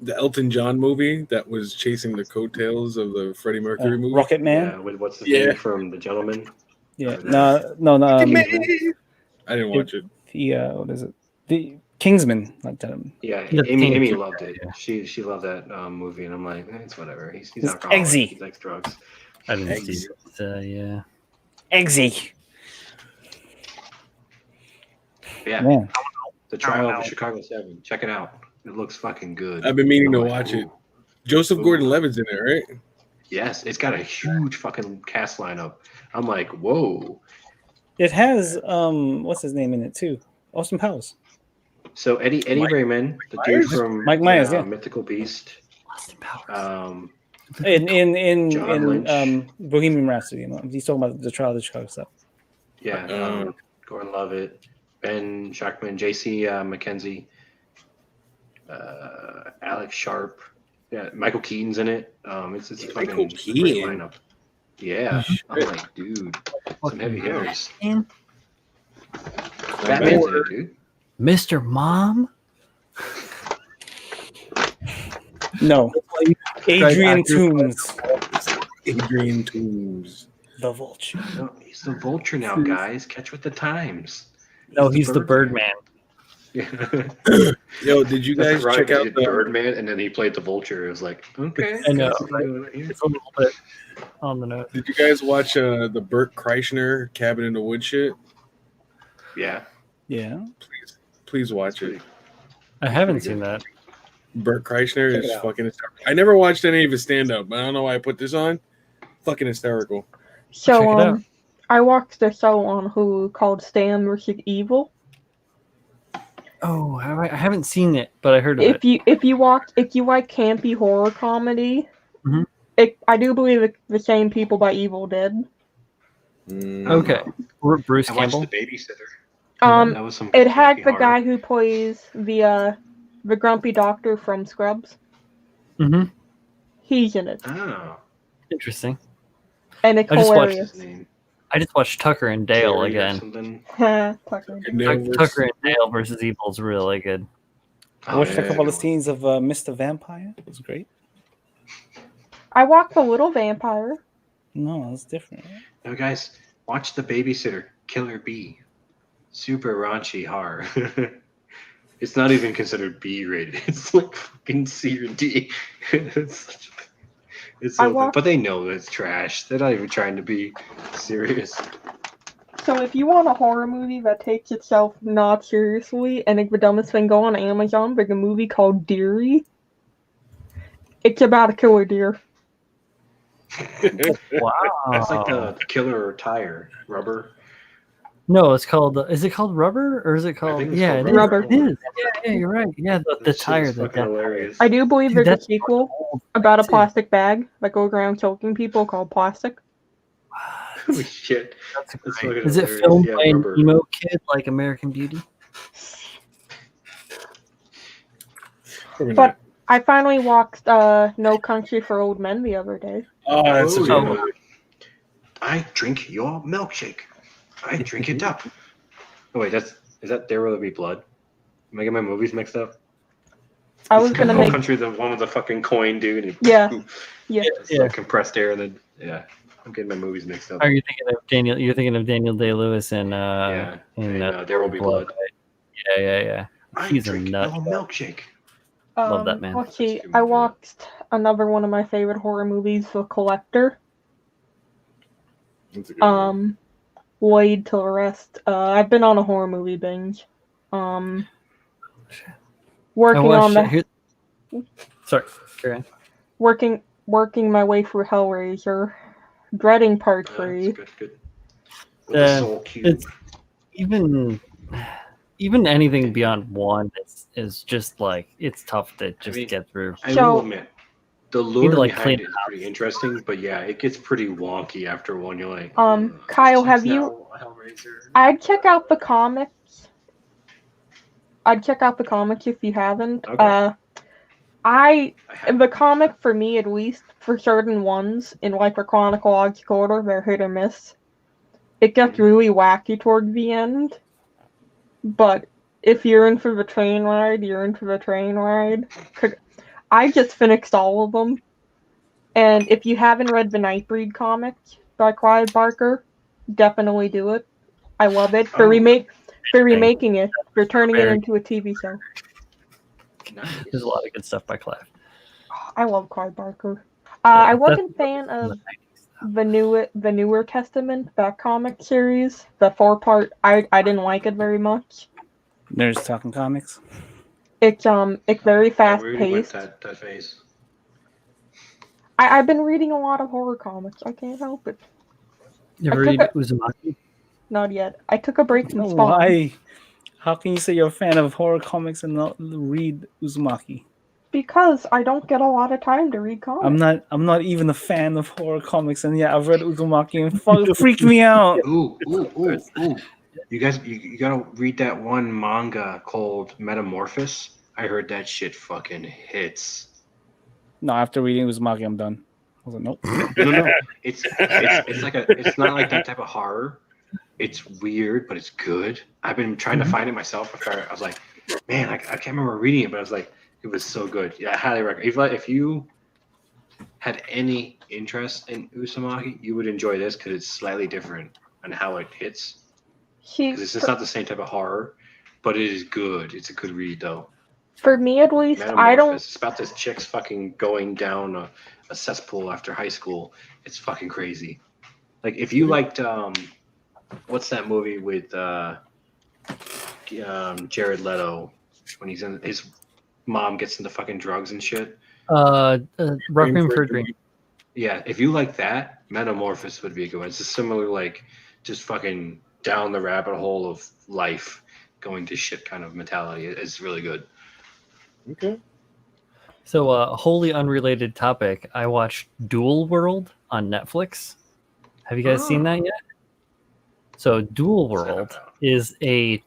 the Elton John movie that was chasing the coattails of the Freddie Mercury movie? Rocket Man? Yeah, with what's the Yeah. name from The Gentleman? Yeah. Or No. I didn't watch it. What is it? The Kingsman, not Gentleman. Yeah, Yeah, Amy King- loved it. yeah. She loved that movie, and I'm like, it's whatever. He's It's alcoholic. eggsy. He likes drugs. I didn't Eggs. see it. Yeah. Eggsy. Yeah, Man. The Trial of the Chicago 7. Check it out. It looks fucking good. I've been meaning to I'm like, watch it. ooh. Joseph Ooh. Gordon-Levitt's in it, right? Yes, it's got a huge fucking cast lineup. I'm like, whoa. It has what's his name in it too? Austin Powers. So Eddie Raymond, the Myers? dude from Mike Myers, yeah. Mythical Beast. Austin Powers. In John Lynch. Bohemian Rhapsody. He's talking about the trial of the Chicago stuff. Yeah, Gordon Levitt, Ben Schackman, J.C. McKenzie, Alex Sharp. Yeah, Michael Keaton's in it. It's a fucking Michael great Keaton. lineup. Yeah, I'm like, dude, some heavy hitters. Batman's in it, dude. Mr. Mom? No. Adrian Toomes. Adrian Toomes. The Vulture. No, he's the Vulture now, guys. Catch with the times. No, he's the Birdman. Yeah. Yo, did you guys check out the the Birdman, and then he played the Vulture. It was like, okay, I know, guess I'm right? doing it here. It's a little bit on the note. Did you guys watch the Burt Kreischer Cabin in the Woods shit? Yeah, Yeah. Please watch it. I haven't seen that. Burt Kreischer Check is it out. fucking hysterical. I never watched any of his stand up, but I don't know why I put this on. Fucking hysterical. Check it So out. I watched a show on Hulu called Stan vs. Evil. Oh, I haven't seen it, but I heard of it. If you like campy horror comedy, Mhm. I do believe the same people by Evil Dead. Okay. Bruce I watched Campbell. The Babysitter. That was some It had creepy the horror. guy who plays the grumpy doctor from Scrubs. Mm-hmm. He's in it, Oh, and Interesting. it's I just watched what's hilarious. his name? I just watched Tucker and Dale Jerry or again. something. Tucker. Tucker and Dale versus Evil is really good. I watched a yeah, couple of good scenes of Mr. Vampire. It was great. I watched The Little Vampire. No, it's different. Now, guys, watch The Babysitter, Killer Bee. Super raunchy horror. It's not even considered B rated. It's like fucking C or D. It's so good. But they know it's trash. They're not even trying to be serious. So if you want a horror movie that takes itself not seriously, and it's the dumbest thing, go on Amazon. There's a movie called Deary. It's about a killer deer. Wow. That's like the killer tire, Rubber. No, it's called. Is it called Rubber or is it called? think it's Yeah, called it is. Rubber. It is. Yeah, you're right. Yeah, the That shit tire. is The fucking death. hilarious. I do believe Dude, there's a that's sequel old, about a too. plastic bag that goes around choking people called Plastic. Holy shit. That's That's great. fucking Is it hilarious. filmed Yeah, by an Rubber. emo kid like American Beauty? But I finally watched No Country for Old Men the other day. Oh, that's such Oh, a yeah. I drink your milkshake. I drink it up. Oh wait, is that There Will Be Blood? Am I getting my movies mixed up? I was gonna make country, the one with the fucking coin, dude. And yeah. It's like compressed air, and then I'm getting my movies mixed up. Are you thinking of Daniel? You're thinking of Daniel Day-Lewis in There Will Be Blood. Yeah. He's a nut. Milkshake. Love that man. Okay, I watched another one of my favorite horror movies, The Collector. That's a good one. Wait till the rest. I've been on a horror movie binge. Working on the Sorry, carry on. working my way through Hellraiser, dreading part 3. Good. With the soul cube. It's even anything beyond 1 is just like it's tough to just get through. I will admit, the lore like, behind it is pretty interesting, but yeah, it gets pretty wonky after 1. You're like, Kyle, have you? I'd check out the comics. If you haven't. Okay. The comic for me, at least for certain ones in like a chronological order, they're hit or miss. It gets really wacky toward the end, but if you're in for the train ride, you're in for the train ride. I just finished all of them, and if you haven't read the Nightbreed comic by Clive Barker, definitely do it. I love it. They're remaking it. They're turning it into a TV show. There's a lot of good stuff by Clive. I love Clive Barker. I wasn't a fan of the newer Testament, that comic series, the 4-part. I didn't like it very much. Nerds Talking Comics. It's very fast paced. That phase. I've been reading a lot of horror comics. I can't help it. You ever read Uzumaki? Not yet. I took a break from Spawn. Why? How can you say you're a fan of horror comics and not read Uzumaki? Because I don't get a lot of time to read comics. I'm not even a fan of horror comics, and yeah, I've read Uzumaki and it freaked me out. Ooh. You guys, you gotta read that one manga called Metamorphosis. I heard that shit fucking hits. No, after reading Uzumaki, I'm done. I was like, nope. No. It's not like that type of horror. It's weird, but it's good. I've been trying to find it myself. I was like, man, I can't remember reading it, but I was like, it was so good. Yeah, I highly recommend. If you had any interest in Uzumaki, you would enjoy this because it's slightly different on how it hits. Because it's just not the same type of horror, but it is good. It's a good read, though. For me, at least, I don't. It's about this chick's fucking going down a cesspool after high school. It's fucking crazy. Like, if you liked, what's that movie with Jared Leto when he's in his mom gets into fucking drugs and shit? Requiem for a Dream. Yeah, if you like that, Metamorphosis would be a good one. It's a similar, like, just fucking down the rabbit hole of life, going to shit kind of mentality. It's really good. Okay. So, a wholly unrelated topic. I watched Dual World on Netflix. Have you guys seen that yet? So, Dual World is I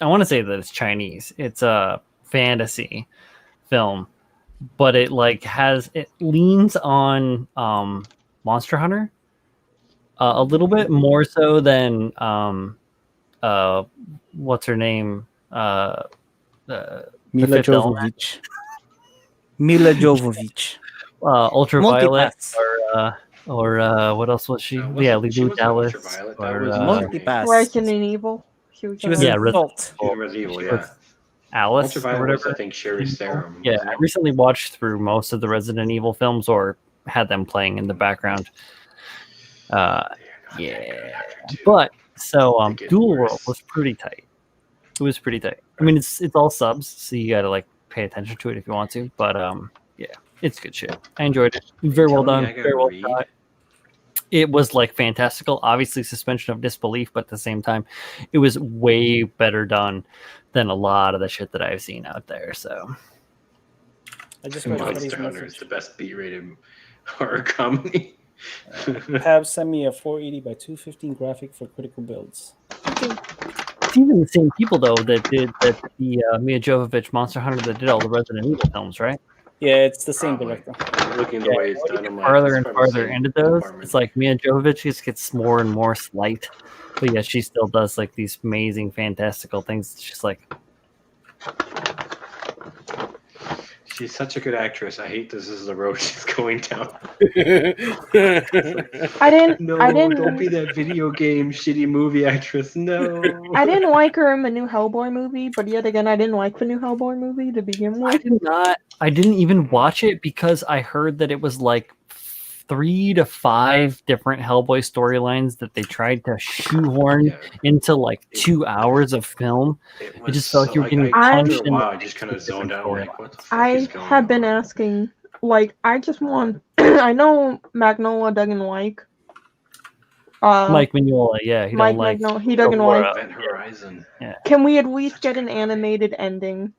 want to say that it's Chinese. It's a fantasy film, but it leans on Monster Hunter a little bit more so than what's her name? Mila Jovovich. Ultraviolet, or what else was she? Lulu Dallas. Resident Evil. She was Resident Evil, yeah. Alice, Ultraviolet or whatever. was, I think, Sherry Serum. Yeah, I recently watched through most of the Resident Evil films, or had them playing in the background. But so Dual World was pretty tight. It was pretty tight. I mean, it's all subs, so you gotta like pay attention to it if you want to. But yeah, it's good shit. I enjoyed it. Very well done. Very well shot. It was like fantastical. Obviously, suspension of disbelief, but at the same time, it was way better done than a lot of the shit that I've seen out there. So, I just Monster Hunter is the best B-rated horror comedy. Pab sent me a 480 by 215 graphic for critical builds. It's even the same people though that did the Mia Jovovich Monster Hunter that did all the Resident Evil films, right? Yeah, it's the same director. looking the way it's done, I'm like, farther it's and probably the farther same into those, department. it's like Mia Jovovich just gets more and more slight, but yeah, she still does like these amazing, fantastical things. It's just like She's such a good actress. I hate this is the road she's going down. I didn't. No, I didn't. don't be that video game shitty movie actress. No. I didn't like her in the new Hellboy movie, but yet again, I didn't like the new Hellboy movie to begin I with. did not. I didn't even watch it because I heard that it was like 3 to 5 different Hellboy storylines that they tried to shoehorn Yeah. into like 2 hours of film. It just felt like you were getting after punched a in while, the I just face kind of with zoned different out. I'm like, what the fuck I is going have been on? asking, like, I just want. I know Magnola doesn't like. Mike Mignola, yeah, he Mike don't like. Magnola, he doesn't Aurora. like. Event Horizon. Yeah. Can we at least get an animated ending?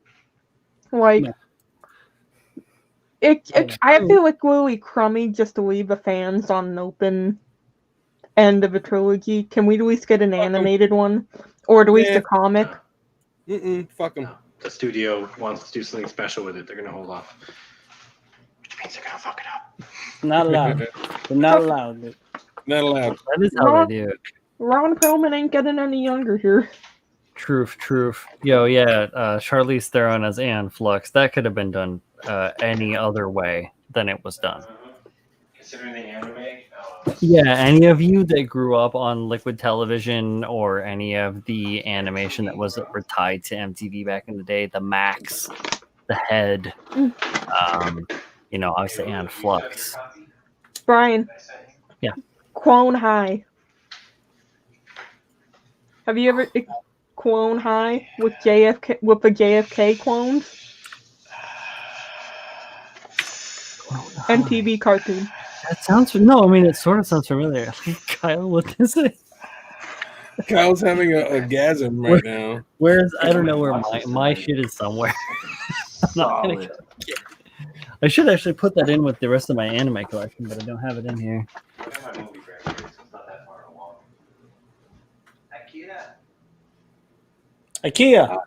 Like, No. I feel like really crummy just to leave the fans on an open end of a trilogy. Can we at least get an animated one, or at least Yeah. a comic? Fuck them. No. The studio wants to do something special with it. They're gonna hold off, which means they're gonna fuck it up. Not allowed. They're not allowed. Dude. Not allowed. That is how they do it. Ron Perlman ain't getting any younger here. Truth. Yo, yeah, Charlize Theron as Anne Flux. That could have been done any other way than it was done. Considering the anime. Yeah, any of you that grew up on Liquid Television or any of the animation that was tied to MTV back in the day, the Max, the Head, obviously Anne Flux. Brian. Yeah. Clone High. Have you ever Clone High with JFK with the JFK clones? MTV cartoon. That sounds it sort of sounds familiar. Kyle, what is it? Kyle's having a gasm right now. Where's I don't know where my shit is somewhere. I'm not gonna I should actually put that in with the rest of my anime collection, but I don't have it in here. IKEA.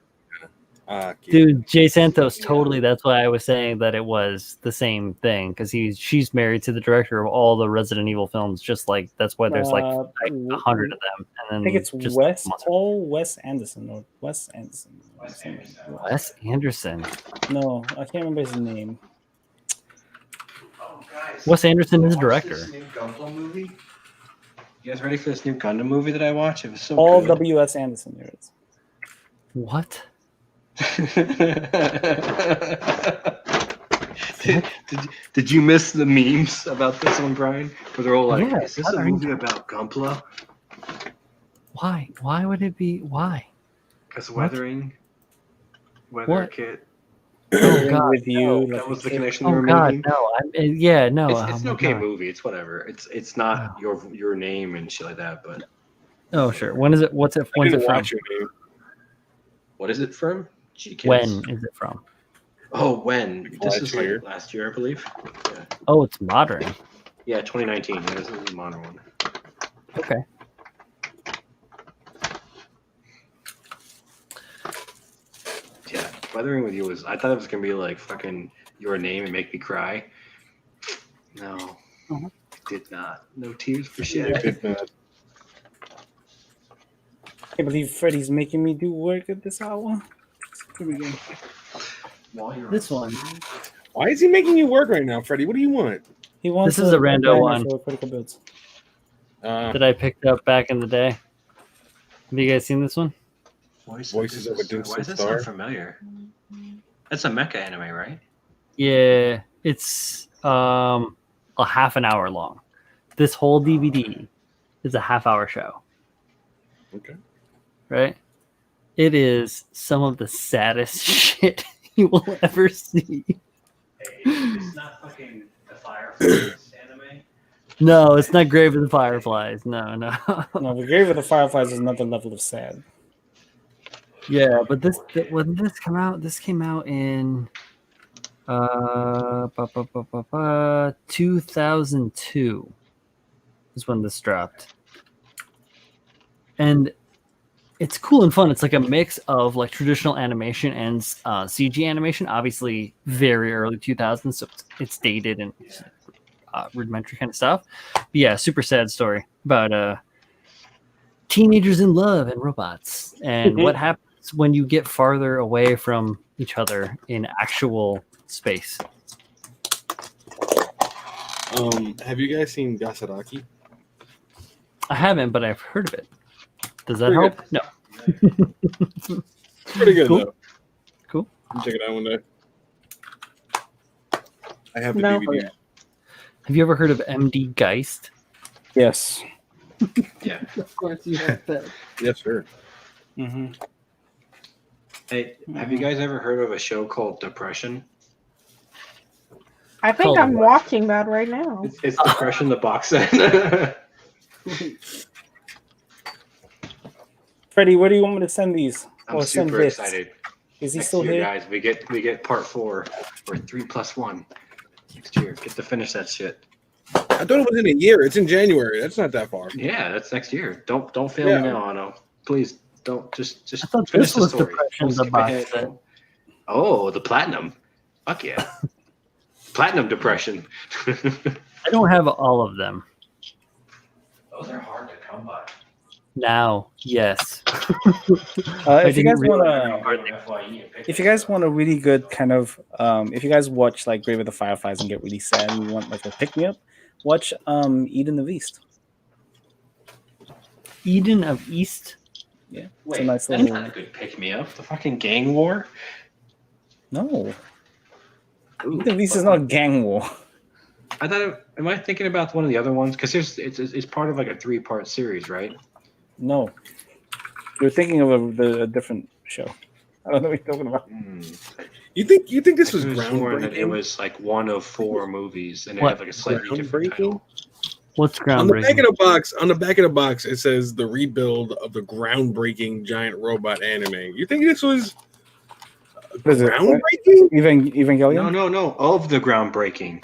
Dude, Jay Santos, totally. That's why I was saying that it was the same thing because she's married to the director of all the Resident Evil films. Just like that's why there's like 100 of them. And then I think it's just Wes Anderson or Wes Anderson. Wes Anderson. No, I can't remember his name. Oh, guys, Wes Anderson is a director. This new Gundam movie. You guys ready for this new Gundam movie that I watched? It was so Paul good. W.S. Anderson. There it is. What? did you miss the memes about this one, Brian? Where they're all like, Yeah, is this a movie about Gunpla? Why? Why would it be? Why? Because weathering, weather What? kit. Oh God! With you, That was the connection they Oh were God! making. No! No! It's an my okay God. movie. It's whatever. It's not your name and shit like that. But Oh sure. When is it? When's it from? Watch your name. what is it from? G-Kids. When is it from? Oh, when? This is year. like last year, I believe. Yeah, Oh, it's modern. yeah 2019. Yeah, this is a modern one. Okay. Yeah, weathering with you was. I thought it was gonna be like fucking your name and make me cry. No, it did not. No tears for shit. uh, I can't believe Freddie's making me do work at this hour. Here we go. This one. Why is he making you work right now, Freddie? What do you want? He wants This is a rando banner one. for critical builds. That I picked up back in the day. Have you guys seen this one? Voices of a Why Distant does that Star. sound familiar? That's a mecha anime, right? Yeah, it's a half an hour long. This whole DVD is a half-hour show. Okay. Right? It is some of the saddest shit you will ever see. Hey, it's not fucking the Fireflies anime. No, it's not Grave of the Fireflies. No. No, the Grave of the Fireflies is another level of sad. Yeah, but when did this come out? This came out in 2002 is when this dropped. And it's cool and fun. It's like a mix of like traditional animation and CG animation. Obviously, very early 2000s, so it's dated and rudimentary kind of stuff. But yeah, super sad story about teenagers in love and robots, and what happens when you get farther away from each other in actual space. Have you guys seen Gasaraki? I haven't, but I've heard of it. Does that help? No. It's pretty good Cool. though. Cool. I'm checking it out one day. I have the No. DVD. Have you ever heard of MD Geist? Yes. Yeah. Of course you have that. Yes, sir. Mm-hmm. Hey, have you guys ever heard of a show called Depression? I think Called I'm what? watching that right now. It's Depression, the box set. Freddie, where do you want me to send these? I'm Or send super this? excited. Is he Next still year, here? guys, we get part 4 or 3+1 next year. Get to finish that shit. I thought it was in a year. It's in January. That's not that far. Yeah, that's next year. Don't fail Yeah. me now, Ano. Please don't just I thought finish this the was story. Depression, Don't the skip box ahead. set. Oh, the platinum. Fuck yeah. Platinum Depression. I don't have all of them. Those are hard to come by. Now, yes. If you guys want FYE and pick if you guys want a really good kind of, if you guys watch like Grave of the Fireflies and get really sad and you want like a pick me up, watch Eden of East. Eden of East. Yeah, it's Wait, a nice that's little. not a good pick me up. The fucking gang war. No, Ooh, Eden of East is not a gang war. I thought. Am I thinking about one of the other ones? Because it's part of like a 3-part series, right? No, you're thinking of a different show. I don't know what you're talking about. You think this was I could've sworn that it groundbreaking? was like one of 4 movies, and it What? had like a slightly different title. What's On the back groundbreaking? of the box, it says the rebuild of the groundbreaking giant robot anime. You think this was What is it? groundbreaking? Evangelion? No. Of the groundbreaking.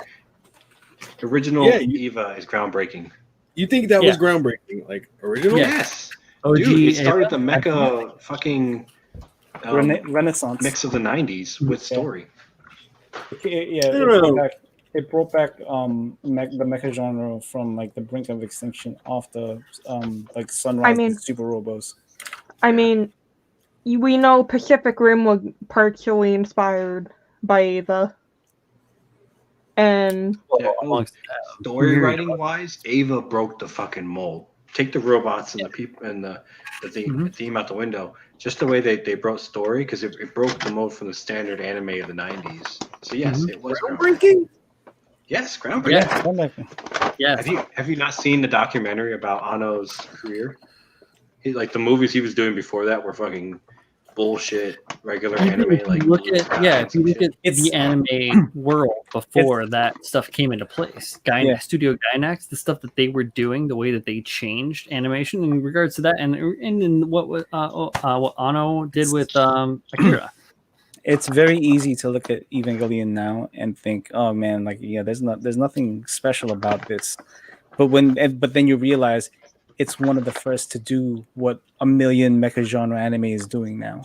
The original Yeah, Eva is groundbreaking. You think that was Yeah. groundbreaking? Like original? Yeah. Yes. OG Dude, it started Eva? the mecha fucking Renaissance. mix of the 90s with story. Yeah, No. it brought back the mecha genre from like the brink of extinction after like Sunrise I mean- and Super Robos. I mean, we know Pacific Rim was partially inspired by Ava. And Yeah, amongst story writing wise, Ava broke the fucking mold. Take the robots and the people and the theme out the window. Just the way they broke story, because it broke the mold from the standard anime of the 90s. So yes, it was groundbreaking. Yes, groundbreaking. Yeah. Have you not seen the documentary about Ano's career? Like the movies he was doing before that were fucking bullshit, regular anime. If you Like look at crap and shit. the anime world before that stuff came into place, Studio Gainax, the stuff that they were doing, the way that they changed animation in regards to that, and in what Ano did with Akira. It's very easy to look at Evangelion now and think, oh man, like there's nothing special about this. But then you realize it's one of the first to do what a million mecha genre anime is doing now.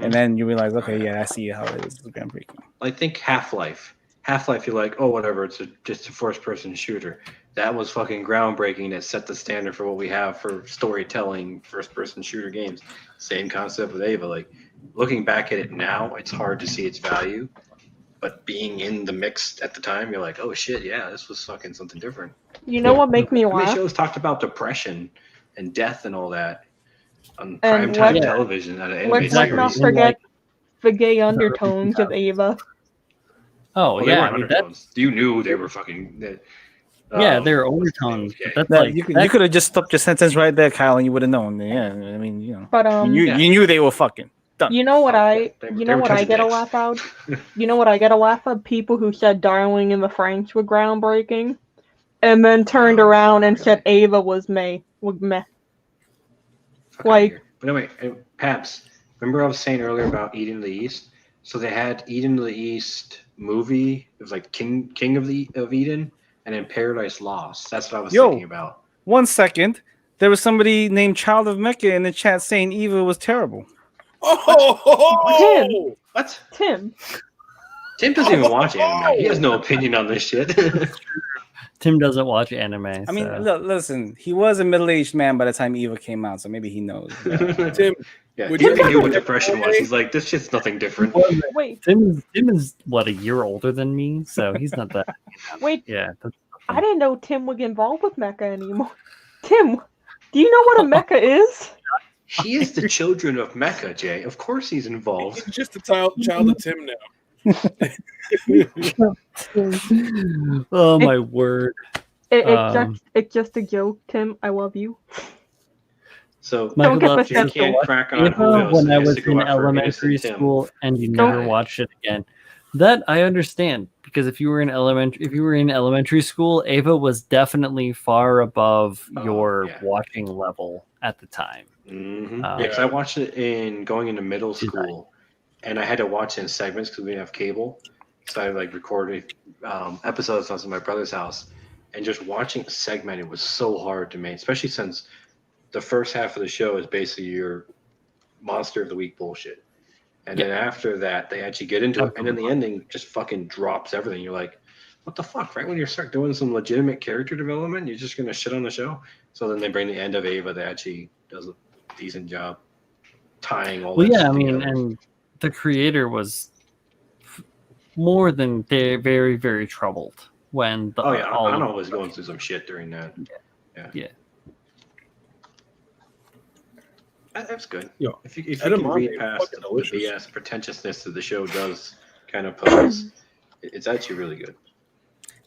And then you realize, okay, I see how it is. It's groundbreaking. I think Half-Life. Half-Life, you're like, oh, whatever, it's just a first-person shooter. That was fucking groundbreaking. That set the standard for what we have for storytelling first-person shooter games. Same concept with Ava. Like, looking back at it now, it's hard to see its value. But being in the mix at the time, you're like, oh shit, yeah, this was fucking something different. you know what make me How many laugh? shows talked about depression and death and all that on And primetime what- television at an anime Let's series? not forget the gay undertones of Ava. Oh Well, they yeah, weren't I mean, undertones. You knew they were fucking. they're overtones. okay. But that's No, like you could have just stopped your sentence right there, Kyle, and you would have known. Yeah, I mean, But you knew they were fucking. Done. you know what They were I touching get a dicks. laugh out? You know what I get a laugh at? People who said Darling in the Franxx were groundbreaking, and then turned around and said Ava was meh. Fuck Like- outta here. But anyway, Pabs, remember I was saying earlier about Eden of the East? So they had Eden of the East movie. It was like King of Eden, and then Paradise Lost. That's what I was thinking about. 1 second. There was somebody named Child of Mecca in the chat saying Eva was terrible. Tim. What? Tim. Tim doesn't even watch anime. He has no opinion on this shit. Tim doesn't watch anime. I mean, so. look, listen, he was a middle-aged man by the time Eva came out, so maybe he knows. Tim, Yeah, would Tim you knew what depression was. He's like, this shit's nothing different. Wait, Tim is what, a year older than me, so he's not that. wait. Yeah. I didn't know Tim would get involved with mecha anymore. Tim, do you know what a mecha is? He is the children of Mecca, Jay. Of course he's involved. He's just a child of Tim now. Oh my word! It's just a joke, Tim. I love you. So Michael get Love, the you sense can't of crack on Eva Whoville, when so I he has was to go in out for elementary innocent Tim. school, and you never watched it again. That I understand, because if you were in elementary school, Ava was definitely far above your watching level at the time. Mm-hmm. Yeah, because I watched it going into middle school, and I had to watch it in segments because we didn't have cable. So I like recorded episodes on my brother's house, and just watching a segment, it was so hard to make, especially since the first half of the show is basically your monster of the week bullshit. And then after that, they actually get into it. And then the ending just fucking drops everything. You're like, what the fuck? Right when you start doing some legitimate character development, you're just going to shit on the show? So then they bring the end of Ava that actually does a decent job tying all that shit together. And the creator was more than very, very troubled when the. Anna was going through some shit during that. Yeah. That's good. Yo, if you can read past the BS pretentiousness that the show does kind of pose, it's actually really good.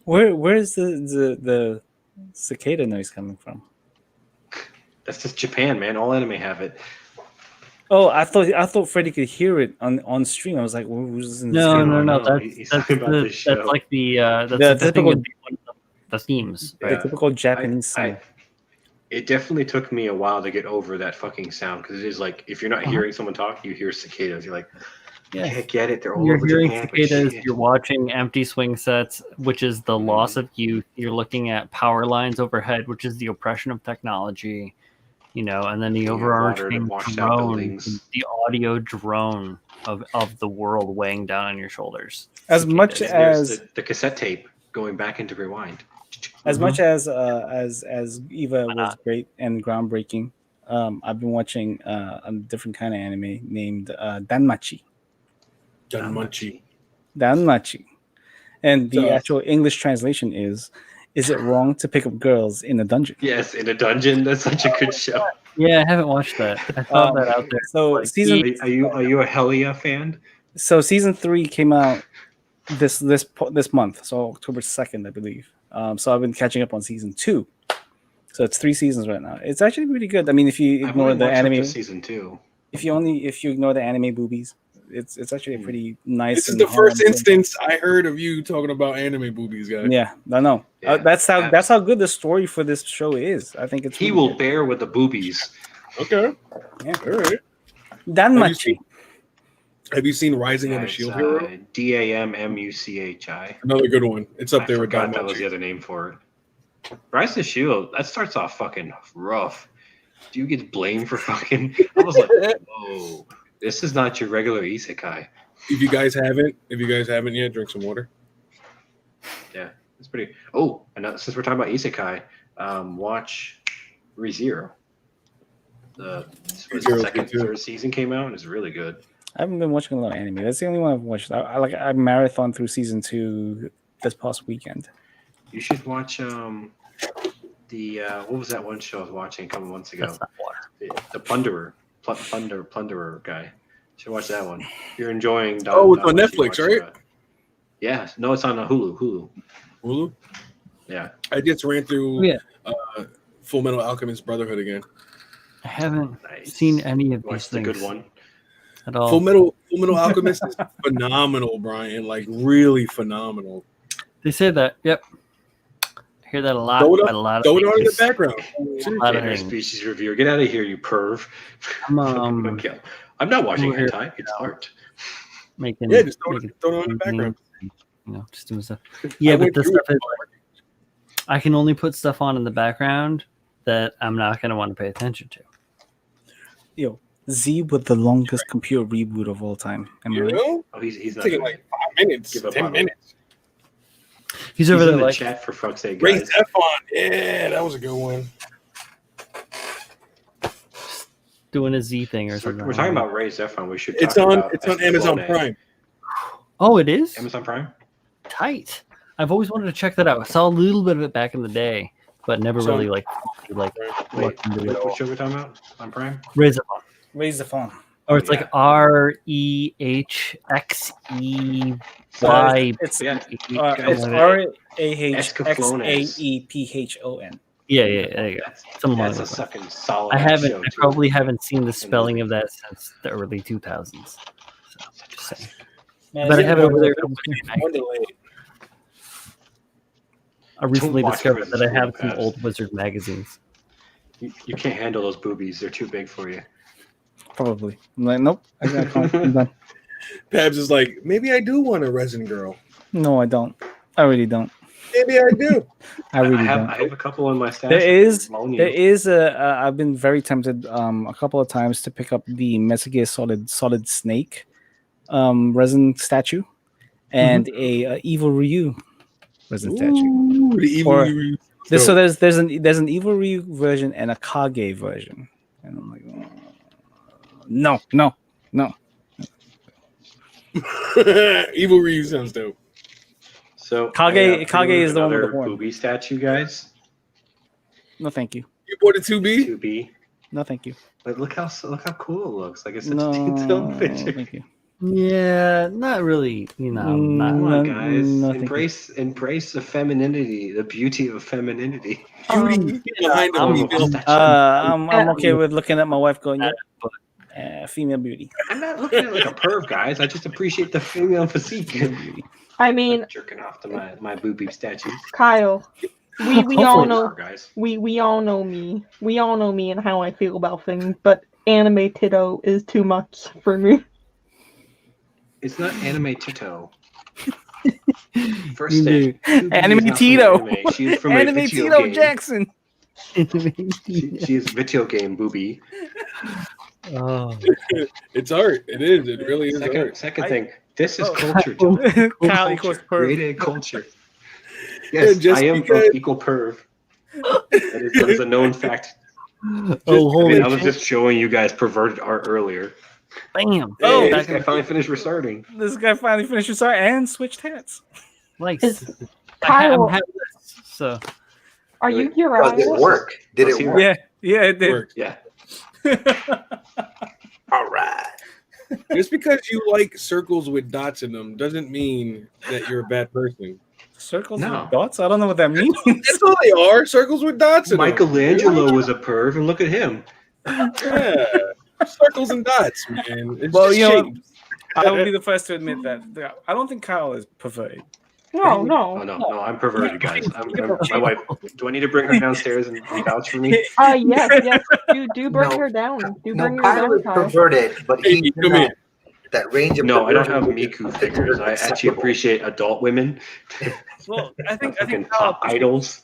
Where is the cicada noise coming from? That's just Japan, man. All anime have it. Oh, I thought Freddie could hear it on stream. I was like, who's in the No. That's like the typical the themes. The typical Japanese song. It definitely took me a while to get over that fucking sound, because it is like, if you're not hearing someone talk, you hear cicadas. You're like, I get it. They're all over hearing Japan, cicadas. You're watching empty swing sets, which is the loss of youth. You're looking at power lines overhead, which is the oppression of technology. And then the overarching drone, the audio drone of the world weighing down on your shoulders. As much as the cassette tape going back into rewind. As much as Eva was great and groundbreaking, I've been watching a different kind of anime named Danmachi. Danmachi. And the actual English translation is it wrong to pick up girls in a dungeon? Yes, in a dungeon. That's such a good show. Yeah, I haven't watched that. I saw that out there. So are you a Helia fan? So season 3 came out this month, so October 2nd, I believe. So I've been catching up on season 2. So it's 3 seasons right now. It's actually pretty good. I mean, if you ignore the anime, season 2. If you ignore the anime boobies, it's actually a pretty nice. This is the first instance I heard of you talking about anime boobies, guys. Yeah, no. Yeah, that's how good the story for this show is. I think he will bear with the boobies. Okay. Yeah. All right. Danmachi. Have you seen Rising of the Shield Hero? Dammuchi. Another good one. It's up there with Danmachi. That was the other name for it. Rise of the Shield. That starts off fucking rough. Do you get blamed for fucking? I was like, whoa, this is not your regular isekai. If you guys haven't yet, drink some water. Yeah, it's pretty. Oh, and since we're talking about isekai, watch ReZero. The third season came out and it's really good. I haven't been watching a lot of anime. That's the only one I've watched. I marathon through season 2 this past weekend. You should watch what was that one show I was watching a couple months ago? The Plunderer guy. You should watch that one. If you're enjoying. It's on Netflix, right? Yeah, no, it's on Hulu. Hulu. Yeah, I just ran through Full Metal Alchemist Brotherhood again. I haven't seen any of these things. The good one. At all. Full Metal Alchemist is phenomenal, Brian. Like really phenomenal. They say that. Yep. I hear that a lot. Throw it on in the background. Species reviewer, get out of here, you perv. I'm not watching hentai. It's art. Just throw it on the background. Just doing stuff. Yeah, but the stuff is. I can only put stuff on in the background that I'm not going to want to pay attention to. Yo, Z with the longest computer reboot of all time. Am I You right? know? Oh, he's not Taking gonna like 5 minutes, give up 10 on minutes. He's He's over in there the like chat for fuck's sake, Ray guys. Zephon. Yeah, that was a good one. doing a Z thing or something. We're talking about Ray Zephon. We should It's talk on about Amazon Escalone. Prime. Oh, it is? Amazon Prime? Tight. I've always wanted to check that out. I saw a little bit of it back in the day, but never So- really like Wait, looked into it. what show are we talking about on Prime? Raise it. Raise the phone. Or it's Yeah. like REHXEY. It's Yeah. it's Escaflones. RAHXAEPHON. Yeah, there you go. Something That's a like that. fucking solid I show, I too. probably haven't seen the spelling of that since the early 2000s. So, just saying. Man, But I yeah, have it over there. Wonderland. I recently Don't watch discovered it that I for have the some past. old Wizard magazines. You can't handle those boobies. They're too big for you. Probably. I'm like, nope. I got I'm done. Pabs is like, maybe I do want a resin girl. No, I don't. I really don't. Maybe I do. I really I don't. have a couple on my stash. There is Loan you. there is I've been very tempted a couple of times to pick up the Metal Gear Solid Snake resin statue and a Evil Ryu resin statue. Ooh, the evil Or- Ryu. So there's an Evil Ryu version and a Kage version, and I'm like, oh, no. Evil Ryu sounds dope. So Kage I is the one with the another horn. booby statue, guys. No, thank you. You bought a 2B? 2B. No, thank you. But look how cool it looks. Like it's such No, a detailed picture. thank you. Yeah, not really. Not. Come No, on, guys. no, thank Embrace the femininity, the beauty of femininity. Beauty behind the I'm- female. I'm okay with looking at my wife going, yeah, female beauty. I'm not looking at it like a perv, guys. I just appreciate the female physique. I mean, Jerking off to my booby statues. Kyle, we all Hopefully know guys. we all know me. We all know me and how I feel about things, but anime Tito is too much for me. It's not anime Tito. First You thing, 2B Anime is not from Tito. anime. She's from a Anime video Tito game. Jackson. She is video game booby. Oh. It's art. It is. It really is art. Second thing, this is culture. John. Kyle equals perv. Created culture. Yes, just I am because- of equal perv. That is a known fact. Oh, I holy was just showing you guys perverted art earlier. bam. Oh, Hey, back this guy finally finished restarting. This guy finally finished his art and switched hats. Nice. Is- I'm Kyle, hatless, so are you Did it Uriah? work? Did Let's it hear work? Yeah, it did. Work. Yeah. All right. Just because you like circles with dots in them doesn't mean that you're a bad person. Circles No. with dots? I don't know what that means. That's all they are. Circles with dots in them. Michelangelo was a perv, and look at him. Yeah. Circles and dots, man. It's Well, just you know, shapes. I will be the first to admit that. I don't think Kyle is perverted. No, Oh no. no, I'm perverted, guys. My wife. Do I need to bring her downstairs and vouch for me? Yes. Do bring No. her down. Do No, bring her Kyle down, is Kyle. perverted, but Hey, he's come here. that range of No, I don't have perversion Miku is figures. I actually acceptable. appreciate adult women. Well, I think Fucking Kyle pop idols.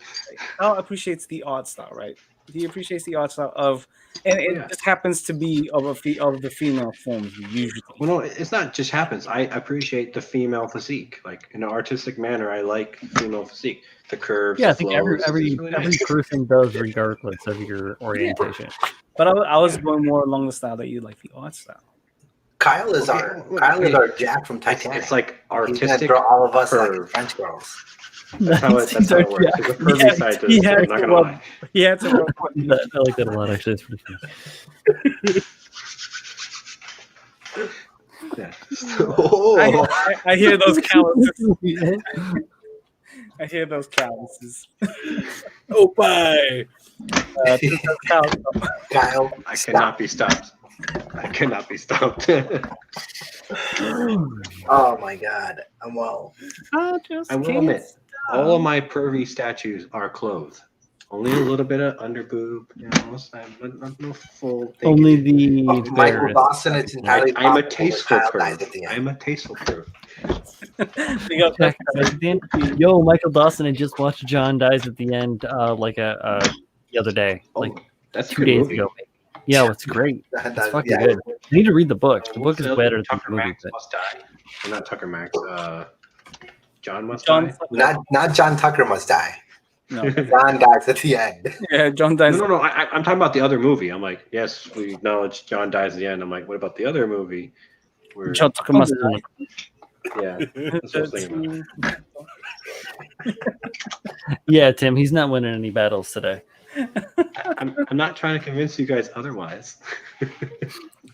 Kyle appreciates the art style, right? He appreciates the art style of, and it Yeah. just happens to be of of the female forms usually. Well, no, it's not just happens. I appreciate the female physique. Like in an artistic manner, I like female physique. The curves. yeah, I the think flows. every It's really every nice. person does, regardless of your orientation. But I was going more along the style that you like, the art style. Kyle is Okay, our Jack from It's, Titanic. it's like He's gonna artistic. draw all of us like curve. French girls. That's how it works. There's a pervy Yeah, side to he this. had I'm not to gonna rub- lie. He had to. I like that a lot, actually. It's pretty funny. Yeah. Oh, I hear those calluses. I hear those calluses. Oh, bye. Kyle, I cannot be stopped. I cannot be stopped. oh my God, I'm well. I will admit, all of my pervy statues are clothed. Only a little bit of under boob, no full thing. Only the Michael terrorist. Dawson, it's entirely I'm a possible that tasteful Kyle dies at perv. the end. I'm a tasteful perv. Yo, Michael Dawson had just watched John Dies at the End, like a the other day, like that's a 2 good days movie. ago. Yeah, it's great. It's fucking yeah. good. You need to read the book. The book is What's better than Tucker the movie. Max Must Die. Or not Tucker Max. John Must John, Die. Not John Tucker Must Die. no, John dies at the end. yeah, John dies. No. I'm talking about the other movie. I'm like, yes, we acknowledge John dies at the end. I'm like, what about the other movie? Where, John Tucker must die. yeah, that's what I was thinking about. Yeah, Tim, he's not winning any battles today. I'm not trying to convince you guys otherwise.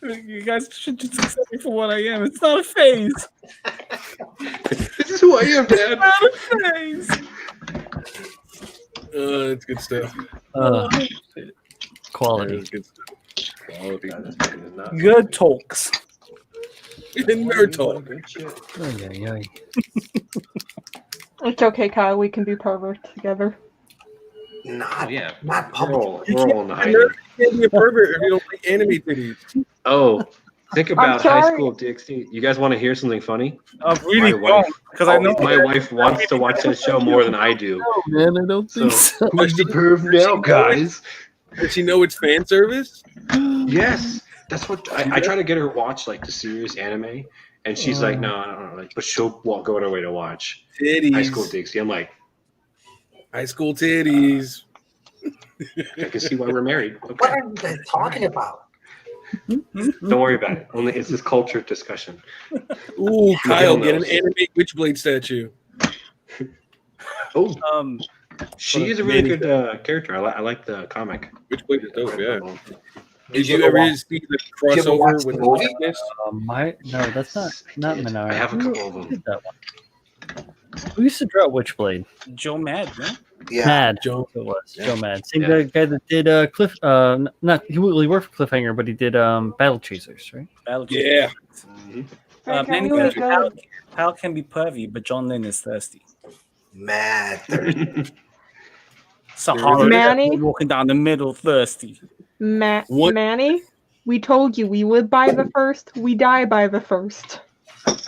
You guys should just accept me for what I am. It's not a phase. This is who I am, Dad. It's not a phase. It's good stuff. Quality. It's good stuff. Quality. Good talks. Nerd talk. It's okay, Kyle. We can be perverts together. Not, yeah, not we're all public. in the high. You can't be a pervert if you don't like anime titties. Oh, think about sorry. High School Dixie. You guys want to hear something funny? I really My wife- don't, because I know My wife wants to watch that show more than I do. Oh, man, I don't think so. Who's the perv now, guys? Does she know it's fan service? Yes, that's what I try to get her to watch, like the serious anime, and she's like, no, I don't know, like, but she'll go out her way to watch Titties. High School Dixie. I'm like, High school titties. I can see why we're married. What Okay, are you guys talking about? don't worry about it. Only it's this culture discussion. Ooh, Kyle, get an knows? anime Witchblade statue. Oh, she is a really good character. I like the comic. Witchblade is dope, yeah. Did Did you you ever ever watch- see the you ever watch crossover with the the movie? darkness? No, that's not Minari. I have a couple of Who them. did that one? Who used to draw Witchblade? Joe Mad, no? Yeah. Mad. Joe. It was Yeah. Joe Mad. Same Yeah. guy that did Cliff. He worked for Cliffhanger, but he did Battle Chasers, right? Battle Yeah. Mhm. Hey, can Manny you goes, go- Pal can be pervy, but John Lynn is thirsty. Mad. Sahara Manny? walking down the middle, thirsty. What- Manny, we told you we live by the first, we die by the first.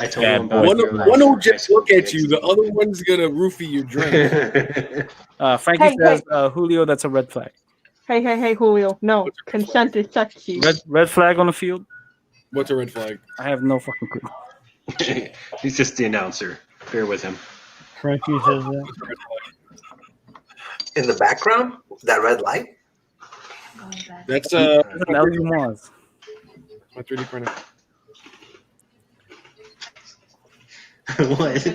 I told Bad him about One your will High just School look at you. Dixie. The other one's gonna roofie your drink. Frankie Hey, says, Julio, that's a red flag. Hey, Julio. No, consent is sexy. Red flag on the field? What's a red flag? I have no fucking clue. He's just the announcer. Bear with him. Frankie says that. What's a red flag? In the background, that red light. That's That's an LU Mars. my 3D printer. What?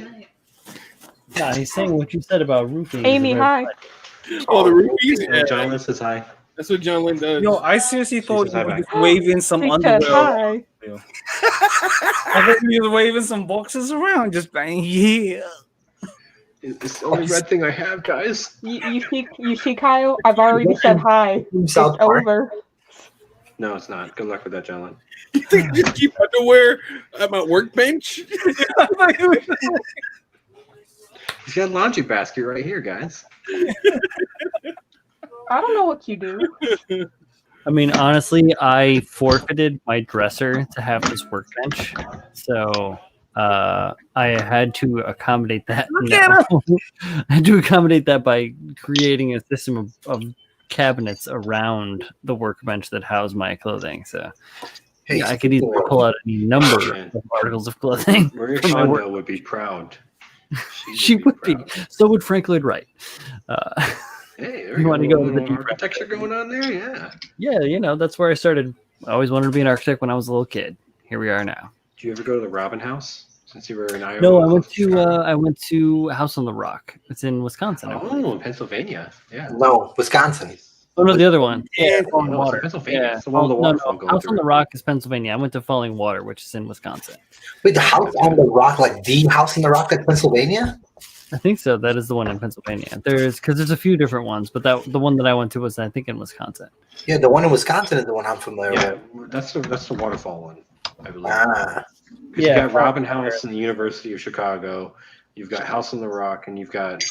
Nah, he's saying what you said about roofing. Amy, hi. Oh, the roofies? Yeah, John Lynn says hi. that's what John Lynn does. Yo, I seriously thought says you hi were back. just waving some He underwear. said hi. I thought you were waving some boxes around, just bang, yeah. It's the only red thing I have, guys. You see, Kyle? I've already said hi. It's South Park. over. No, it's not. Good luck with that, John Lynn. You think you just keep underwear at my workbench? He's got a laundry basket right here, guys. I don't know what you do. I mean, honestly, I forfeited my dresser to have this workbench, so I had to accommodate that. I had to accommodate that by creating a system of cabinets around the workbench that house my clothing. So Hey, I could easily pull out any number of articles of clothing. Maria from my work. Kondo would be proud. She would be. proud. So would Frank Lloyd Wright. Hey, there You want to go a with the little deep architecture going on there? Yeah. Yeah, you know, that's where I started. I always wanted to be an architect when I was a little kid. Here we are now. Did you ever go to the Robin House since you were in Iowa? No, I went to House on the Rock. It's in Wisconsin. I believe. Oh, in Pennsylvania. Yeah. No, Wisconsin. Oh no, the other one. Yeah, Falling no, it's in Water. Pennsylvania. Yeah. It's the one with the No, waterfall going House on through the it. Rock is Pennsylvania. I went to Falling Water, which is in Wisconsin. Wait, the house on the rock, like the house on the rock, like Pennsylvania? I think so. That is the one in Pennsylvania. There's a few different ones, but the one that I went to was I think in Wisconsin. Yeah, the one in Wisconsin is the one I'm familiar Yeah, with. that's the waterfall one, I believe. Ah, You've Yeah, got Robin House in the University of Chicago. You've got House on the Rock, and you've got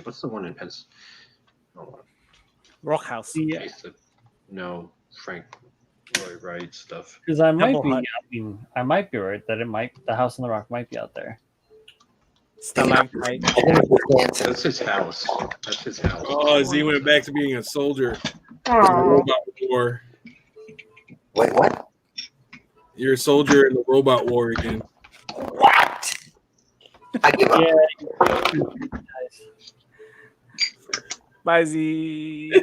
what's the one in Pennsylvania? Rock House. Yeah, No, Frank Lloyd Wright stuff. because I might Pebble be. Hut. I mean, I might be right that the House on the Rock might be out there. Stalactite. That's his house. That's his house. Oh, Z went back to being a soldier. Aw. Robot war. Wait, what? You're a soldier in the robot war again. What? I give up. Bye, Z.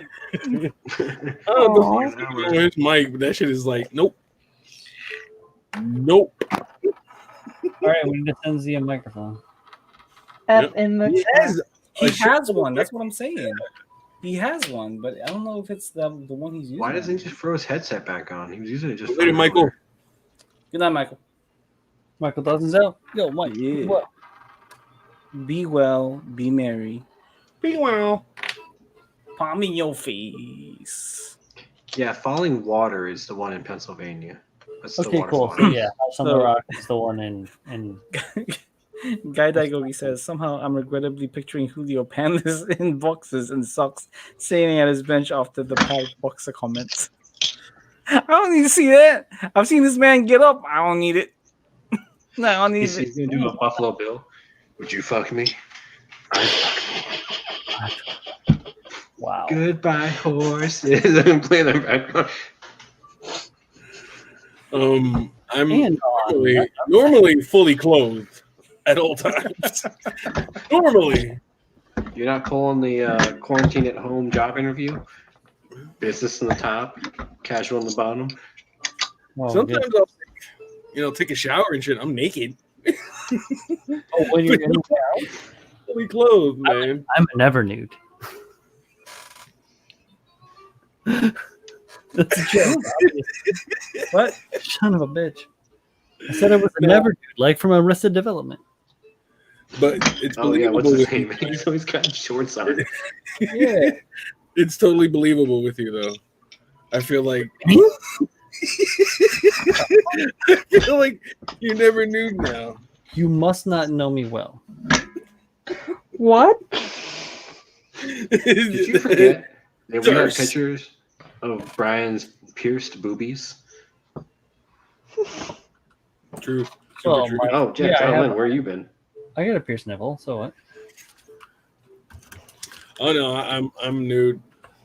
Oh, his mic, but that shit is like, nope. Nope. All right, we need to send Z a microphone. In the He has one. That's what I'm saying. He has one, but I don't know if it's the one he's using. Why doesn't he just throw his headset back on? He was using it just. Later, Michael. Good night, Michael. Michael Dawson's out. Yo, Mike. Yeah. What? Be well. Be merry. Be well. Palm in your face. Yeah, Falling Water is the one in Pennsylvania. That's the Okay, water cool. water. So, yeah, House on the So- Rock is the one in Guy Daigogi says, somehow I'm regrettably picturing Julio pantless in boxes and socks standing at his bench after the packed boxer comments. I don't need to see that. I've seen this man get up. I don't need it. No, I don't need He's it. gonna do a Buffalo Bill. Would you fuck me? wow. Goodbye, horses. I'm playing the background. I'm And normally fully clothed at all times. Normally. You're not pulling the quarantine at home job interview? Business in the top, casual in the bottom. well, Sometimes I'll take a shower and shit. I'm naked. oh, when you're in Fully clothed, man. I'm a never nude. That's a joke. What? Son of a bitch. I said I was a never nude, like from Arrested Development. But it's Oh yeah, believable. what's his with name? He's always got shorts on. Yeah. It's totally believable with you, though. I feel like you're never nude now. You must not know me well. what? Did you forget that we had Thirst. pictures of Brian's pierced boobies? True. Well, Super true. my- Oh, Jeff, Yeah, I have- Lynn, where you been? I got a pierced nipple, so what? Oh no, I'm nude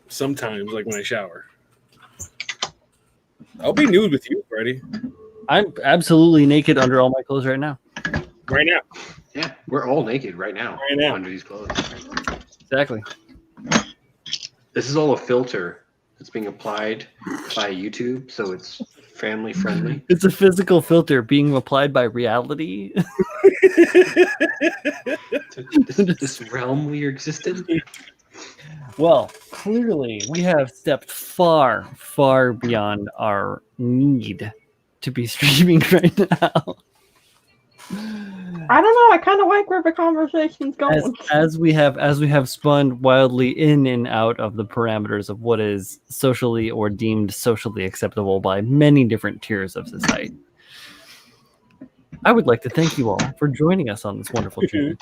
sometimes, like when I shower. I'll be nude with you, Freddie. I'm absolutely naked under all my clothes right now. Right now. Yeah, we're all naked right now. Right now. Under these clothes. Exactly. This is all a filter that's being applied by YouTube, so it's family friendly. It's a physical filter being applied by reality. this realm we exist in. Well, clearly we have stepped far, far beyond our need to be streaming right now. I don't know. I kind of like where the conversation's going. As we have spun wildly in and out of the parameters of what is socially or deemed socially acceptable by many different tiers of society. I would like to thank you all for joining us on this wonderful journey.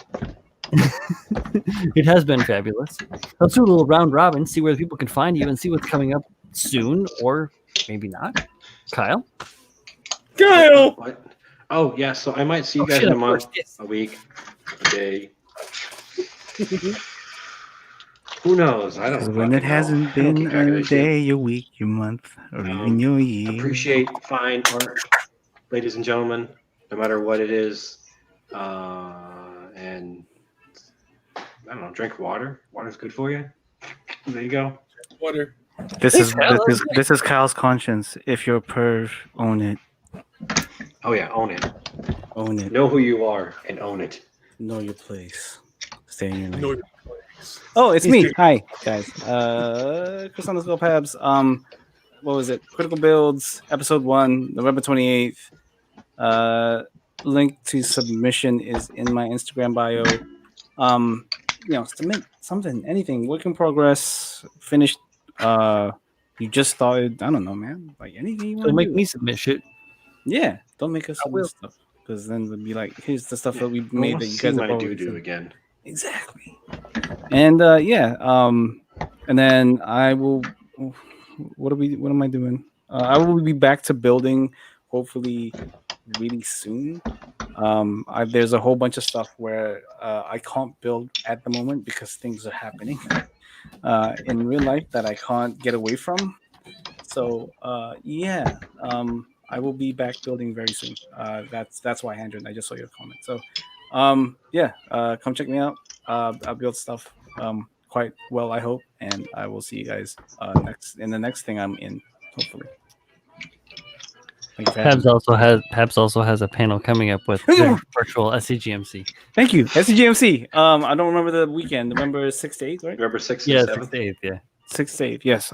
It has been fabulous. Let's do a little round robin, see where people can find you, and see what's coming up soon, or maybe not. Kyle? Kyle! What? Oh yeah, so I might see you Oh, guys shit, in a of month, course, yes. a week, a day. Who knows? I don't. When it fucking know. hasn't I don't been keep track of a this shit. day, your week, your month, or even your year. Appreciate fine art, ladies and gentlemen, no matter what it is. And I don't know, drink water. Water's good for you. There you go. Water. This is Kyle's conscience. If you're a perv, own it. Oh yeah, own it. Own it. Know who you are and own it. Know your place. Stay in your lane. No, Oh, it's me. Hi, guys. Chris _ Pabs. What was it? Critical Builds, episode 1, November 28th. Link to submission is in my Instagram bio. Submit something, anything. Work in progress. Finished. You just started. I don't know, man. Like anything you want Don't to make do. me submit shit. Yeah, don't make us I will. submit stuff, because then we'll be like, here's the stuff that we I made wanna that you see guys my have doo already doo seen. again. Exactly. And and then I will. What am I doing? I will be back to building, hopefully, really soon. There's a whole bunch of stuff where I can't build at the moment because things are happening in real life that I can't get away from. So I will be back building very soon. That's why, Andrew, I just saw your comment. So come check me out. I build stuff quite well, I hope, and I will see you guys in the next thing I'm in, hopefully. Pabs also has a panel coming up with virtual SCGMC. Thank you, SCGMC. I don't remember the weekend. November 6th to 8th, right? November 6th Yeah, and 6th 7th. to 8th, yeah. 6th to 8th, yes.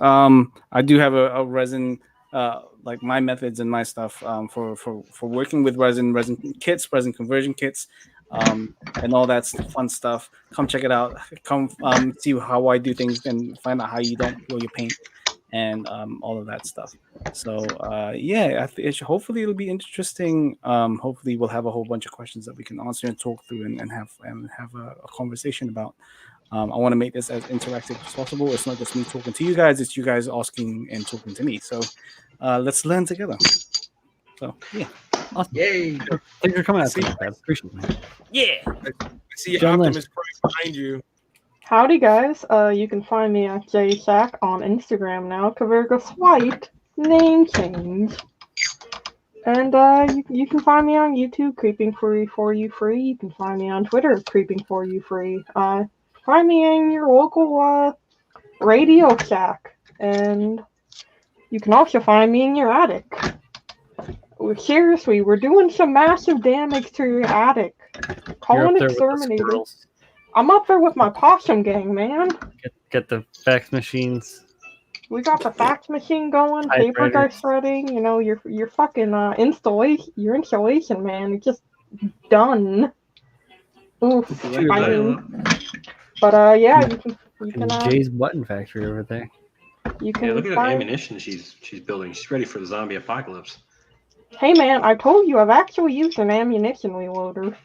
I do have a resin, like my methods and my stuff for working with resin kits, resin conversion kits, and all that fun stuff. Come check it out. Come see how I do things and find out how you don't peel your paint and all of that stuff. So hopefully it'll be interesting. Hopefully we'll have a whole bunch of questions that we can answer and talk through and have a conversation about. I want to make this as interactive as possible. It's not just me talking to you guys; it's you guys asking and talking to me. So let's learn together. So yeah, awesome. Yay! Thanks for coming out. Appreciate it. Yeah. I see John Optimus Prime behind you. Howdy, guys. You can find me at JShack on Instagram now. Cavergus White, name change. And you can find me on YouTube, Creeping for You Free. You can find me on Twitter, Creeping for You Free. Find me in your local Radio Shack. And you can also find me in your attic. Seriously, we're doing some massive damage to your attic. Call an exterminator. I'm up there with my possum gang, man. Get the fax machines. We got the fax machine going. Papers are shredding. You know, your fucking installation. Your installation, man, it's just done. Oof. But yeah, you can. Jay's button factory over there. You can. Yeah, look at that ammunition she's building. She's ready for the zombie apocalypse. Hey, man, I told you I've actually used an ammunition reloader.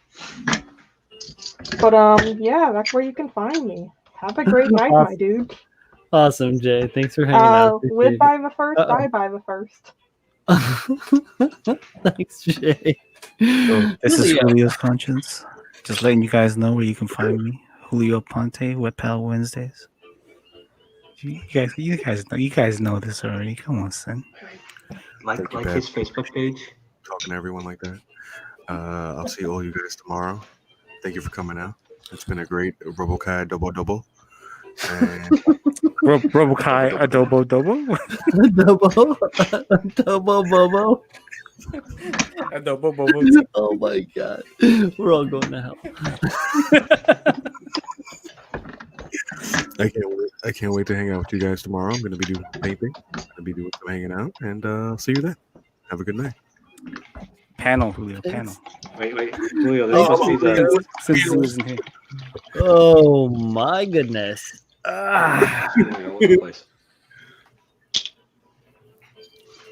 But yeah, that's where you can find me. Have a great night, my dude. Awesome, Jay. Thanks for hanging out. Live by the first, die by the first. Thanks, Jay. So this is Julio's Conscience. Just letting you guys know where you can find me. Julio Ponte, Wet Pal Wednesdays. You guys know this already. Come on, son. Like his Facebook page. Talking to everyone like that. I'll see all you guys tomorrow. Thank you for coming out. It's been a great Robo-Kai double. And Robo-Kai adobo double? Double bobo. Adobo bobo. Oh my god. We're all going to hell. I can't wait to hang out with you guys tomorrow. I'm going to be doing painting. I'm going to be doing some hanging out, and see you then. Have a good night. Panel, Julio. Panel. Wait, Julio. This must be the. Since he wasn't here. Oh my goodness.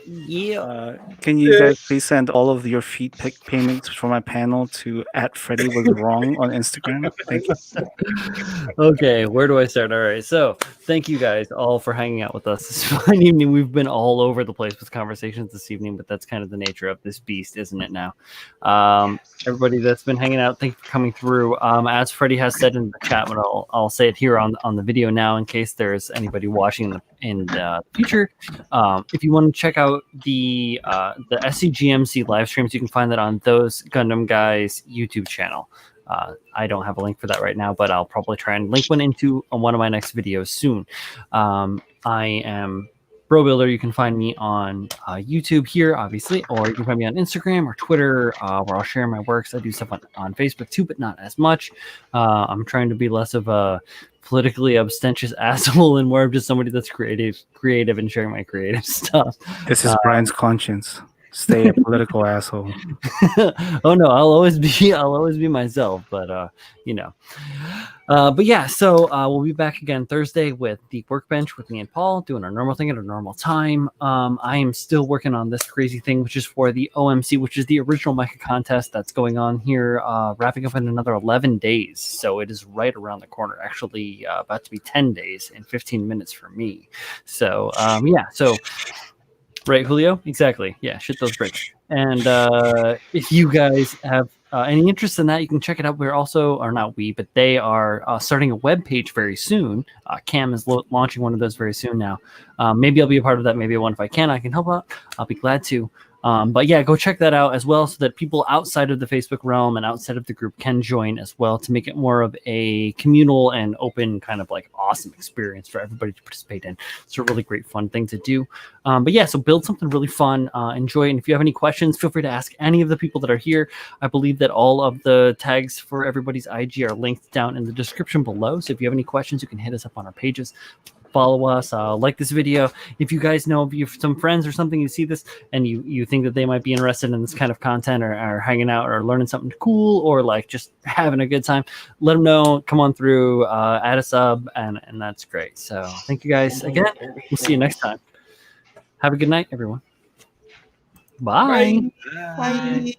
Yeah. Can you guys please send all of your feed pick payments for my panel to @FreddyWasWrong on Instagram? Thank you. Okay, where do I start? All right, so thank you guys all for hanging out with us this fine evening. We've been all over the place with conversations this evening, but that's kind of the nature of this beast, isn't it now? Everybody that's been hanging out, thank you for coming through. As Freddie has said in the chat, but I'll say it here on the video now in case there's anybody watching in the future. If you want to check out the SCGMC live streams, you can find that on those Gundam Guys YouTube channel. I don't have a link for that right now, but I'll probably try and link one into one of my next videos soon. I am Bro Builder. You can find me on YouTube here, obviously, or you can find me on Instagram or Twitter, where I'll share my works. I do stuff on Facebook too, but not as much. I'm trying to be less of a politically abstentious asshole and more of just somebody that's creative and sharing my creative stuff. This is Brian's conscience. Stay a political asshole. Oh no, I'll always be myself, but you know. But yeah, so we'll be back again Thursday with the workbench with me and Paul doing our normal thing at a normal time. I am still working on this crazy thing, which is for the OMC, which is the original Mecha contest that's going on here, wrapping up in another 11 days. So it is right around the corner, actually about to be 10 days and 15 minutes for me. So yeah, so right, Julio? Exactly. Yeah, shit those bricks. And if you guys have any interest in that, you can check it out. We're also, or not we, but they are starting a web page very soon. Cam is launching one of those very soon now. Maybe I'll be a part of that. Maybe one if I can help out. I'll be glad to. But yeah, go check that out as well, so that people outside of the Facebook realm and outside of the group can join as well, to make it more of a communal and open kind of like awesome experience for everybody to participate in. It's a really great fun thing to do. But yeah, so build something really fun, enjoy. And if you have any questions, feel free to ask any of the people that are here. I believe that all of the tags for everybody's IG are linked down in the description below. So if you have any questions, you can hit us up on our pages. Follow us, like this video. If you guys know of some friends or something, you see this and you think that they might be interested in this kind of content, or hanging out or learning something cool, or like just having a good time, let them know. Come on through, add a sub, and that's great. So thank you guys again. We'll see you next time. Have a good night, everyone. Bye. Bye.